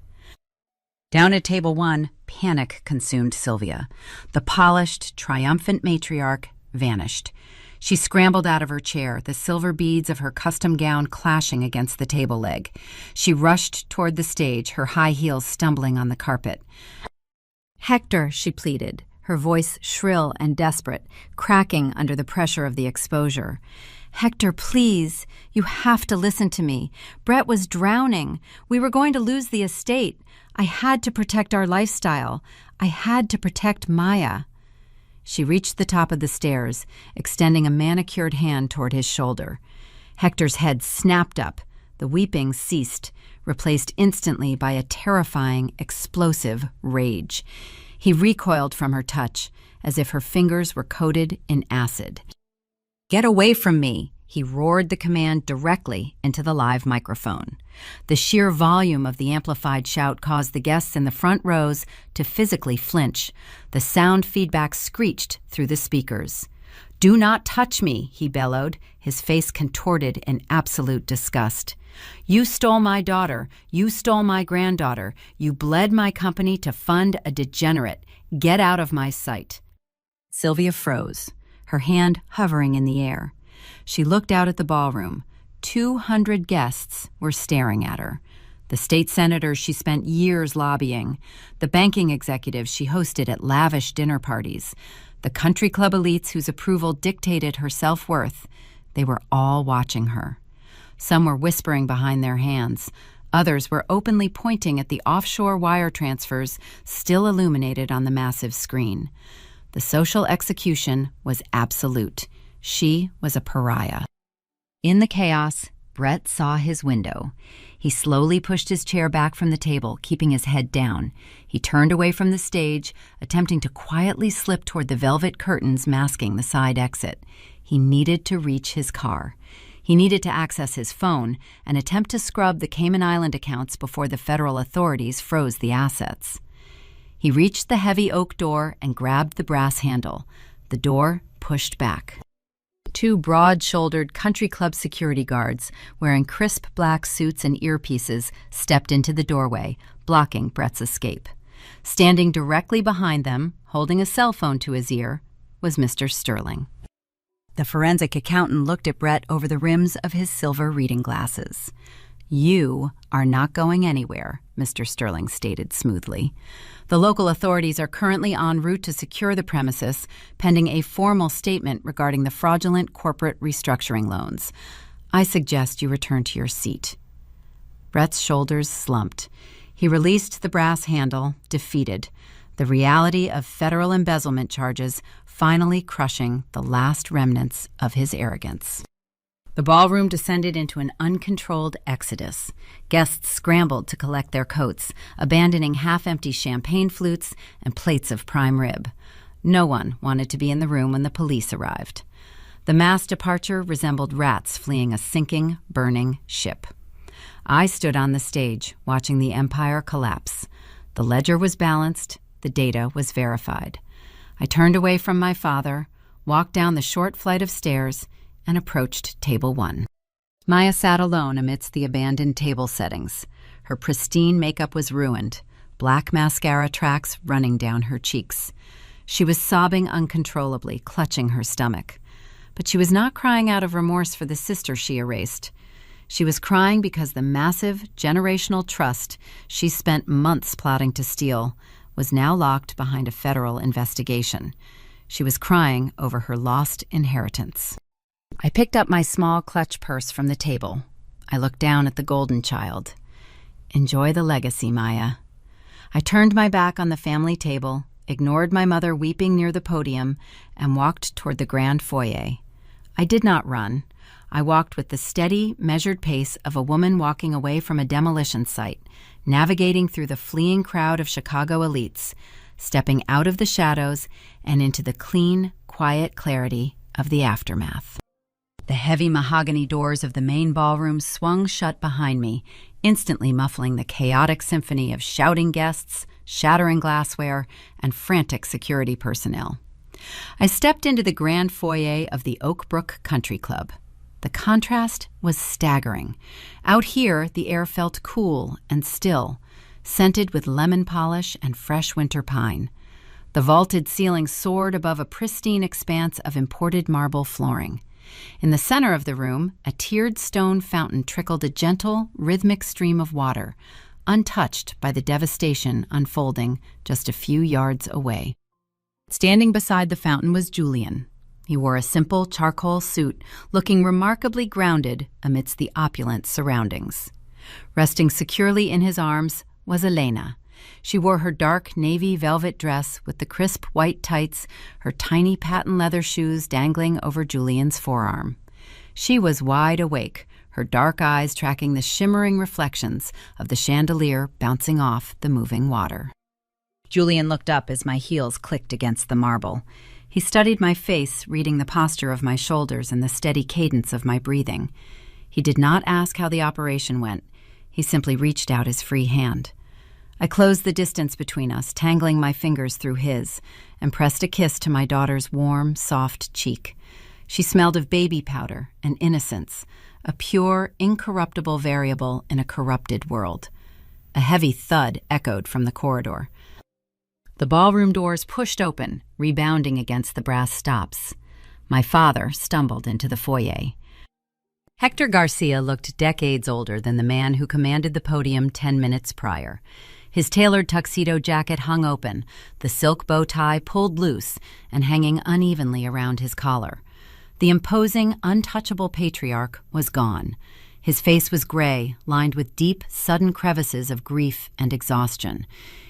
Down at table 1, panic consumed Sylvia. The polished, triumphant matriarch vanished. She scrambled out of her chair, the silver beads of her custom gown clashing against the table leg. She rushed toward the stage, her high heels stumbling on the carpet. "Hector," she pleaded, her voice shrill and desperate, cracking under the pressure of the exposure. "Hector, please, you have to listen to me. Brett was drowning. We were going to lose the estate. I had to protect our lifestyle. I had to protect Maya." She reached the top of the stairs, extending a manicured hand toward his shoulder. Hector's head snapped up. The weeping ceased, replaced instantly by a terrifying, explosive rage. He recoiled from her touch, as if her fingers were coated in acid. "Get away from me!" He roared the command directly into the live microphone. The sheer volume of the amplified shout caused the guests in the front rows to physically flinch. The sound feedback screeched through the speakers. "Do not touch me," he bellowed, his face contorted in absolute disgust. "You stole my daughter. You stole my granddaughter. You bled my company to fund a degenerate. Get out of my sight." Sylvia froze, her hand hovering in the air. She looked out at the ballroom. 200 guests were staring at her. The state senators she spent years lobbying, the banking executives she hosted at lavish dinner parties, the country club elites whose approval dictated her self-worth, they were all watching her. Some were whispering behind their hands. Others were openly pointing at the offshore wire transfers still illuminated on the massive screen. The social execution was absolute. She was a pariah. In the chaos, Brett saw his window. He slowly pushed his chair back from the table, keeping his head down. He turned away from the stage, attempting to quietly slip toward the velvet curtains masking the side exit. He needed to reach his car. He needed to access his phone and attempt to scrub the Cayman Island accounts before the federal authorities froze the assets. He reached the heavy oak door and grabbed the brass handle. The door pushed back. Two broad-shouldered country club security guards, wearing crisp black suits and earpieces, stepped into the doorway, blocking Brett's escape. Standing directly behind them, holding a cell phone to his ear, was Mr. Sterling. The forensic accountant looked at Brett over the rims of his silver reading glasses. "You are not going anywhere," Mr. Sterling stated smoothly. "The local authorities are currently en route to secure the premises, pending a formal statement regarding the fraudulent corporate restructuring loans. I suggest you return to your seat." Brett's shoulders slumped. He released the brass handle, defeated, the reality of federal embezzlement charges finally crushing the last remnants of his arrogance. The ballroom descended into an uncontrolled exodus. Guests scrambled to collect their coats, abandoning half-empty champagne flutes and plates of prime rib. No one wanted to be in the room when the police arrived. The mass departure resembled rats fleeing a sinking, burning ship. I stood on the stage, watching the empire collapse. The ledger was balanced, the data was verified. I turned away from my father, walked down the short flight of stairs, and approached table 1. Maya sat alone amidst the abandoned table settings. Her pristine makeup was ruined, black mascara tracks running down her cheeks. She was sobbing uncontrollably, clutching her stomach. But she was not crying out of remorse for the sister she erased. She was crying because the massive, generational trust she spent months plotting to steal was now locked behind a federal investigation. She was crying over her lost inheritance. I picked up my small clutch purse from the table. I looked down at the golden child. "Enjoy the legacy, Maya." I turned my back on the family table, ignored my mother weeping near the podium, and walked toward the grand foyer. I did not run. I walked with the steady, measured pace of a woman walking away from a demolition site, navigating through the fleeing crowd of Chicago elites, stepping out of the shadows and into the clean, quiet clarity of the aftermath. The heavy mahogany doors of the main ballroom swung shut behind me, instantly muffling the chaotic symphony of shouting guests, shattering glassware, and frantic security personnel. I stepped into the grand foyer of the Oak Brook Country Club. The contrast was staggering. Out here, the air felt cool and still, scented with lemon polish and fresh winter pine. The vaulted ceiling soared above a pristine expanse of imported marble flooring. In the center of the room, a tiered stone fountain trickled a gentle, rhythmic stream of water, untouched by the devastation unfolding just a few yards away. Standing beside the fountain was Julian. He wore a simple charcoal suit, looking remarkably grounded amidst the opulent surroundings. Resting securely in his arms was Elena. She wore her dark navy velvet dress with the crisp white tights, her tiny patent leather shoes dangling over Julian's forearm. She was wide awake, her dark eyes tracking the shimmering reflections of the chandelier bouncing off the moving water. Julian looked up as my heels clicked against the marble. He studied my face, reading the posture of my shoulders and the steady cadence of my breathing. He did not ask how the operation went. He simply reached out his free hand. I closed the distance between us, tangling my fingers through his, and pressed a kiss to my daughter's warm, soft cheek. She smelled of baby powder and innocence, a pure, incorruptible variable in a corrupted world. A heavy thud echoed from the corridor. The ballroom doors pushed open, rebounding against the brass stops. My father stumbled into the foyer. Hector Garcia looked decades older than the man who commanded the podium 10 minutes prior. His tailored tuxedo jacket hung open, the silk bow tie pulled loose and hanging unevenly around his collar. The imposing, untouchable patriarch was gone. His face was gray, lined with deep, sudden crevices of grief and exhaustion.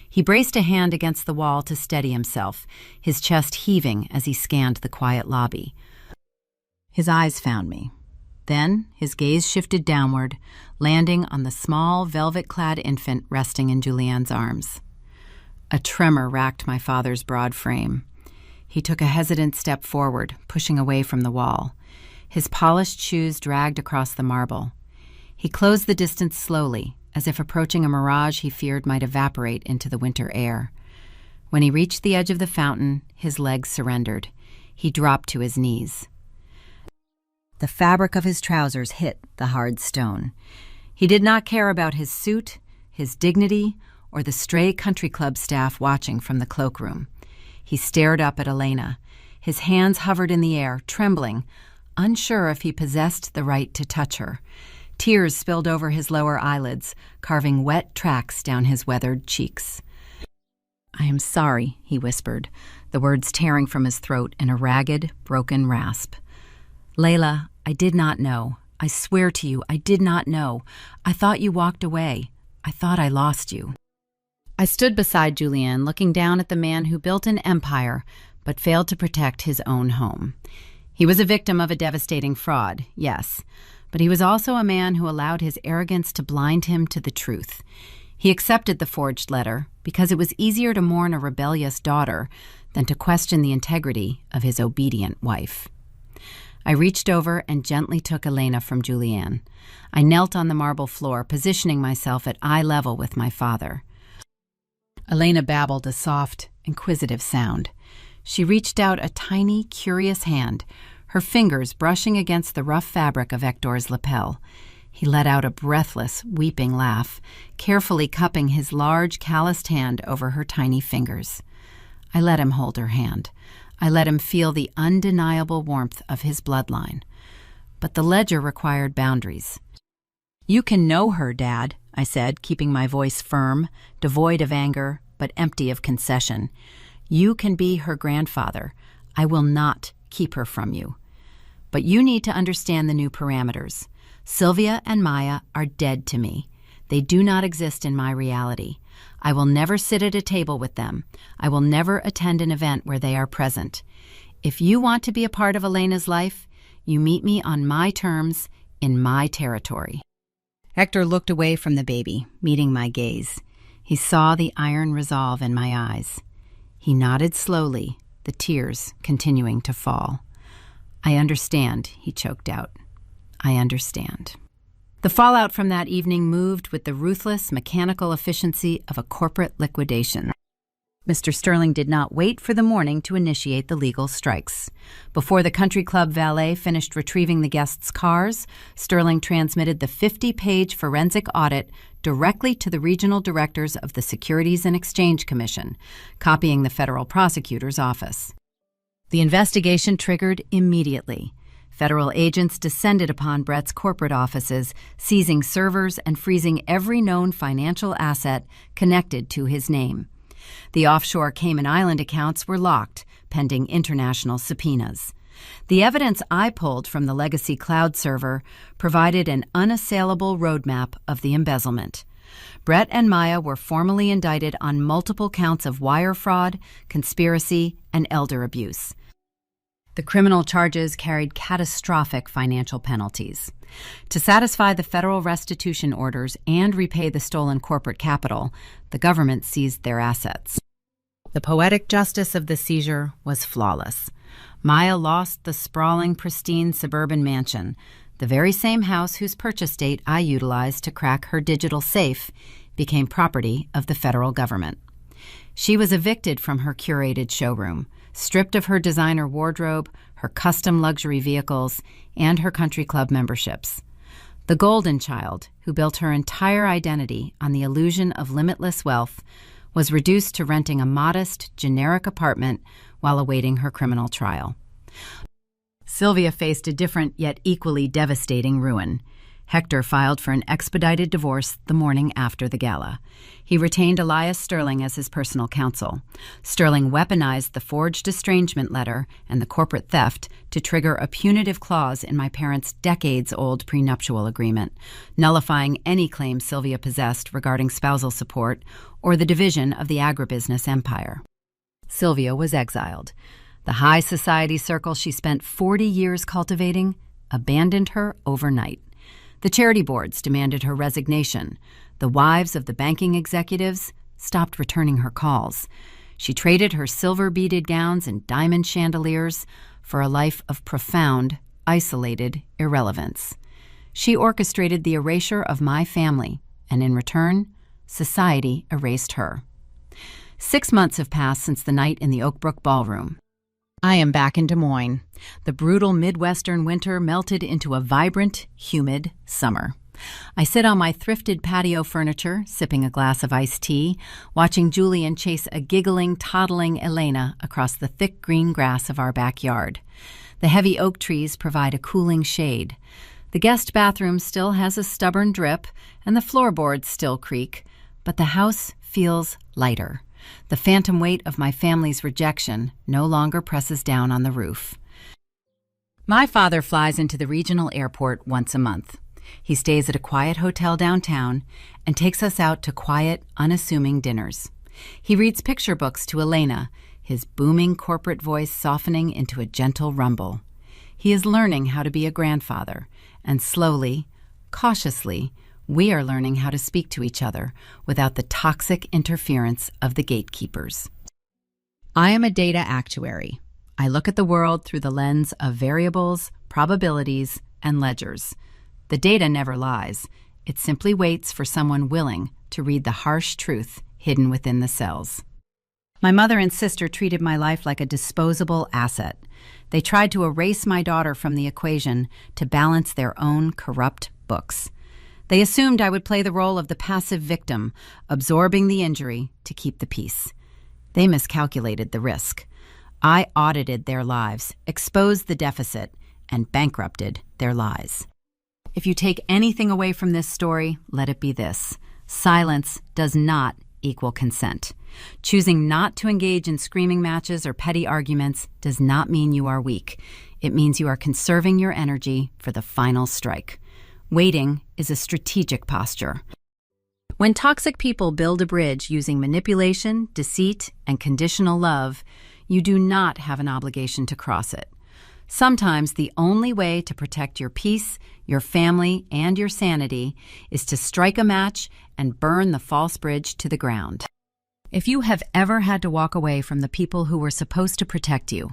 He braced a hand against the wall to steady himself, his chest heaving as he scanned the quiet lobby. His eyes found me. Then his gaze shifted downward, landing on the small, velvet-clad infant resting in Julianne's arms. A tremor racked my father's broad frame. He took a hesitant step forward, pushing away from the wall. His polished shoes dragged across the marble. He closed the distance slowly, as if approaching a mirage he feared might evaporate into the winter air. When he reached the edge of the fountain, his legs surrendered. He dropped to his knees. The fabric of his trousers hit the hard stone. He did not care about his suit, his dignity, or the stray country club staff watching from the cloakroom. He stared up at Elena. His hands hovered in the air, trembling, unsure if he possessed the right to touch her. Tears spilled over his lower eyelids, carving wet tracks down his weathered cheeks. "I am sorry," he whispered, the words tearing from his throat in a ragged, broken rasp. "Layla, I did not know. I swear to you, I did not know. I thought you walked away. I thought I lost you." I stood beside Julianne, looking down at the man who built an empire but failed to protect his own home. He was a victim of a devastating fraud, yes, but he was also a man who allowed his arrogance to blind him to the truth. He accepted the forged letter because it was easier to mourn a rebellious daughter than to question the integrity of his obedient wife. I reached over and gently took Elena from Julianne. I knelt on the marble floor, positioning myself at eye level with my father. Elena babbled a soft, inquisitive sound. She reached out a tiny, curious hand, her fingers brushing against the rough fabric of Hector's lapel. He let out a breathless, weeping laugh, carefully cupping his large, calloused hand over her tiny fingers. I let him hold her hand. I let him feel the undeniable warmth of his bloodline. But the ledger required boundaries. "You can know her, Dad," I said, keeping my voice firm, devoid of anger, but empty of concession. "You can be her grandfather. I will not keep her from you. But you need to understand the new parameters. Sylvia and Maya are dead to me. They do not exist in my reality. I will never sit at a table with them. I will never attend an event where they are present. If you want to be a part of Elena's life, you meet me on my terms, in my territory." Hector looked away from the baby, meeting my gaze. He saw the iron resolve in my eyes. He nodded slowly, the tears continuing to fall. "I understand," he choked out. "I understand." The fallout from that evening moved with the ruthless, mechanical efficiency of a corporate liquidation. Mr. Sterling did not wait for the morning to initiate the legal strikes. Before the country club valet finished retrieving the guests' cars, Sterling transmitted the 50-page forensic audit directly to the regional directors of the Securities and Exchange Commission, copying the federal prosecutor's office. The investigation triggered immediately. Federal agents descended upon Brett's corporate offices, seizing servers and freezing every known financial asset connected to his name. The offshore Cayman Island accounts were locked, pending international subpoenas. The evidence I pulled from the legacy cloud server provided an unassailable roadmap of the embezzlement. Brett and Maya were formally indicted on multiple counts of wire fraud, conspiracy, and elder abuse. The criminal charges carried catastrophic financial penalties. To satisfy the federal restitution orders and repay the stolen corporate capital, the government seized their assets. The poetic justice of the seizure was flawless. Maya lost the sprawling, pristine suburban mansion, the very same house whose purchase date I utilized to crack her digital safe became property of the federal government. She was evicted from her curated showroom, stripped of her designer wardrobe, her custom luxury vehicles, and her country club memberships. The golden child, who built her entire identity on the illusion of limitless wealth, was reduced to renting a modest, generic apartment while awaiting her criminal trial. Sylvia faced a different yet equally devastating ruin. Hector filed for an expedited divorce the morning after the gala. He retained Elias Sterling as his personal counsel. Sterling weaponized the forged estrangement letter and the corporate theft to trigger a punitive clause in my parents' decades-old prenuptial agreement, nullifying any claim Sylvia possessed regarding spousal support or the division of the agribusiness empire. Sylvia was exiled. The high society circle she spent 40 years cultivating abandoned her overnight. The charity boards demanded her resignation. The wives of the banking executives stopped returning her calls. She traded her silver-beaded gowns and diamond chandeliers for a life of profound, isolated irrelevance. She orchestrated the erasure of my family, and in return, society erased her. 6 months have passed since the night in the Oakbrook Ballroom. I am back in Des Moines. The brutal Midwestern winter melted into a vibrant, humid summer. I sit on my thrifted patio furniture, sipping a glass of iced tea, watching Julian chase a giggling, toddling Elena across the thick green grass of our backyard. The heavy oak trees provide a cooling shade. The guest bathroom still has a stubborn drip, and the floorboards still creak, but the house feels lighter. The phantom weight of my family's rejection no longer presses down on the roof. My father flies into the regional airport once a month. He stays at a quiet hotel downtown and takes us out to quiet, unassuming dinners. He reads picture books to Elena, his booming corporate voice softening into a gentle rumble. He is learning how to be a grandfather, and slowly, cautiously, we are learning how to speak to each other without the toxic interference of the gatekeepers. I am a data actuary. I look at the world through the lens of variables, probabilities, and ledgers. The data never lies. It simply waits for someone willing to read the harsh truth hidden within the cells. My mother and sister treated my life like a disposable asset. They tried to erase my daughter from the equation to balance their own corrupt books. They assumed I would play the role of the passive victim, absorbing the injury to keep the peace. They miscalculated the risk. I audited their lives, exposed the deficit, and bankrupted their lies. If you take anything away from this story, let it be this: silence does not equal consent. Choosing not to engage in screaming matches or petty arguments does not mean you are weak. It means you are conserving your energy for the final strike. Waiting is a strategic posture. When toxic people build a bridge using manipulation, deceit, and conditional love, you do not have an obligation to cross it. Sometimes the only way to protect your peace, your family, and your sanity is to strike a match and burn the false bridge to the ground. If you have ever had to walk away from the people who were supposed to protect you,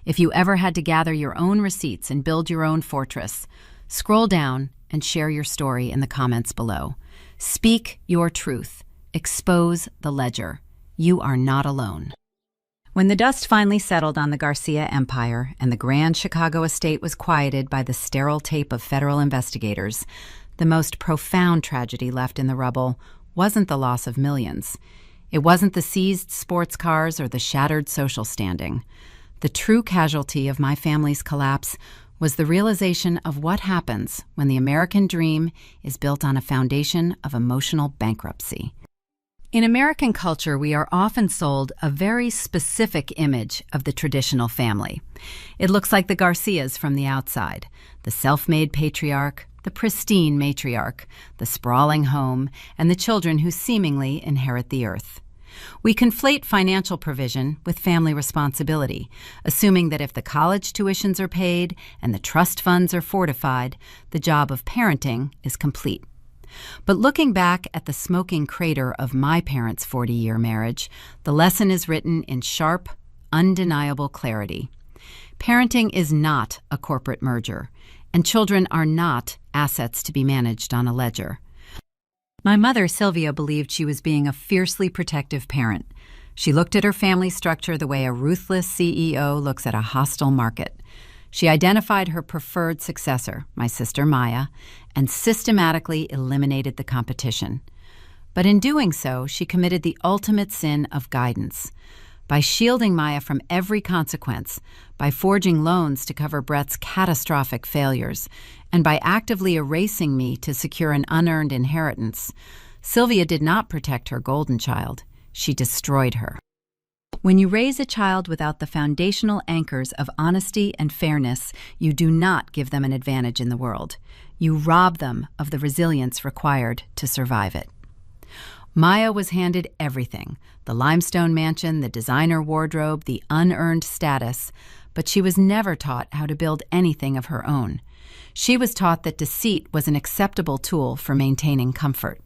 if you ever had to gather your own receipts and build your own fortress, scroll down and share your story in the comments below. Speak your truth. Expose the ledger. You are not alone. When the dust finally settled on the Garcia empire and the grand Chicago estate was quieted by the sterile tape of federal investigators, the most profound tragedy left in the rubble wasn't the loss of millions. It wasn't the seized sports cars or the shattered social standing. The true casualty of my family's collapse was the realization of what happens when the American dream is built on a foundation of emotional bankruptcy. In American culture, we are often sold a very specific image of the traditional family. It looks like the Garcias from the outside: the self-made patriarch, the pristine matriarch, the sprawling home, and the children who seemingly inherit the earth. We conflate financial provision with family responsibility, assuming that if the college tuitions are paid and the trust funds are fortified, the job of parenting is complete. But looking back at the smoking crater of my parents' 40-year marriage, the lesson is written in sharp, undeniable clarity. Parenting is not a corporate merger, and children are not assets to be managed on a ledger. My mother, Sylvia, believed she was being a fiercely protective parent. She looked at her family structure the way a ruthless CEO looks at a hostile market. She identified her preferred successor, my sister Maya, and systematically eliminated the competition. But in doing so, she committed the ultimate sin of guidance. By shielding Maya from every consequence, by forging loans to cover Brett's catastrophic failures, and by actively erasing me to secure an unearned inheritance, Sylvia did not protect her golden child. She destroyed her. When you raise a child without the foundational anchors of honesty and fairness, you do not give them an advantage in the world. You rob them of the resilience required to survive it. Maya was handed everything: the limestone mansion, the designer wardrobe, the unearned status, but she was never taught how to build anything of her own. She was taught that deceit was an acceptable tool for maintaining comfort.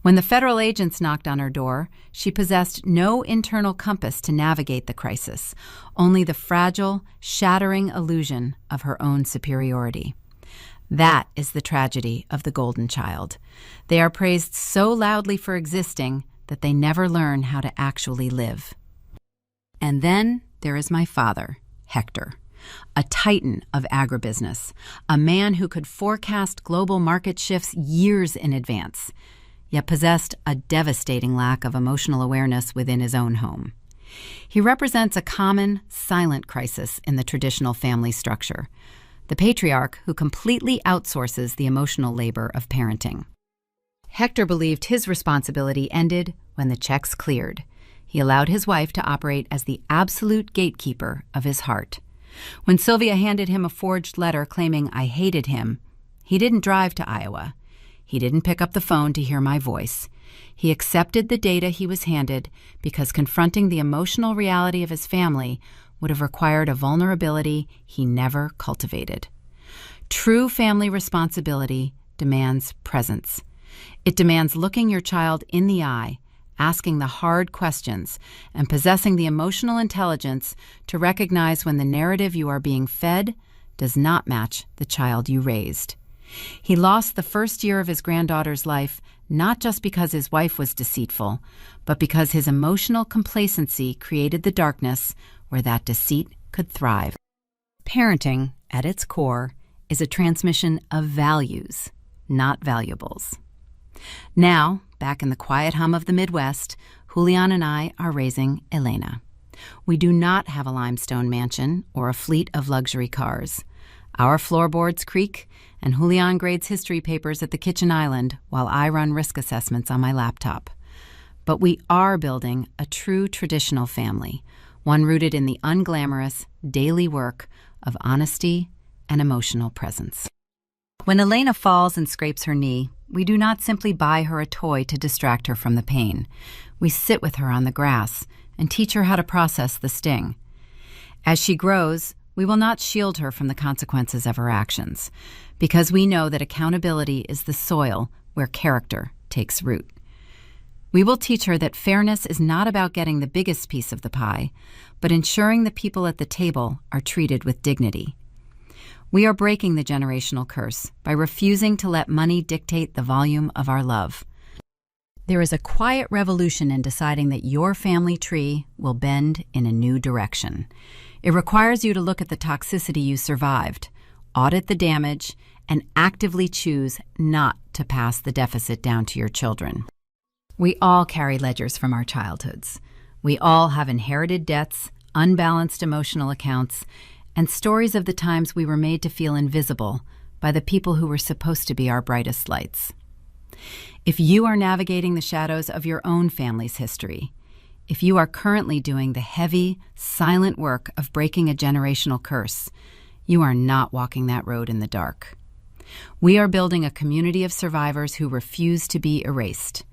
When the federal agents knocked on her door, she possessed no internal compass to navigate the crisis, only the fragile, shattering illusion of her own superiority. That is the tragedy of the golden child. They are praised so loudly for existing that they never learn how to actually live. And then there is my father, Hector, a titan of agribusiness, a man who could forecast global market shifts years in advance, yet possessed a devastating lack of emotional awareness within his own home. He represents a common, silent crisis in the traditional family structure, the patriarch who completely outsources the emotional labor of parenting. Hector believed his responsibility ended when the checks cleared. He allowed his wife to operate as the absolute gatekeeper of his heart. When Sylvia handed him a forged letter claiming I hated him, he didn't drive to Iowa. He didn't pick up the phone to hear my voice. He accepted the data he was handed because confronting the emotional reality of his family would have required a vulnerability he never cultivated. True family responsibility demands presence. It demands looking your child in the eye, asking the hard questions, and possessing the emotional intelligence to recognize when the narrative you are being fed does not match the child you raised. He lost the first year of his granddaughter's life not just because his wife was deceitful, but because his emotional complacency created the darkness where that deceit could thrive. Parenting, at its core, is a transmission of values, not valuables. Now, back in the quiet hum of the Midwest, Julian and I are raising Elena. We do not have a limestone mansion or a fleet of luxury cars. Our floorboards creak, and Julian grades history papers at the kitchen island while I run risk assessments on my laptop. But we are building a true traditional family, one rooted in the unglamorous, daily work of honesty and emotional presence. When Elena falls and scrapes her knee, we do not simply buy her a toy to distract her from the pain. We sit with her on the grass and teach her how to process the sting. As she grows, we will not shield her from the consequences of her actions, because we know that accountability is the soil where character takes root. We will teach her that fairness is not about getting the biggest piece of the pie, but ensuring the people at the table are treated with dignity. We are breaking the generational curse by refusing to let money dictate the volume of our love. There is a quiet revolution in deciding that your family tree will bend in a new direction. It requires you to look at the toxicity you survived, audit the damage, and actively choose not to pass the deficit down to your children. We all carry ledgers from our childhoods. We all have inherited debts, unbalanced emotional accounts, and stories of the times we were made to feel invisible by the people who were supposed to be our brightest lights. If you are navigating the shadows of your own family's history, if you are currently doing the heavy, silent work of breaking a generational curse, you are not walking that road in the dark. We are building a community of survivors who refuse to be erased.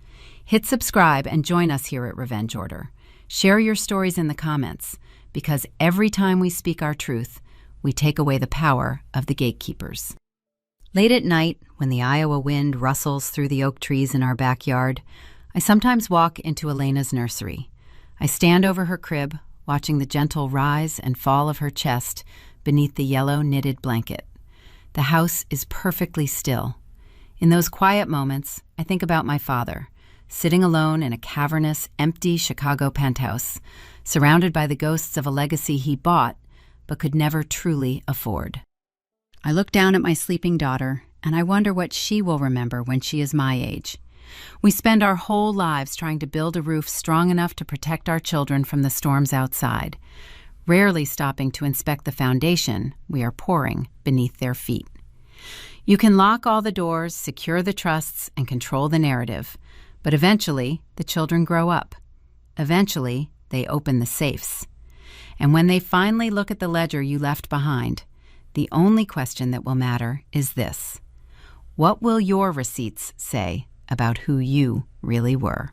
Hit subscribe and join us here at Revenge Order. Share your stories in the comments, because every time we speak our truth, we take away the power of the gatekeepers. Late at night, when the Iowa wind rustles through the oak trees in our backyard, I sometimes walk into Elena's nursery. I stand over her crib, watching the gentle rise and fall of her chest beneath the yellow knitted blanket. The house is perfectly still. In those quiet moments, I think about my father, sitting alone in a cavernous, empty Chicago penthouse, surrounded by the ghosts of a legacy he bought but could never truly afford. I look down at my sleeping daughter, and I wonder what she will remember when she is my age. We spend our whole lives trying to build a roof strong enough to protect our children from the storms outside, rarely stopping to inspect the foundation we are pouring beneath their feet. You can lock all the doors, secure the trusts, and control the narrative, but eventually the children grow up. Eventually, they open the safes. And when they finally look at the ledger you left behind, the only question that will matter is this: what will your receipts say about who you really were?